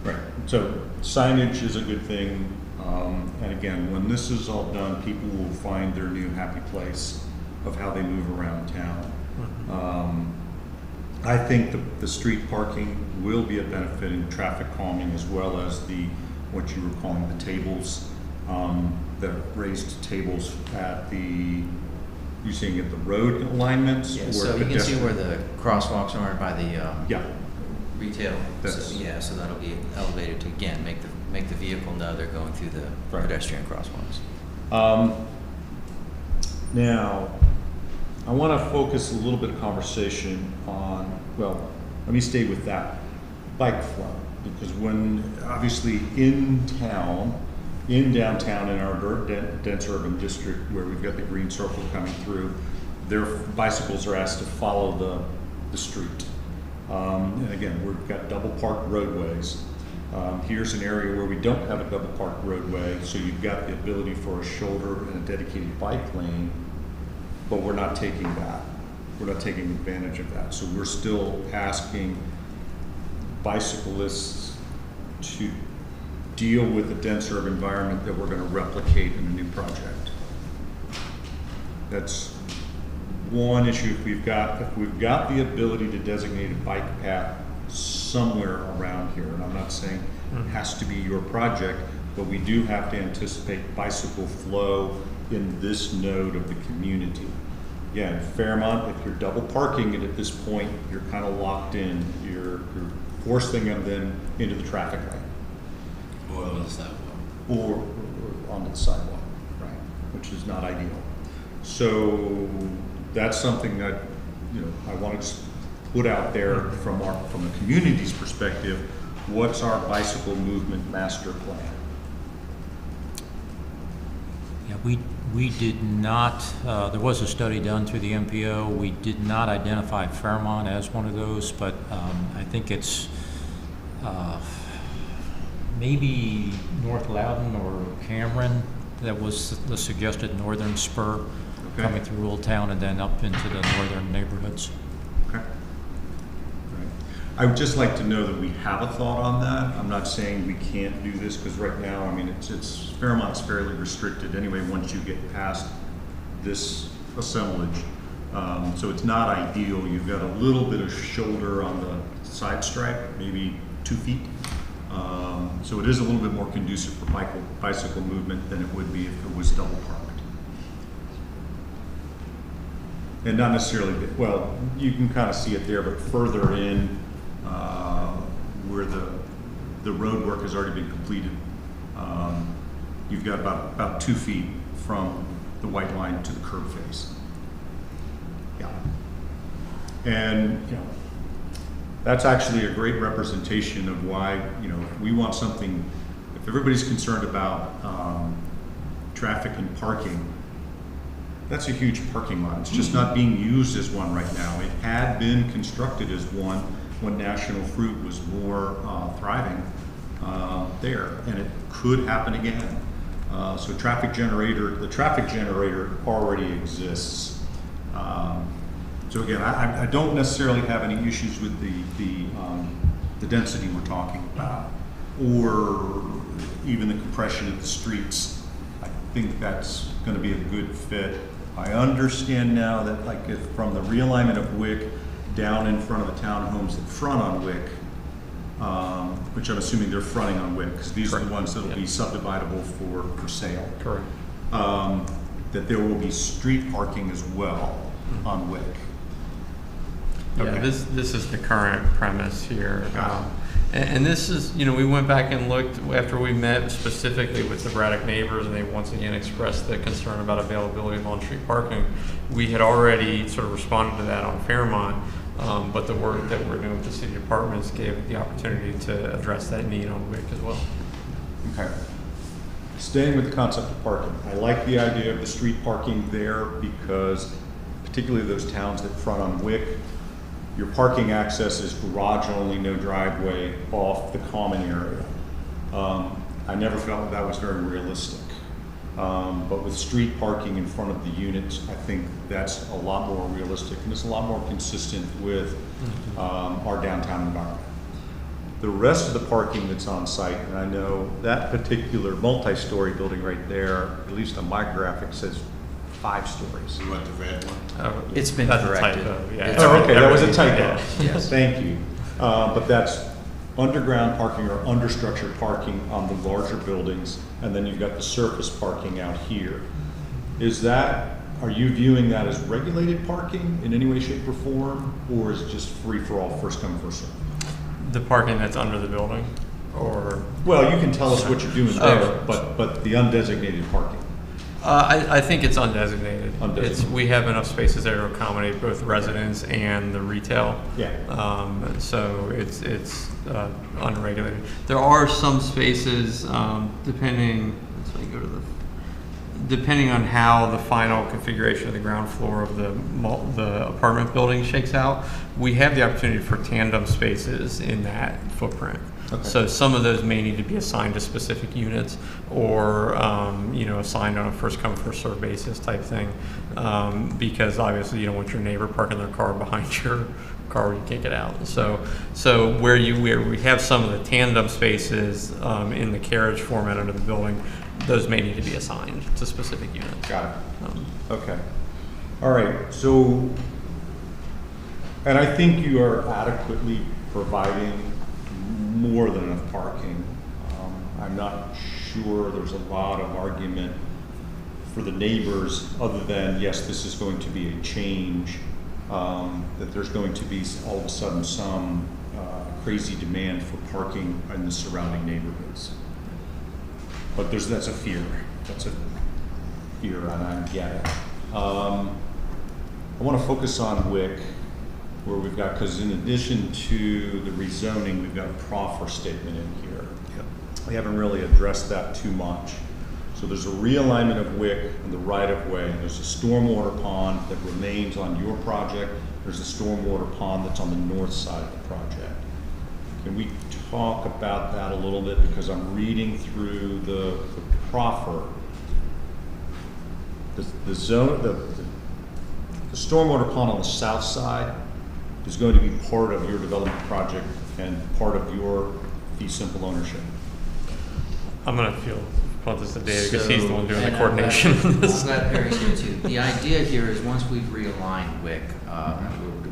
Right. So signage is a good thing. And again, when this is all done, people will find their new happy place of how they move around town. I think the street parking will be a benefit in traffic calming, as well as what you were calling the tables, the raised tables at you're saying at the road alignments? Yeah, or so you can see pedestrian? where the crosswalks are by the Yeah. retail. That's- So that'll be elevated to, again, make the vehicle know they're going through the Right. pedestrian crosswalks. Now, I want to focus a little bit of conversation on, well, let me stay with that bike flow, because obviously in downtown, in our dense urban district where we've got the green circle coming through, their bicycles are asked to follow the street. And again, we've got double parked roadways. Here's an area where we don't have a double parked roadway, so you've got the ability for a shoulder and a dedicated bike lane, but we're not taking that. We're not taking advantage of that. So we're still asking bicyclists to deal with the dense urban environment that we're going to replicate in a new project. That's one issue. If we've got the ability to designate a bike path somewhere around here, and I'm not saying it has to be your project, but we do have to anticipate bicycle flow in this node of the community. Again, Fairmont, if you're double parking it at this point, you're kind of locked in. You're forcing them then into the traffic lane. Or on the sidewalk. Or onto the sidewalk, right, which is not ideal. So that's something that, I want to just put out there from the community's perspective. What's our bicycle movement master plan? Yeah, we did not, there was a study done through the MPO. We did not identify Fairmont as one of those, but I think it's maybe North Loudon or Cameron that was the suggested northern spur, Okay. coming through Old Town and then up into the northern neighborhoods. Okay. Right. I would just like to know that we have a thought on that. I'm not saying we can't do this, because right now, I mean, Fairmont's fairly restricted anyway once you get past this assemblage. So it's not ideal. You've got a little bit of shoulder on the side stripe, maybe 2 feet. So it is a little bit more conducive for bicycle movement than it would be if it was double parked. And not necessarily, well, you can kind of see it there, but further in where the road work has already been completed, you've got about 2 feet from the white line to the curb face. Yeah. And, that's actually a great representation of why, we want something, if everybody's concerned about traffic and parking, That's a huge parking lot. It's just not being used as one right now. It had been constructed as one when National Fruit was more thriving there, and it could happen again. So the traffic generator already exists. So again, I don't necessarily have any issues with the density we're talking about, or even the compression of the streets. I think that's going to be a good fit. I understand now that, like, if from the realignment of Wick down in front of the townhomes that front on Wick, which I'm assuming they're fronting on Wick, because these are the ones that will be subdividable for sale. Correct. That there will be street parking as well on Wick. Yeah, Okay. this is the current premise here. And this is, we went back and looked after we met specifically with the Braddock neighbors, and they once again expressed the concern about availability of on-street parking. We had already sort of responded to that on Fairmont, but the work that we're doing with the city departments gave the opportunity to address that need on Wick as well. Okay. Staying with the concept of parking, I like the idea of the street parking there because particularly those towns that front on Wick, your parking access is garage only, no driveway off the common area. I never felt that was very realistic. But with street parking in front of the units, I think that's a lot more realistic and it's a lot more consistent with our downtown environment. The rest of the parking that's on site, and I know that particular multi-story building right there, at least on my graphic, says 5 stories. You want the red one? It's been That's a corrected. typo, yeah. It's Oh, okay, that was a Everything, typo. yeah. Yes. Thank you. But that's underground parking or understructured parking on the larger buildings, and then you've got the surface parking out here. Are you viewing that as regulated parking in any way, shape, or form, or is it just free for all, first come, first served? The parking that's under the building, or? Well, you can tell us what you're doing there, Oh. but the undesignated parking. I think it's undesignated. Undesignated. We have enough spaces there to accommodate both residents and the retail. Yeah. So it's unregulated. There are some spaces, depending on how the final configuration of the ground floor of the apartment building shakes out, we have the opportunity for tandem spaces in that footprint. Okay. So some of those may need to be assigned to specific units, or assigned on a first come first served basis type thing, because obviously you don't want your neighbor parking their car behind your car where you can't get out. So where we have some of the tandem spaces in the carriage format under the building, those may need to be assigned to specific units. Got it. Okay. All right. So, and I think you are adequately providing more than enough parking. I'm not sure there's a lot of argument for the neighbors other than, yes, this is going to be a change, that there's going to be all of a sudden some crazy demand for parking in the surrounding neighborhoods. But that's a fear. That's a fear, and I get it. I want to focus on Wick, where we've got, because in addition to the rezoning, we've got a proffer statement in here. Yep. We haven't really addressed that too much. So there's a realignment of Wick and the right-of-way. There's a stormwater pond that remains on your project. There's a stormwater pond that's on the north side of the project. Can we talk about that a little bit? Because I'm reading through the proffer. The stormwater pond on the south side is going to be part of your development project and part of your fee simple ownership. I'm going to punt this to Dave because So- he's the one doing the and coordination. I'm glad Perry's here too. The idea here is once we've realigned Wick,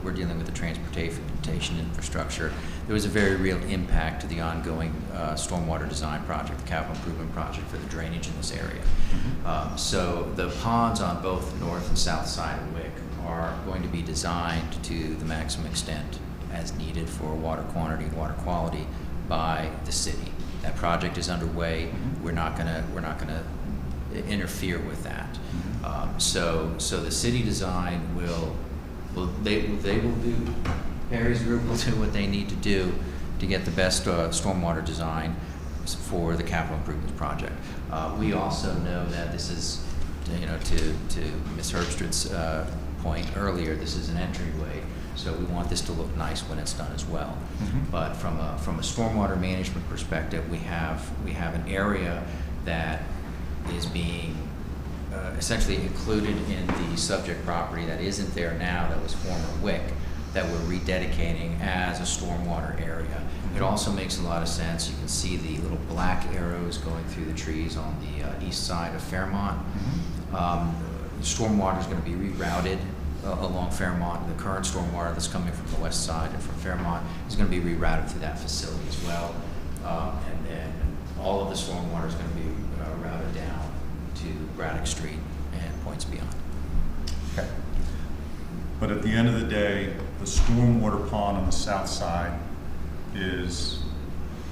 we're dealing with the transportation infrastructure. There was a very real impact to the ongoing stormwater design project, the capital improvement project for the drainage in this area. So the ponds on both the north and south side of Wick are going to be designed to the maximum extent as needed for water quantity and water quality by the city. That project is underway. We're not gonna interfere with that. So the city design they will do. Perry's group will do what they need to do to get the best stormwater design for the capital improvements project. We also know that this is to Ms. Herbstridt's point earlier, this is an entryway, so we want this to look nice when it's done as well. But from a stormwater management perspective, we have an area that is being essentially included in the subject property that isn't there now, that was former Wick, that we're rededicating as a stormwater area. It also makes a lot of sense. You can see the little black arrows going through the trees on the east side of Fairmont. Stormwater is going to be rerouted along Fairmont. The current stormwater that's coming from the west side and from Fairmont is going to be rerouted through that facility as well. And then all of the stormwater is going to be routed down to Braddock Street and points beyond. Okay. But at the end of the day, the stormwater pond on the south side is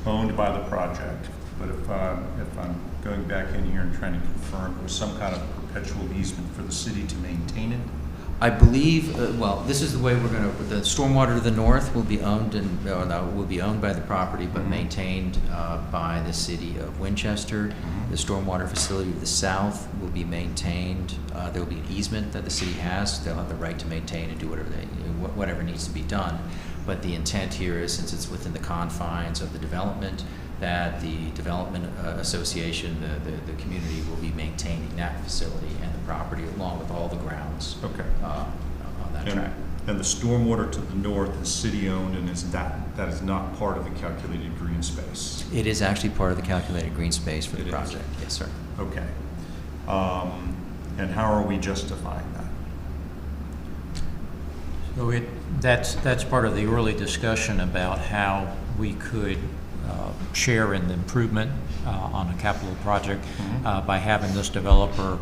owned by the project. But if I'm going back in here and trying to confirm, there was some kind of perpetual easement for the city to maintain it? I believe, well, this is the way we're going to, the stormwater to the north will be owned will be owned by the property, but maintained by the city of Winchester. The stormwater facility to the south will be maintained. There will be an easement that the city has. They'll have the right to maintain and do whatever needs to be done. But the intent here is, since it's within the confines of the development, that the development association, the community, will be maintaining that facility and the property along with all the grounds. Okay. On that track. And the stormwater to the north is city-owned, and that is not part of the calculated green space? It is actually part of the calculated green space for the It is. project. Yes, sir. Okay. And how are we justifying that? So that's part of the early discussion about how we could share in the improvement on a capital project by having this developer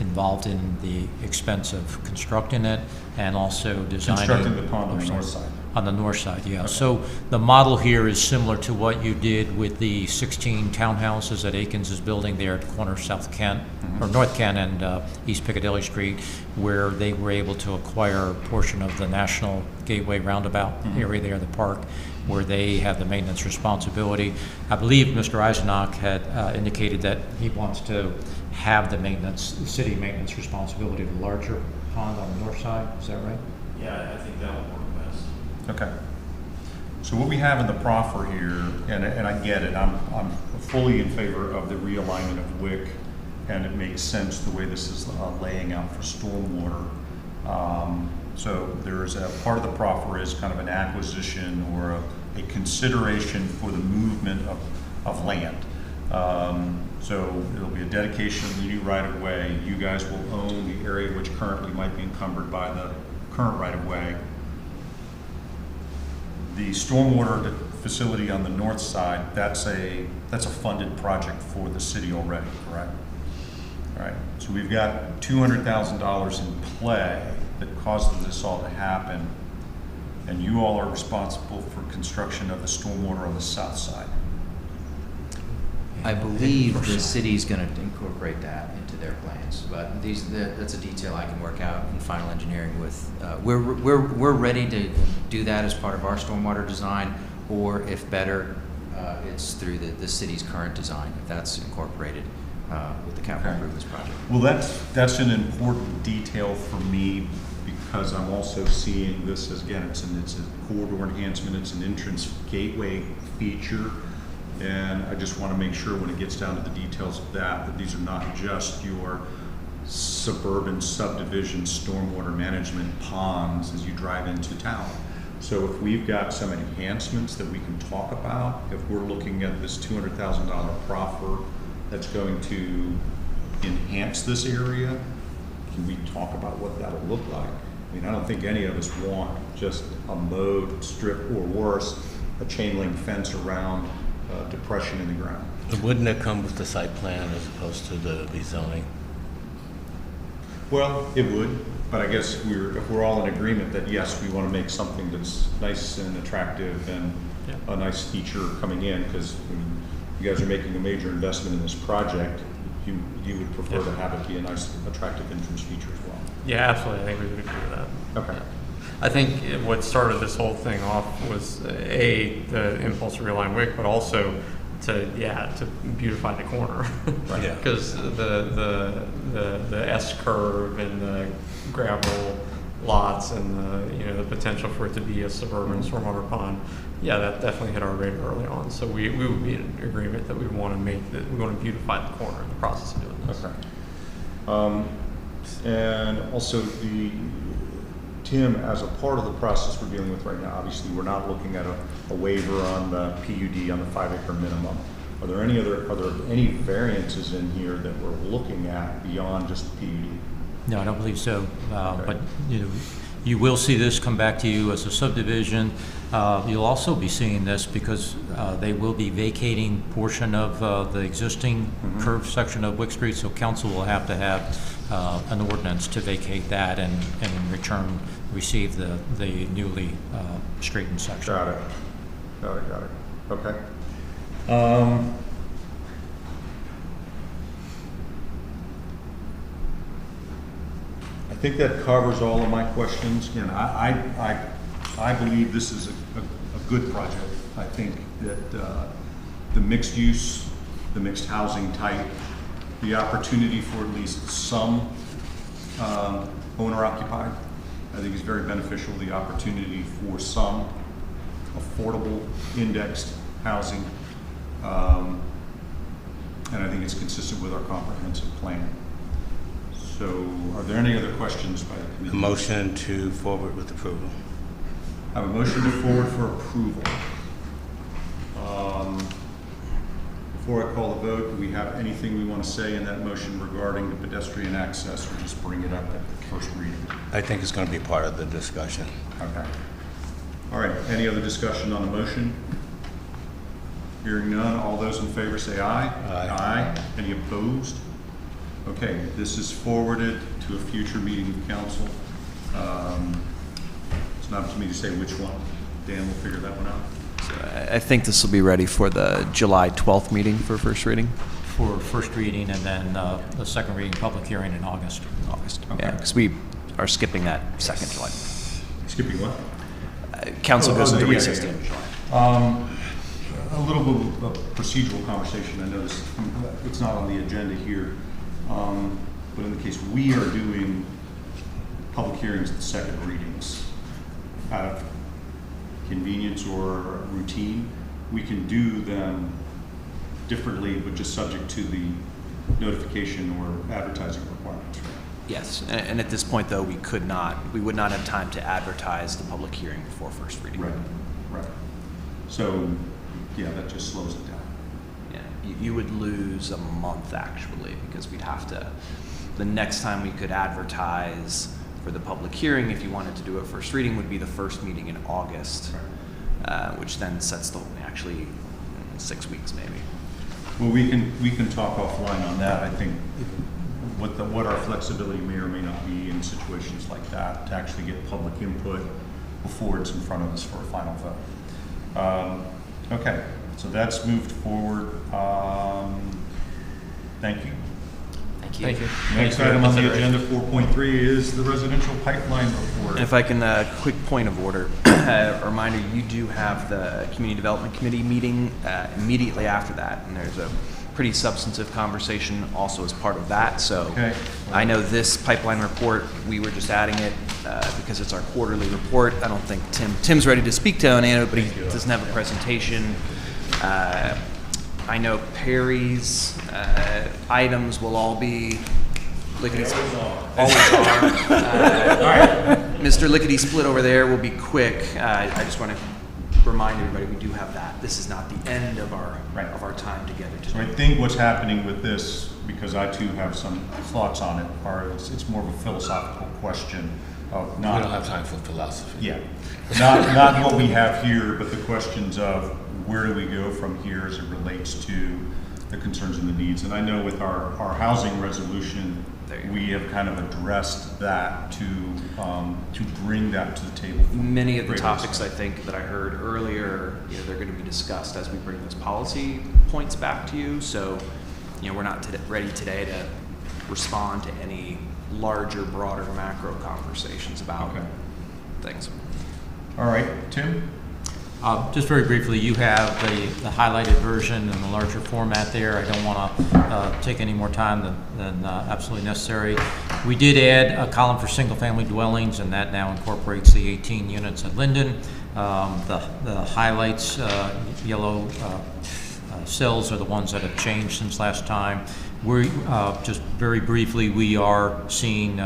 involved in the expense of constructing it and also designing. Constructing the pond on the north side. On the north side, yeah. Okay. So the model here is similar to what you did with the 16 townhouses that Akins is building there at the corner of South Kent, or North Kent and East Piccadilly Street, where they were able to acquire a portion of the National Gateway roundabout area there, the park, where they have the maintenance responsibility. I believe Mr. Eisenach had indicated that he wants to have the city maintenance responsibility of the larger pond on the north side. Is that right? Yeah, I think that would work best. Okay. So what we have in the proffer here, and I get it, I'm fully in favor of the realignment of Wick, and it makes sense the way this is laying out for stormwater. So there's a part of the proffer is kind of an acquisition or a consideration for the movement of land. So it'll be a dedication of the new right-of-way. You guys will own the area which currently might be encumbered by the current right-of-way. The stormwater facility on the north side, that's a funded project for the city already, correct? All right, so we've got $200,000 in play that caused this all to happen, and you all are responsible for construction of the stormwater on the south side. I believe the city's going to incorporate that into their plans, but that's a detail I can work out in final engineering with. We're ready to do that as part of our stormwater design, or if better, it's through the city's current design, if that's incorporated with the capital improvements project. Well, that's an important detail for me, because I'm also seeing this as, again, it's a corridor enhancement, it's an entrance gateway feature. And I just want to make sure when it gets down to the details of that these are not just your suburban subdivision stormwater management ponds as you drive into town. So if we've got some enhancements that we can talk about, if we're looking at this $200,000 proffer that's going to enhance this area, can we talk about what that'll look like? I mean, I don't think any of us want just a mowed strip, or worse, a chain link fence around depression in the ground. Wouldn't it come with the site plan as opposed to the rezoning? Well, it would, but I guess if we're all in agreement that yes, we want to make something that's nice and attractive and a nice feature coming in, because you guys are making a major investment in this project, you would prefer to have it be a nice, attractive entrance feature as well. Yeah, absolutely. I think we would agree with that. Okay. I think what started this whole thing off was the impulse to realign Wick, but also to beautify the corner. Yeah. Because the S curve and the gravel lots and the potential for it to be a suburban stormwater pond, that definitely hit our radar early on. So we would be in agreement that we want to beautify the corner in the process of doing this. Okay. And also Tim, as a part of the process we're dealing with right now, obviously we're not looking at a waiver on the PUD on the 5-acre minimum. Are there any variances in here that we're looking at beyond just the PUD? No, I don't believe so. Okay. But you will see this come back to you as a subdivision. You'll also be seeing this because they will be vacating portion of the existing curved section of Wick Street, so council will have to have an ordinance to vacate that and in return receive the newly straightened section. Got it. Okay. I think that covers all of my questions. Again, I believe this is a good project. I think that the mixed use, the mixed housing type, the opportunity for at least some owner occupied, I think is very beneficial. The opportunity for some affordable indexed housing, and I think it's consistent with our comprehensive plan. So are there any other questions by the committee? A motion to forward with approval. I have a motion to forward for approval. Before I call the vote, do we have anything we want to say in that motion regarding the pedestrian access, or just bring it up at the first reading? I think it's going to be part of the discussion. Okay. All right, any other discussion on the motion? Hearing none, all those in favor say aye. Aye. Any opposed? Okay, this is forwarded to a future meeting of council. It's not up to me to say which one. Dan will figure that one out. I think this will be ready for the July 12th meeting for first reading. For first reading and then the second reading public hearing in August. Okay. Yeah, because we are skipping that second July. Skipping what? Council goes into yeah, recess yeah, the end of July. A little bit of procedural conversation. I know it's not on the agenda here, but in the case we are doing public hearings at second readings out of convenience or routine, we can do them differently, but just subject to the notification or advertising requirements. Right? Yes, and at this point though, we would not have time to advertise the public hearing before first reading. Right. So, yeah, that just slows it down. Yeah, you would lose a month actually, because we'd have to, the next time we could advertise for the public hearing, if you wanted to do a first reading, would be the first meeting in August, which then sets actually 6 weeks maybe. Well, we can talk offline on that. I think what our flexibility may or may not be in situations like that to actually get public input before it's in front of us for a final vote. Okay, so that's moved forward. Thank you. Thank you. Next item on the agenda, 4.3, is the residential pipeline report. And if I can, quick point of order, a reminder, you do have the Community Development Committee meeting immediately after that, and there's a pretty substantive conversation also as part of that. So Okay. I know this pipeline report, we were just adding it because it's our quarterly report. I don't think Tim's ready to speak to it, but he doesn't have a presentation. I know Perry's items will all be lickety always are. Mr. Lickety Split over there will be quick. I just want to remind everybody we do have that. This is not the end of our time together So I today. think what's happening with this, because I too have some thoughts on it, it's more of a philosophical question of We not. don't have time for philosophy. Yeah, not what we have here, but the questions of where do we go from here as it relates to the concerns and the needs. And I know with our housing resolution, we have kind of addressed that to bring that to the table. Many of the Great topics I insight. think that I heard earlier, they're going to be discussed as we bring those policy points back to you. So, we're not ready today to respond to any larger, broader macro conversations about Okay. things. All right, Tim? Just very briefly, you have the highlighted version in the larger format there. I don't want to take any more time than absolutely necessary. We did add a column for single-family dwellings, and that now incorporates the 18 units at Linden. The highlights, yellow cells are the ones that have changed since last time. We're just very briefly, we are seeing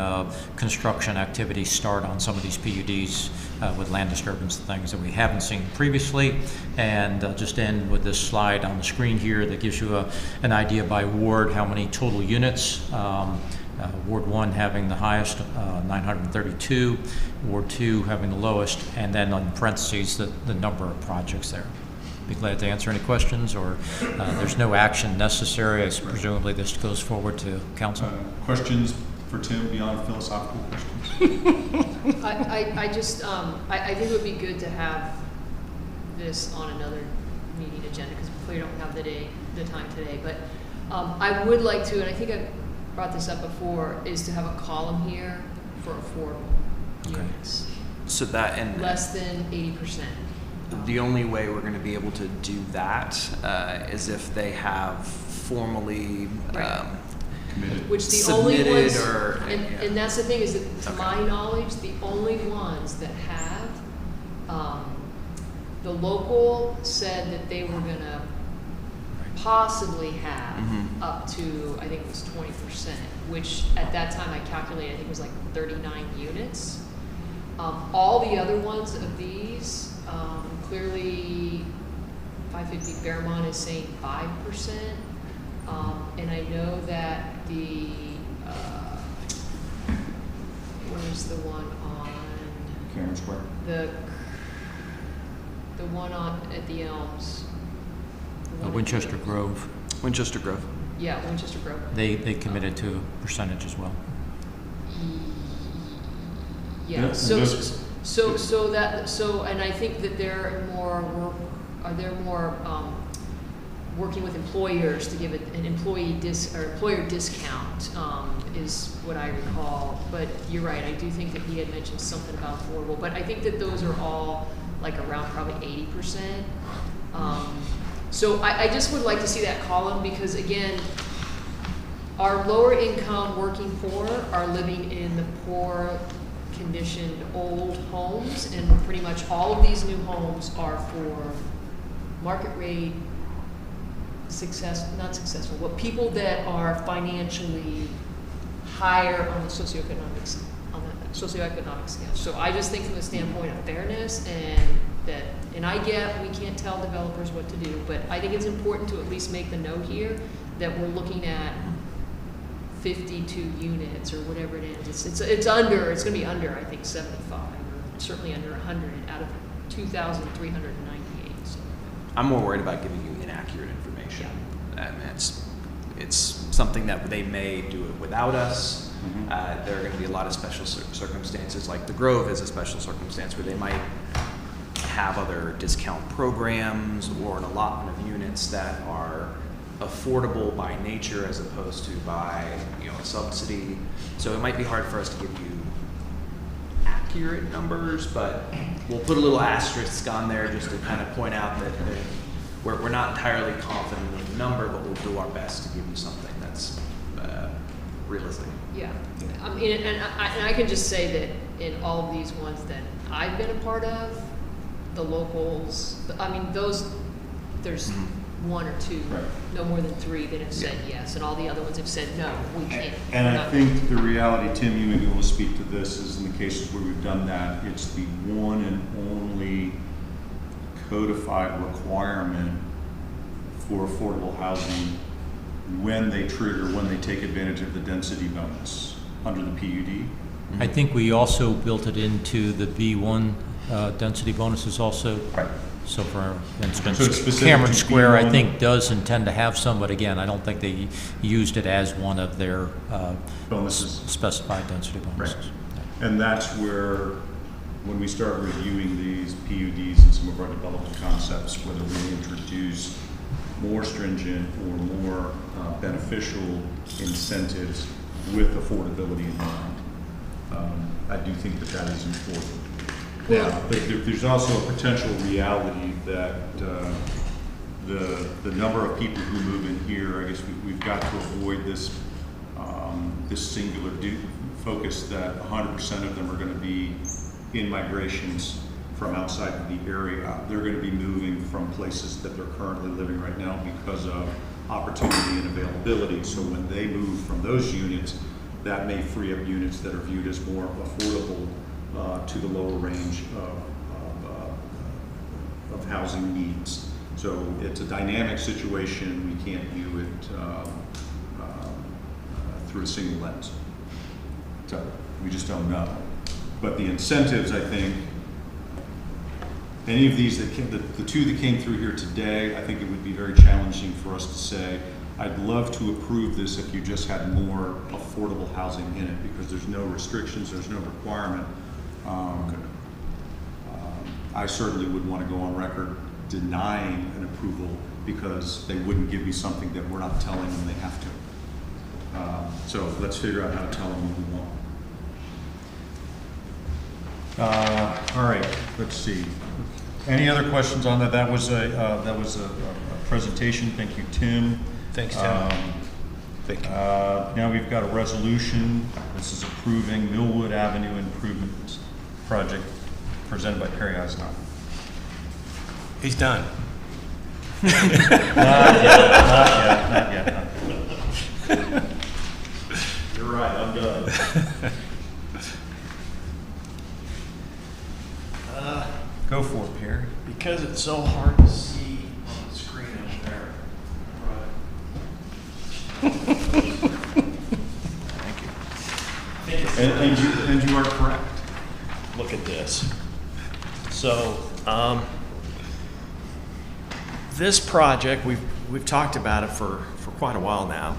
construction activity start on some of these PUDs with land disturbance and things that we haven't seen previously. And just end with this slide on the screen here that gives you an idea by ward how many total units. Ward 1 having the highest, 932, Ward 2 having the lowest, and then on parentheses the number of projects there. Be glad to answer any questions, or there's no action necessary. Presumably this goes forward to council. Questions for Tim beyond philosophical questions? I just, I think it would be good to have this on another meeting agenda, because we don't have the time today, but I would like to, and I think I brought this up before, is to have a column here for affordable units. So that, and Less than 80%. the only way we're going to be able to do that is if they have formally Right. Committed. Which the submitted only ones, or and that's the thing, is that to Okay. my knowledge, the only ones that have, the local said that they were gonna possibly have Mhm. up to, I think it was 20%, which at that time I calculated, I think it was like 39 units. All the other ones of these, clearly 550 Fairmont is saying 5%. And I know that the, where's the one on Karen Square. the one on at the Elms? The one at Winchester the Elms. Grove, Winchester Grove. Yeah, Winchester Grove. they committed to a percentage as well. Yeah, Yeah, so, and those- and I think that they're more working with employers to give it an employer discount, is what I recall. But you're right, I do think that he had mentioned something about affordable, but I think that those are all like around probably 80%. So I just would like to see that column, because again, our lower income working poor are living in the poor conditioned old homes, and pretty much all of these new homes are for market rate not successful, but people that are financially higher on the socioeconomic scale. So I just think from the standpoint of fairness, and I get we can't tell developers what to do, but I think it's important to at least make the note here that we're looking at 52 units or whatever it is. It's going to be under, I think, 75, or certainly under 100 out of 2,398. So. I'm more worried about giving you inaccurate information. And it's something that they may do it without us. Mm-hmm. There are going to be a lot of special circumstances, like the Grove is a special circumstance where they might have other discount programs or an allotment of units that are affordable by nature as opposed to by a subsidy. So it might be hard for us to give you accurate numbers, but we'll put a little asterisk on there just to kind of point out that we're not entirely confident of the number, but we'll do our best to give you something that's realistic. Yeah, I mean, and I can just say that in all of these ones that I've been a part of, the locals, I mean, there's one or two, Right. no more than 3 that have said yes, and all the other ones have said no, we can't. And we're I not- think the reality, Tim, you may be able to speak to this, is in the cases where we've done that, it's the one and only codified requirement for affordable housing when they take advantage of the density bonus under the PUD. I think we also built it into the B1 density bonuses also. Right. So for So it's instance, specific Cameron to Square, I B1. think, does intend to have some, but again, I don't think they used it as one of their Bonuses. specified density bonuses. And that's where, when we start reviewing these PUDs and some of our development concepts, whether we introduce more stringent or more beneficial incentives with affordability in mind. I do think that is important. Now, there's also a potential reality that the number of people who move in here, I guess we've got to avoid this this singular focus that 100% of them are going to be in migrations from outside of the area. They're going to be moving from places that they're currently living right now because of opportunity and availability. So when they move from those units, that may free up units that are viewed as more affordable to the lower range of housing needs. So it's a dynamic situation. We can't view it through a single lens. So we just don't know. But the incentives, I think, any of these that came, the two that came through here today, I think it would be very challenging for us to say, I'd love to approve this if you just had more affordable housing in it, because there's no restrictions, there's no requirement. I certainly would want to go on record denying an approval because they wouldn't give me something that we're not telling them they have to. So let's figure out how to tell them what we want. All right, let's see. Any other questions on that? That was a presentation. Thank you, Tim. Thanks, Tim. Thank you. Now we've got a resolution. This is approving Millwood Avenue Improvement Project presented by Perry Eisner. He's done. Not yet. You're right, I'm done. Go for it, Perry. Because it's so hard to see on the screen out there. Thank you. And you are correct. Look at this. So, this project, we've talked about it for quite a while now,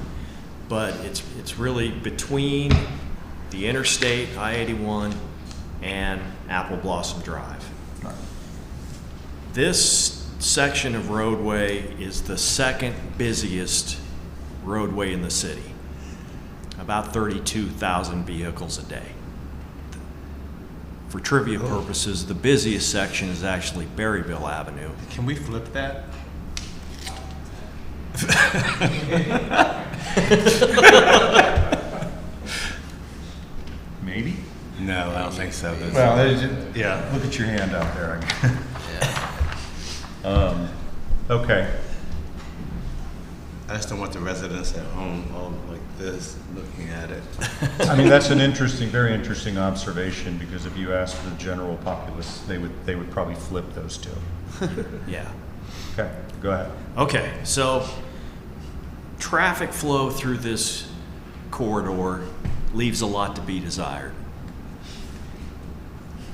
but it's really between the interstate, I-81, and Apple Blossom Drive. Right. This section of roadway is the second busiest roadway in the city. About 32,000 vehicles a day. For trivia purposes, the busiest section is actually Berryville Avenue. Can we flip that? Maybe? No, I don't think so. Well, yeah. Look at your hand out there. Okay. I just don't want the residents at home all like this looking at it. I mean, that's an interesting, very interesting observation, because if you ask the general populace, they would probably flip those two. Yeah. Okay, go ahead. Okay, so traffic flow through this corridor leaves a lot to be desired.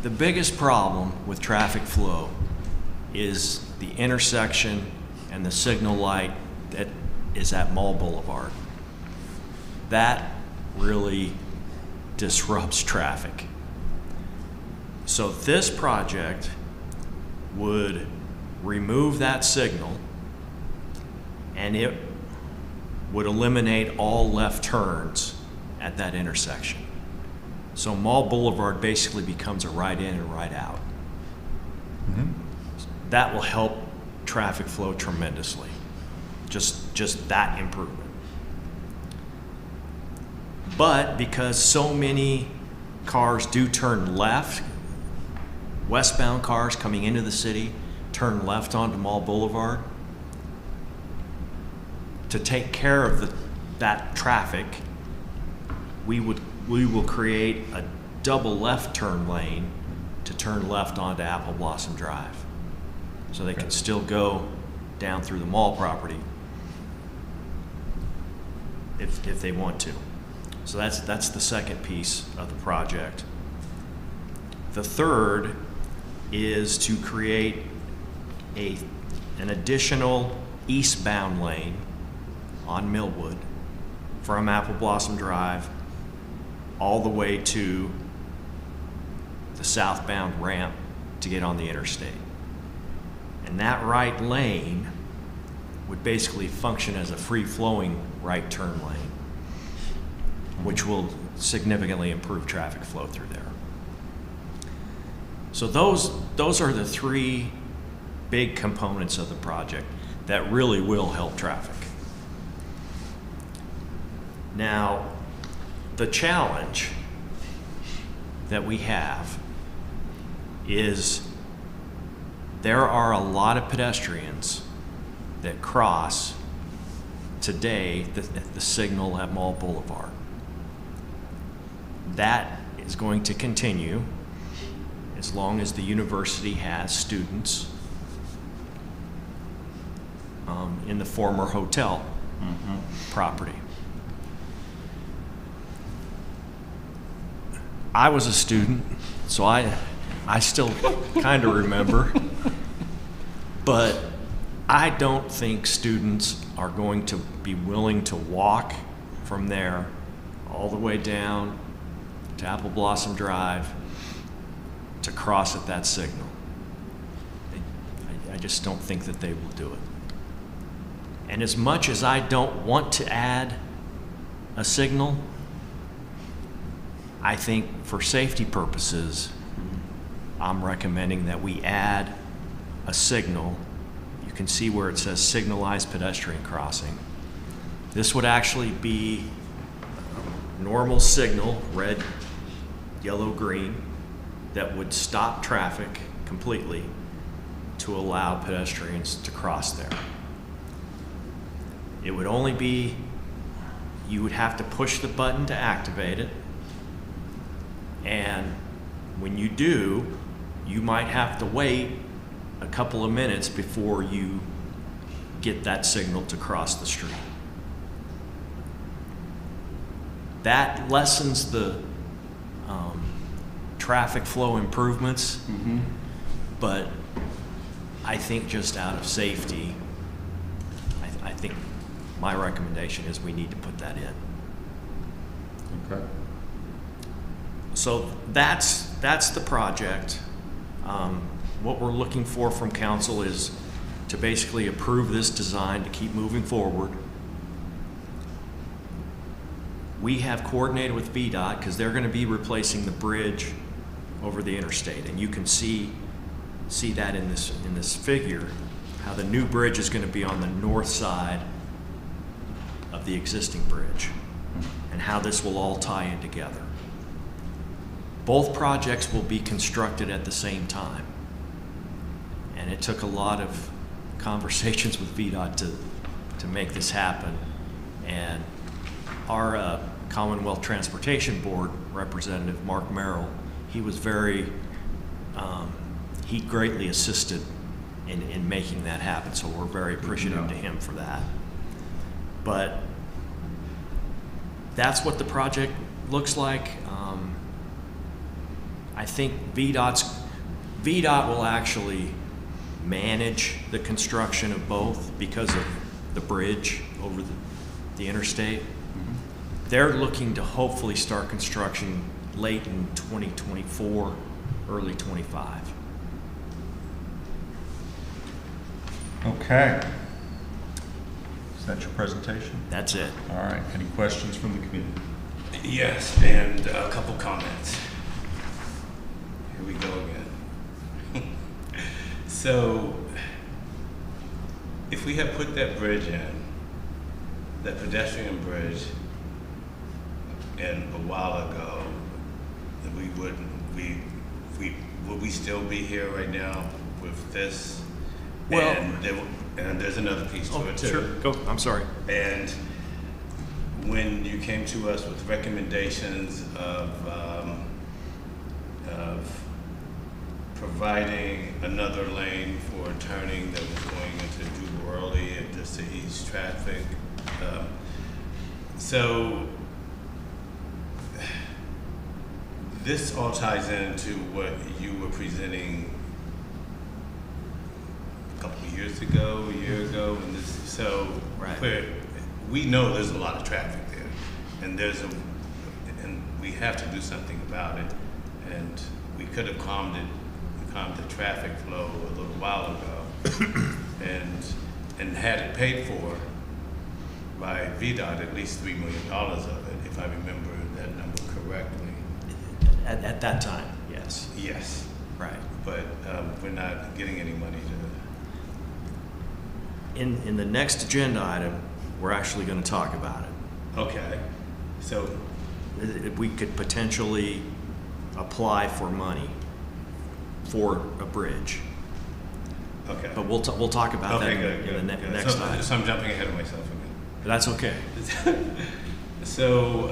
The biggest problem with traffic flow is the intersection and the signal light that is at Mall Boulevard. That really disrupts traffic. So this project would remove that signal, and it would eliminate all left turns at that intersection. So Mall Boulevard basically becomes a right in and right out. Mm-hmm. That will help traffic flow tremendously. Just that improvement. But because so many cars do turn left, westbound cars coming into the city turn left onto Mall Boulevard, to take care of that traffic, we will create a double left turn lane to turn left onto Apple Blossom Drive. So they can still go down through the mall property if they want to. So that's the second piece of the project. The third is to create an additional eastbound lane on Millwood from Apple Blossom Drive all the way to the southbound ramp to get on the interstate. And that right lane would basically function as a free-flowing right turn lane, which will significantly improve traffic flow through there. So those are the three big components of the project that really will help traffic. Now, the challenge that we have is there are a lot of pedestrians that cross today the signal at Mall Boulevard. That is going to continue as long as the university has students in the former hotel property. I was a student, so I still kind of remember, but I don't think students are going to be willing to walk from there all the way down to Apple Blossom Drive to cross at that signal. I just don't think that they will do it. And as much as I don't want to add a signal, I think for safety purposes, I'm recommending that we add a signal. You can see where it says signalized pedestrian crossing. This would actually be a normal signal, red, yellow, green, that would stop traffic completely to allow pedestrians to cross there. It would only be, you would have to push the button to activate it. And when you do, you might have to wait a couple of minutes before you get that signal to cross the street. That lessens the traffic flow improvements, but I think just out of safety, I think my recommendation is we need to put that in. Okay. So that's the project. What we're looking for from council is to basically approve this design to keep moving forward. We have coordinated with VDOT because they're going to be replacing the bridge over the interstate, and you can see that in this figure, how the new bridge is going to be on the north side of the existing bridge, and how this will all tie in together. Both projects will be constructed at the same time. And it took a lot of conversations with VDOT to make this happen. And our Commonwealth Transportation Board representative, Mark Merrill, he was he greatly assisted in making that happen. So we're very appreciative to him for that. But that's what the project looks like. I think VDOT will actually manage the construction of both because of the bridge over the interstate. They're looking to hopefully start construction late in 2024, early 25. Okay. Is that your presentation? That's it. All right. Any questions from the committee? Yes, and a couple comments. Here we go again. So, if we had put that bridge in, that pedestrian bridge, in a while ago, would we still be here right now with this? Well, and there's another piece to it too. Sure. Go. I'm sorry. And when you came to us with recommendations of providing another lane for turning that was going into Duke Early and just to ease traffic, so this all ties into what you were presenting a couple of years ago, a year ago, and this. So right. We know there's a lot of traffic there, and and we have to do something about it. And we could have calmed the traffic flow a little while ago, and had it paid for by VDOT, at least $3 million of it, if I remember that number correctly. At that time, yes. Yes. Right. but we're not getting any money to. In the next agenda item, we're actually going to talk about it. Okay, so, We could potentially apply for money for a bridge, okay. but we'll talk about that Okay, good, in the good, good. next So item. I'm jumping ahead of myself again. But that's okay. So,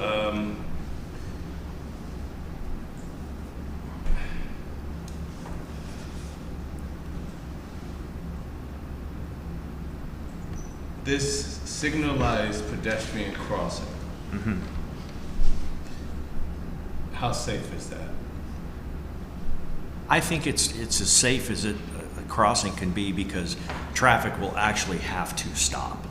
this signalized pedestrian crossing, Mhm. how safe is that? I think it's as safe as a crossing can be because traffic will actually have to stop.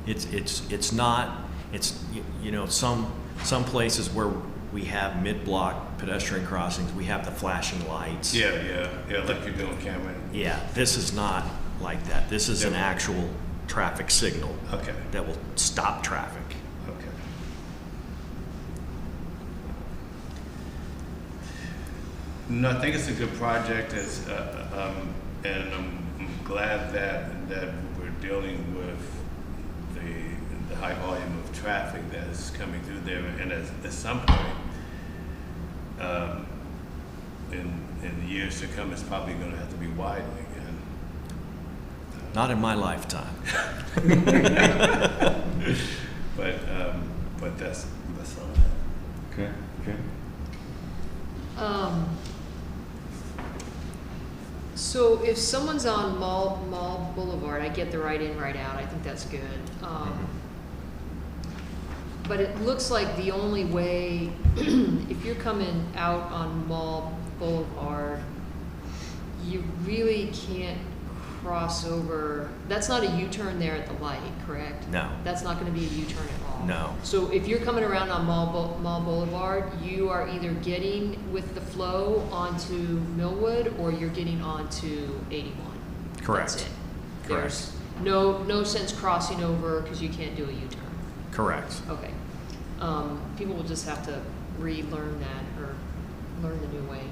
It's not, you know, some places where we have mid-block pedestrian crossings, we have the flashing lights. Yeah, like you're doing, Cameron. Yeah, this is not like that. This is an Yeah. actual traffic signal Okay, that will stop traffic. okay. No, I think it's a good project, and I'm glad that we're dealing with the high volume of traffic that is coming through there, and at some point, in the years to come, it's probably gonna have to be widened again. Not in my lifetime. But that's all I have. Okay, okay. So if someone's on Mall Boulevard, I get the right in, right out, I think that's good. But it looks like the only way, if you're coming out on Mall Boulevard, you really can't cross over, that's not a U-turn there at the light, correct? No. That's not gonna be a U-turn at all? No. So if you're coming around on Mall Boulevard, you are either getting with the flow onto Millwood or you're getting onto 81. Correct. That's it. Correct. There's no sense crossing over because you can't do a U-turn. Correct. Okay. People will just have to relearn that or learn the new way.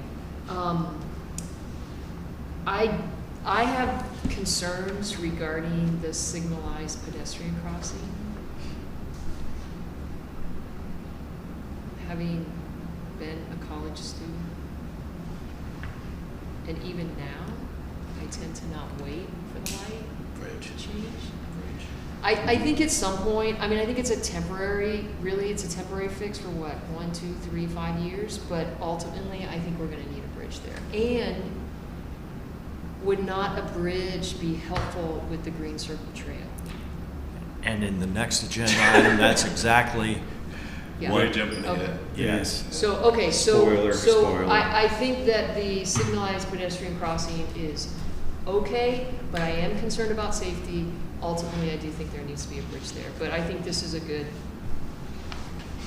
I have concerns regarding the signalized pedestrian crossing. Having been a college student, and even now, I tend to not wait for the light Bridge. to change. I think at some point, I mean, I think it's a temporary fix for what, 1, 2, 3, 5 years, but ultimately, I think we're gonna need a bridge there. And would not a bridge be helpful with the Green Circle Trail? And in the next agenda item, that's exactly Yeah. We're jumping Okay. ahead. yes. So, okay, so, Spoiler, spoiler. I think that the signalized pedestrian crossing is okay, but I am concerned about safety. Ultimately, I do think there needs to be a bridge there, but I think this is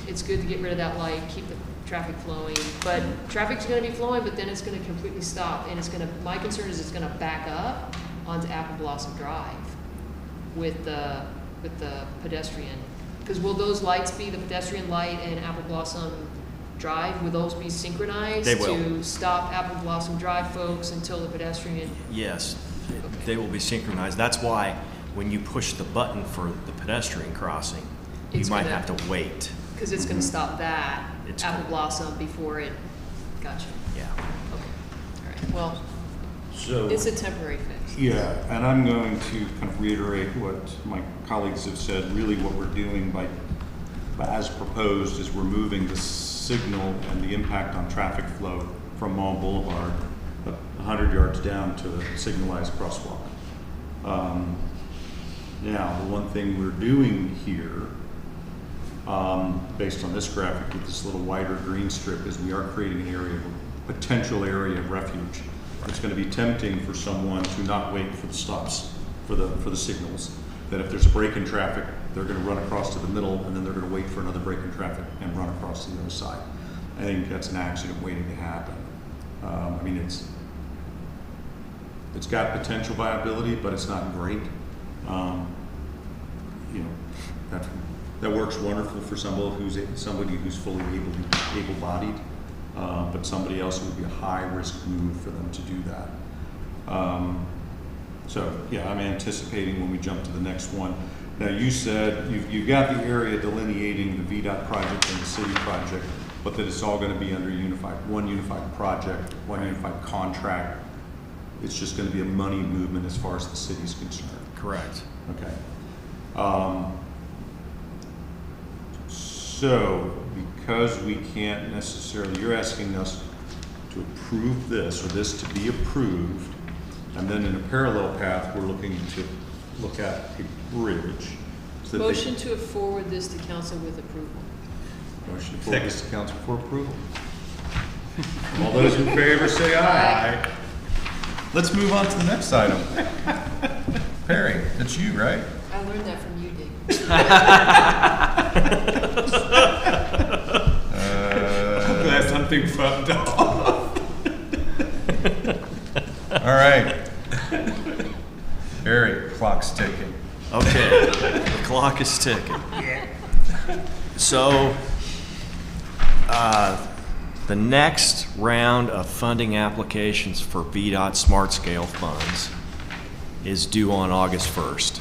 it's good to get rid of that light, keep the traffic flowing, but traffic's gonna be flowing, but then it's gonna completely stop, and my concern is it's gonna back up onto Apple Blossom Drive with the pedestrian. Because will those lights be the pedestrian light and Apple Blossom Drive? Will those be synchronized They will. to stop Apple Blossom Drive folks until the pedestrian? Yes, Okay. they will be synchronized. That's why when you push the button for the pedestrian crossing, you It's might gonna- have to wait. Because it's gonna stop that It's Apple gonna- Blossom before it, gotcha, Yeah. okay, all right, well, So. it's a temporary fix. Yeah, and I'm going to kind of reiterate what my colleagues have said. Really what we're doing as proposed is we're moving the signal and the impact on traffic flow from Mall Boulevard 100 yards down to the signalized crosswalk. Now, the one thing we're doing here, based on this graphic with this little wider green strip, is we are creating an area, potential area of refuge. It's going to be tempting for someone to not wait for the stops, for the signals. That if there's a break in traffic, they're going to run across to the middle, and then they're going to wait for another break in traffic and run across to the other side. I think that's an accident waiting to happen. I mean, it's got potential viability, but it's not great. You know, that works wonderful for somebody who's fully able-bodied, but somebody else it would be a high-risk move for them to do that. So, yeah, I'm anticipating when we jump to the next one. Now, you said you've got the area delineating the VDOT project and the city project, but that it's all going to be under one unified project, one unified contract. It's just going to be a money movement as far as the city's concerned. Correct. Okay. So, because we can't necessarily, you're asking us to approve this, or this to be approved, and then in a parallel path, we're looking to look at a bridge. So that Motion to forward this to council with approval. Motion to forward this to council for approval. All those in favor say aye. Aye. Let's move on to the next item. Perry, that's you, right? I learned that from you, Dick. I'm glad something fucked up. All right. Perry, clock's ticking. Okay, the clock is ticking. So, the next round of funding applications for VDOT Smart Scale funds is due on August 1st.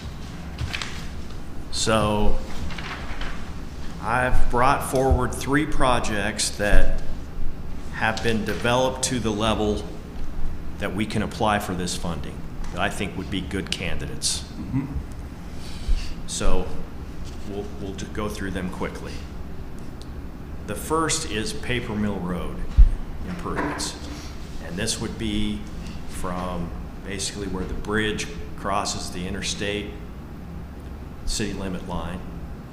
So, I've brought forward 3 projects that have been developed to the level that we can apply for this funding, that I think would be good candidates. So we'll just go through them quickly. The first is Paper Mill Road improvements. And this would be from basically where the bridge crosses the interstate city limit line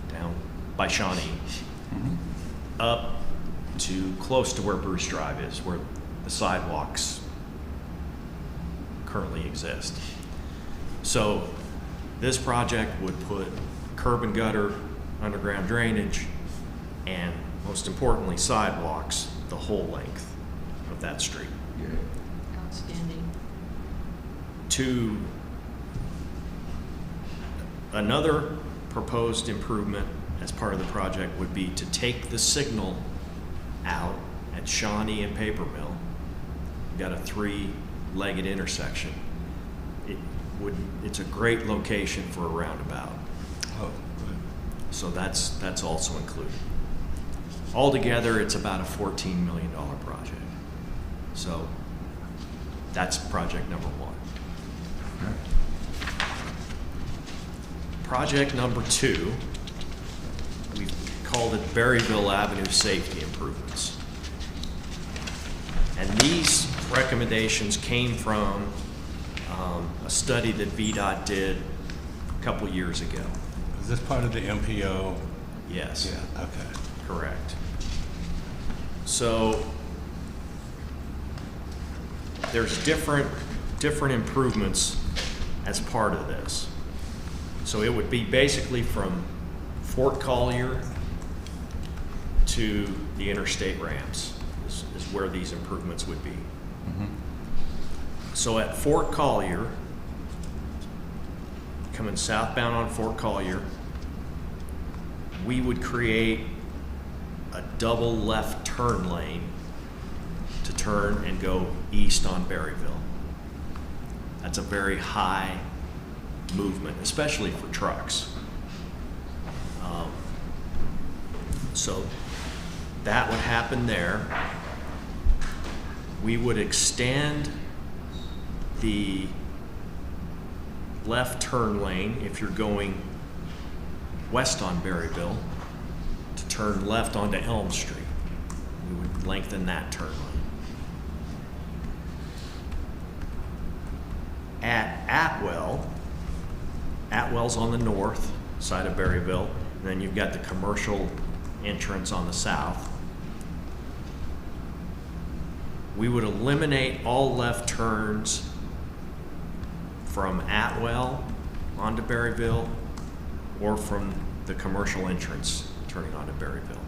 down by Shawnee, up to close to where Bruce Drive is, where the sidewalks currently exist. So this project would put curb and gutter, underground drainage, and most importantly, sidewalks the whole length of that street. Outstanding. To another proposed improvement as part of the project would be to take the signal out at Shawnee and Paper Mill. We've got a 3-legged intersection. It's a great location for a roundabout. Oh, good. So that's also included. Altogether, it's about a $14 million project. So that's project number 1. Project number 2, we've called it Berryville Avenue Safety Improvements. And these recommendations came from a study that VDOT did a couple years ago. Is this part of the MPO? Yes. Yeah, okay. Correct. So there's different improvements as part of this. So it would be basically from Fort Collier to the interstate ramps is where these improvements would be. So at Fort Collier, coming southbound on Fort Collier, we would create a double left turn lane to turn and go east on Berryville. That's a very high movement, especially for trucks. So that would happen there. We would extend the left turn lane if you're going west on Berryville to turn left onto Elm Street. We would lengthen that turn lane. At Atwell's on the north side of Berryville, and then you've got the commercial entrance on the south. We would eliminate all left turns from Atwell onto Berryville or from the commercial entrance turning onto Berryville.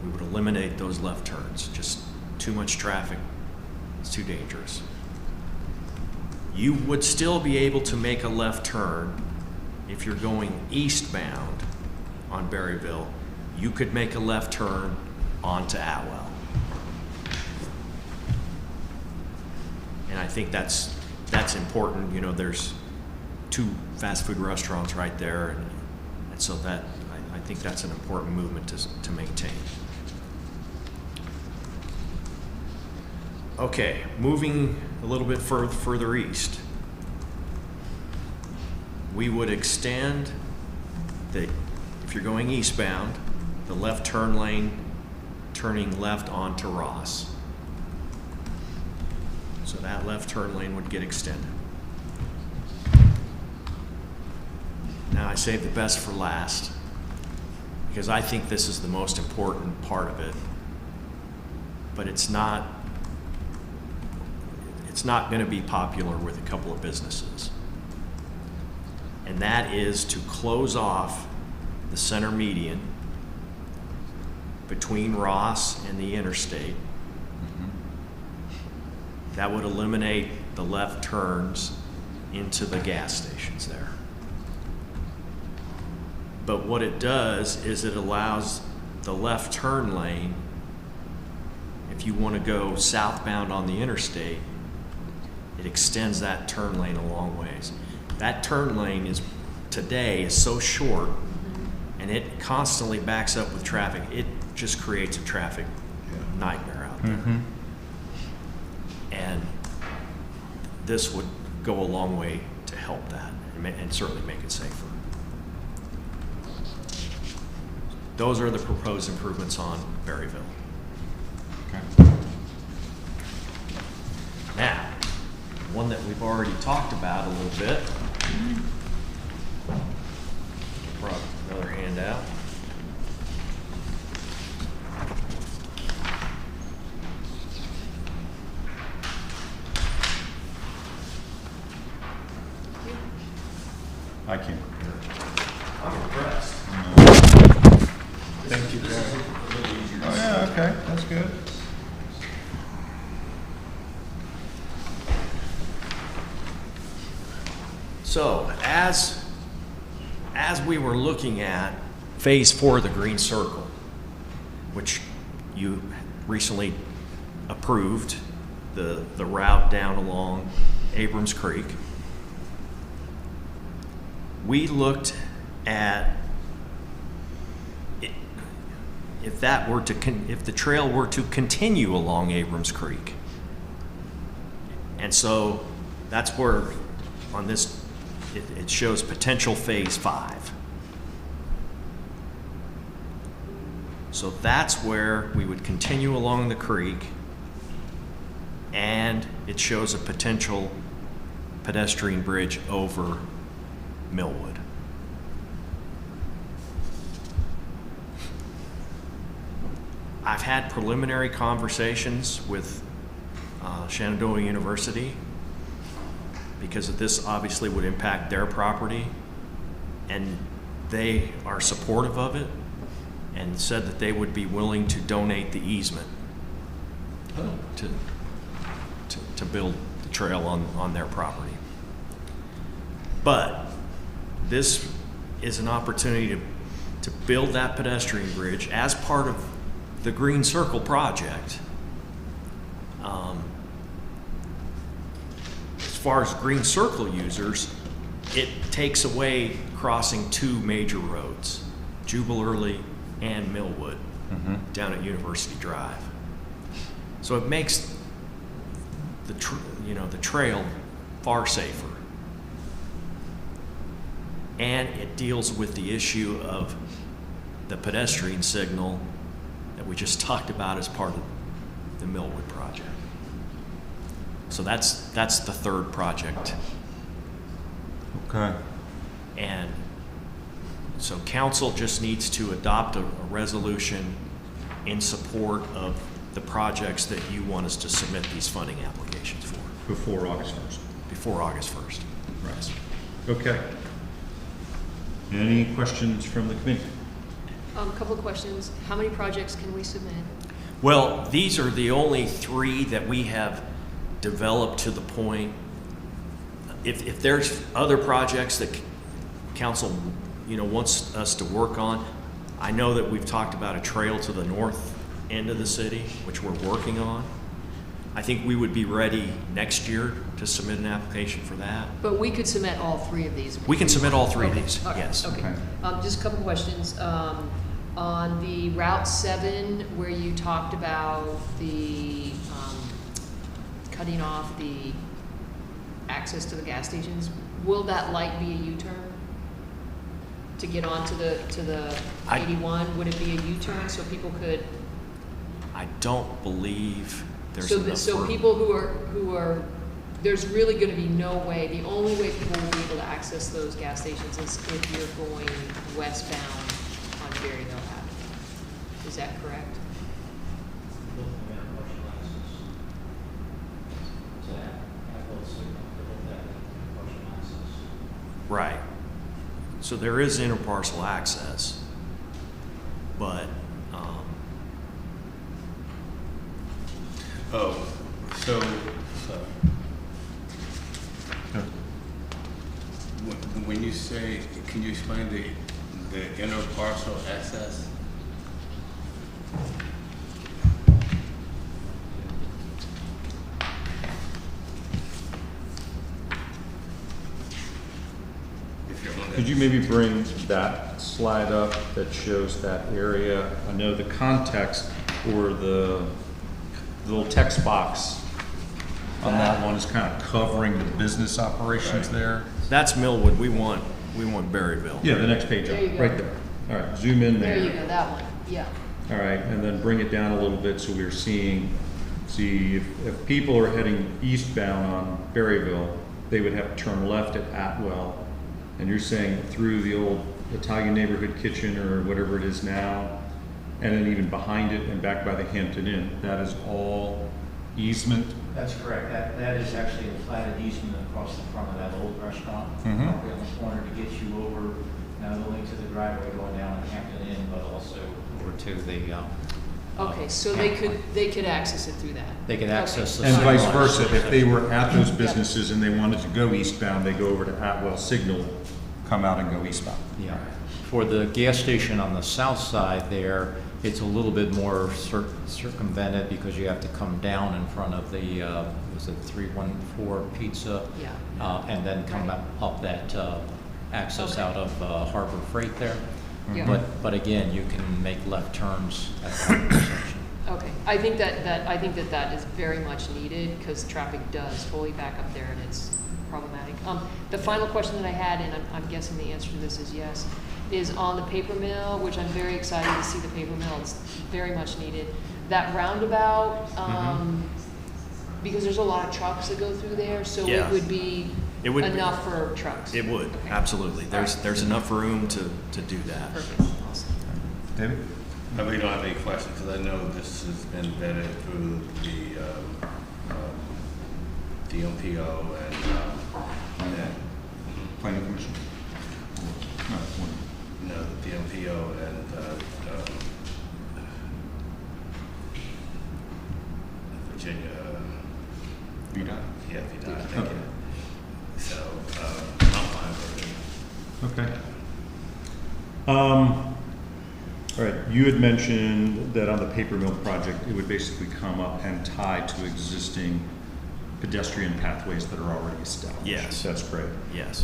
We would eliminate those left turns. Just too much traffic. It's too dangerous. You would still be able to make a left turn if you're going eastbound on Berryville, you could make a left turn onto Atwell. And I think that's important. You know, there's 2 fast food restaurants right there, and so that I think that's an important movement to maintain. Okay, moving a little bit further east, we would extend if you're going eastbound, the left turn lane turning left onto Ross. So that left turn lane would get extended. Now I saved the best for last because I think this is the most important part of it, but it's not going to be popular with a couple of businesses. And that is to close off the center median between Ross and the interstate. That would eliminate the left turns into the gas stations there. But what it does is it allows the left turn lane, if you want to go southbound on the interstate, it extends that turn lane a long ways. That turn lane today is so short, and it constantly backs up with traffic. It just creates a traffic nightmare out there. And this would go a long way to help that and certainly make it safer. Those are the proposed improvements on Berryville. Okay. Now, one that we've already talked about a little bit. Brought another handout. I can't. I'm impressed. Thank you, Gary. Oh, yeah, okay, that's good. So as we were looking at phase 4 of the Green Circle, which you recently approved, the route down along Abrams Creek, we looked at if the trail were to continue along Abrams Creek. And so that's where on this it shows potential phase 5. So that's where we would continue along the creek, and it shows a potential pedestrian bridge over Millwood. I've had preliminary conversations with Shenandoah University because this obviously would impact their property, and they are supportive of it and said that they would be willing to donate the easement to build the trail on their property. But this is an opportunity to build that pedestrian bridge as part of the Green Circle project. As far as Green Circle users, it takes away crossing 2 major roads, Jubal Early and Millwood, down at University Drive. So it makes the trail far safer. And it deals with the issue of the pedestrian signal that we just talked about as part of the Millwood project. So that's the third project. Okay. And so council just needs to adopt a resolution in support of the projects that you want us to submit these funding applications for. Before August 1st. Before August 1st. Right. Okay. Any questions from the committee? A couple of questions. How many projects can we submit? Well, these are the only 3 that we have developed to the point. If there's other projects that council wants us to work on, I know that we've talked about a trail to the north end of the city, which we're working on. I think we would be ready next year to submit an application for that. But we could submit all three of these. We can submit all three of Okay, these, all right, yes. Okay. Okay. Just a couple questions. On the Route 7, where you talked about the, cutting off the access to the gas stations, will that light be a U-turn? To get onto the 81, would it be a U-turn so people could? I don't believe there's So, enough so room. people who are, there's really going to be no way, the only way people will be able to access those gas stations is if you're going westbound on Berryville Avenue. Is that correct? Right. So there is interparcel access, but Oh, so, when you say, can you explain the inner parcel access? If you're on that- Could you maybe bring that slide up that shows that area? I know the context or the little text box on that one is kind of covering the business operations there. that's Millwood. We want Berryville. Yeah, the next page There up, you go. right there. All right, zoom in There there. you go, that one, yeah. All right, and then bring it down a little bit so we're seeing, if people are heading eastbound on Berryville, they would have to turn left at Atwell. And you're saying through the old Italian neighborhood kitchen or whatever it is now, and then even behind it and back by the Hampton Inn, that is all easement? That's correct. That is actually a platted easement across the front of that old restaurant, Mhm. property on the corner to get you over, not only to the driveway going down to Hampton Inn, but also over to the, Okay, so they could access it through that? they can access the. And vice Signalized. versa, if they were at those businesses and they wanted to go eastbound, they go over to Atwell Signal, come out and go eastbound. Yeah. For the gas station on the south side there, it's a little bit more circumvented because you have to come down in front of the, was it 314 Pizza? Yeah. And then come Right. up that access Okay. out of Harbor Freight there. Yeah. But again, you can make left turns at that intersection. Okay, I think that is very much needed, because traffic does fully back up there, and it's problematic. The final question that I had, and I'm guessing the answer to this is yes, is on the paper mill, which I'm very excited to see the paper mill, it's very much needed. That roundabout, because there's a lot of trucks that go through there, so Yeah. it would be It would be. enough for trucks? It would, Okay. absolutely. There's All right. there's enough room to do that. Perfect, awesome. David? I really don't have any questions, because I know this has been vetted through the MPO and Planning Commission? no, the MPO and Virginia. VDOT? Yeah, VDOT, thank Okay. you. So, I'm fine with it. Okay. All right, you had mentioned that on the paper mill project, it would basically come up and tie to existing pedestrian pathways that are already established. Yes. That's great. Yes.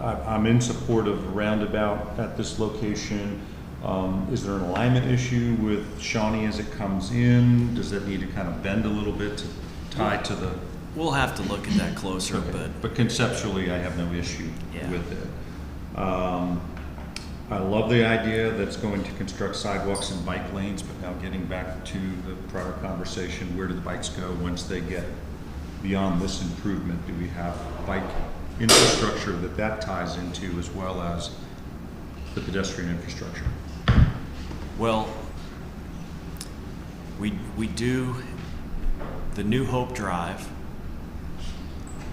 I'm in support of a roundabout at this location. Is there an alignment issue with Shawnee as it comes in? Does that need to kind of bend a little bit to tie to the? We'll have to look at that closer, Okay. But conceptually, I have no issue Yeah. with it. I love the idea that's going to construct sidewalks and bike lanes, but now getting back to the prior conversation, where do the bikes go once they get beyond this improvement? Do we have bike infrastructure that ties into, as well as the pedestrian infrastructure? well, we do the New Hope Drive.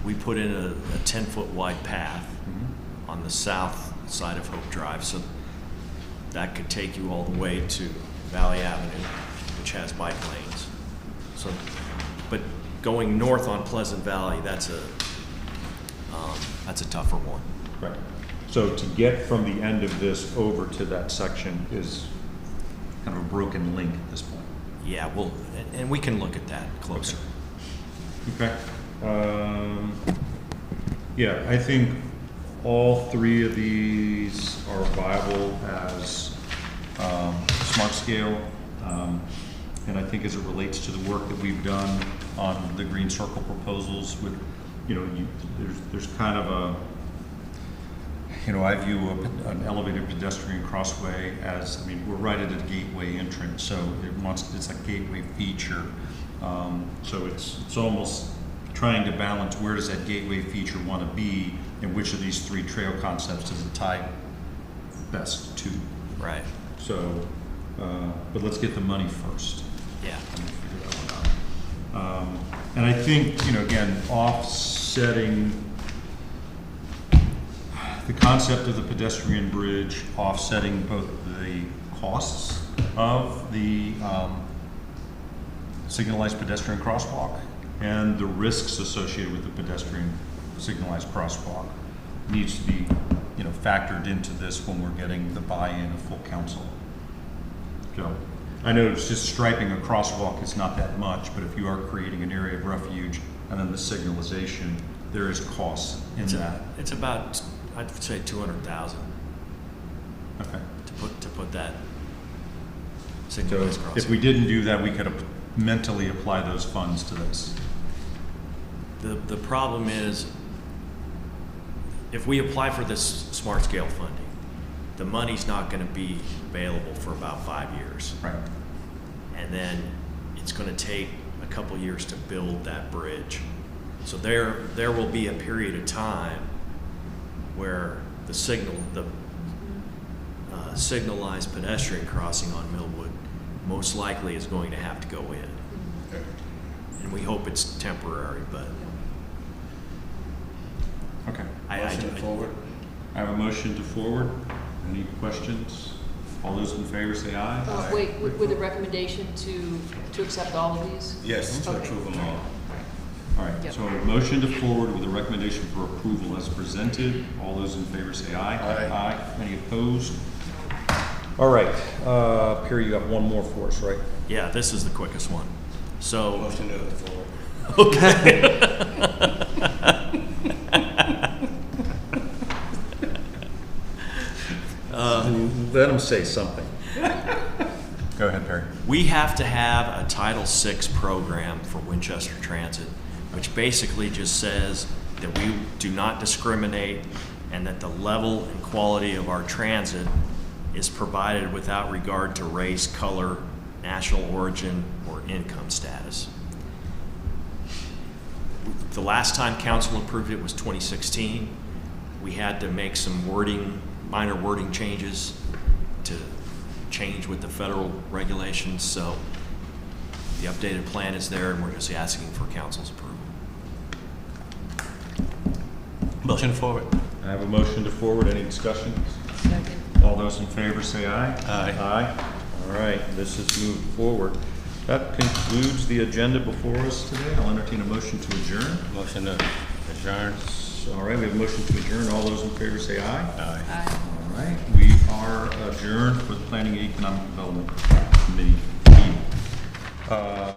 We put in a 10-foot wide path on the south side of Hope Drive, so that could take you all the way to Valley Avenue, which has bike lanes. So, but going north on Pleasant Valley, that's a tougher one. Right. So to get from the end of this over to that section is kind of a broken link at this point. Yeah, well, and we can look at that closer. Okay. Yeah, I think all three of these are viable as smart scale. And I think as it relates to the work that we've done on the green circle proposals with, there's kind of a, I view an elevated pedestrian crossway as, we're right at a gateway entrance, so it's a gateway feature. So it's almost trying to balance where does that gateway feature want to be and which of these three trail concepts does it tie best to. Right. So, but let's get the money first. Yeah. And figure that one out. And I think, again, offsetting the concept of the pedestrian bridge, offsetting both the costs of the signalized pedestrian crosswalk and the risks associated with the pedestrian signalized crosswalk needs to be, factored into this when we're getting the buy-in of full council. So I know it's just striping a crosswalk is not that much, but if you are creating an area of refuge and then the signalization, there is costs in that. It's about, I'd say 200,000. Okay. To put that So signalized crossing. if we didn't do that, we could mentally apply those funds to this. The problem is, if we apply for this smart scale funding, the money's not going to be available for about 5 years. Right. And then it's going to take a couple years to build that bridge. So there will be a period of time where the signalized pedestrian crossing on Millwood most likely is going to have to go in. And we hope it's temporary, but Okay. Motion forward. I have a motion to forward. Any questions? All those in favor say aye. Wait, with a recommendation to accept all of these? Yes, to Okay. approve them all. All right, Yep. so a motion to forward with a recommendation for approval as presented. All those in favor say aye. Aye. Any opposed? All right, Perry, you have one more for us, right? yeah, this is the quickest one. So, Motion to forward. okay. Let him say something. Go ahead, Perry. We have to have a Title VI program for Winchester Transit, which basically just says that we do not discriminate and that the level and quality of our transit is provided without regard to race, color, national origin, or income status. The last time council approved it was 2016. We had to make some minor wording changes to change with the federal regulations, so the updated plan is there and we're just asking for council's approval. Motion forward. I have a motion to forward. Any discussions? Second. All those in favor say aye. Aye. Aye. All right, this is moved forward. That concludes the agenda before us today. I'll entertain a motion to adjourn. Motion to adjourn. All right, we have a motion to adjourn. All those in favor say aye. Aye. Aye. All right, we are adjourned for the Planning and Economic Development Committee meeting.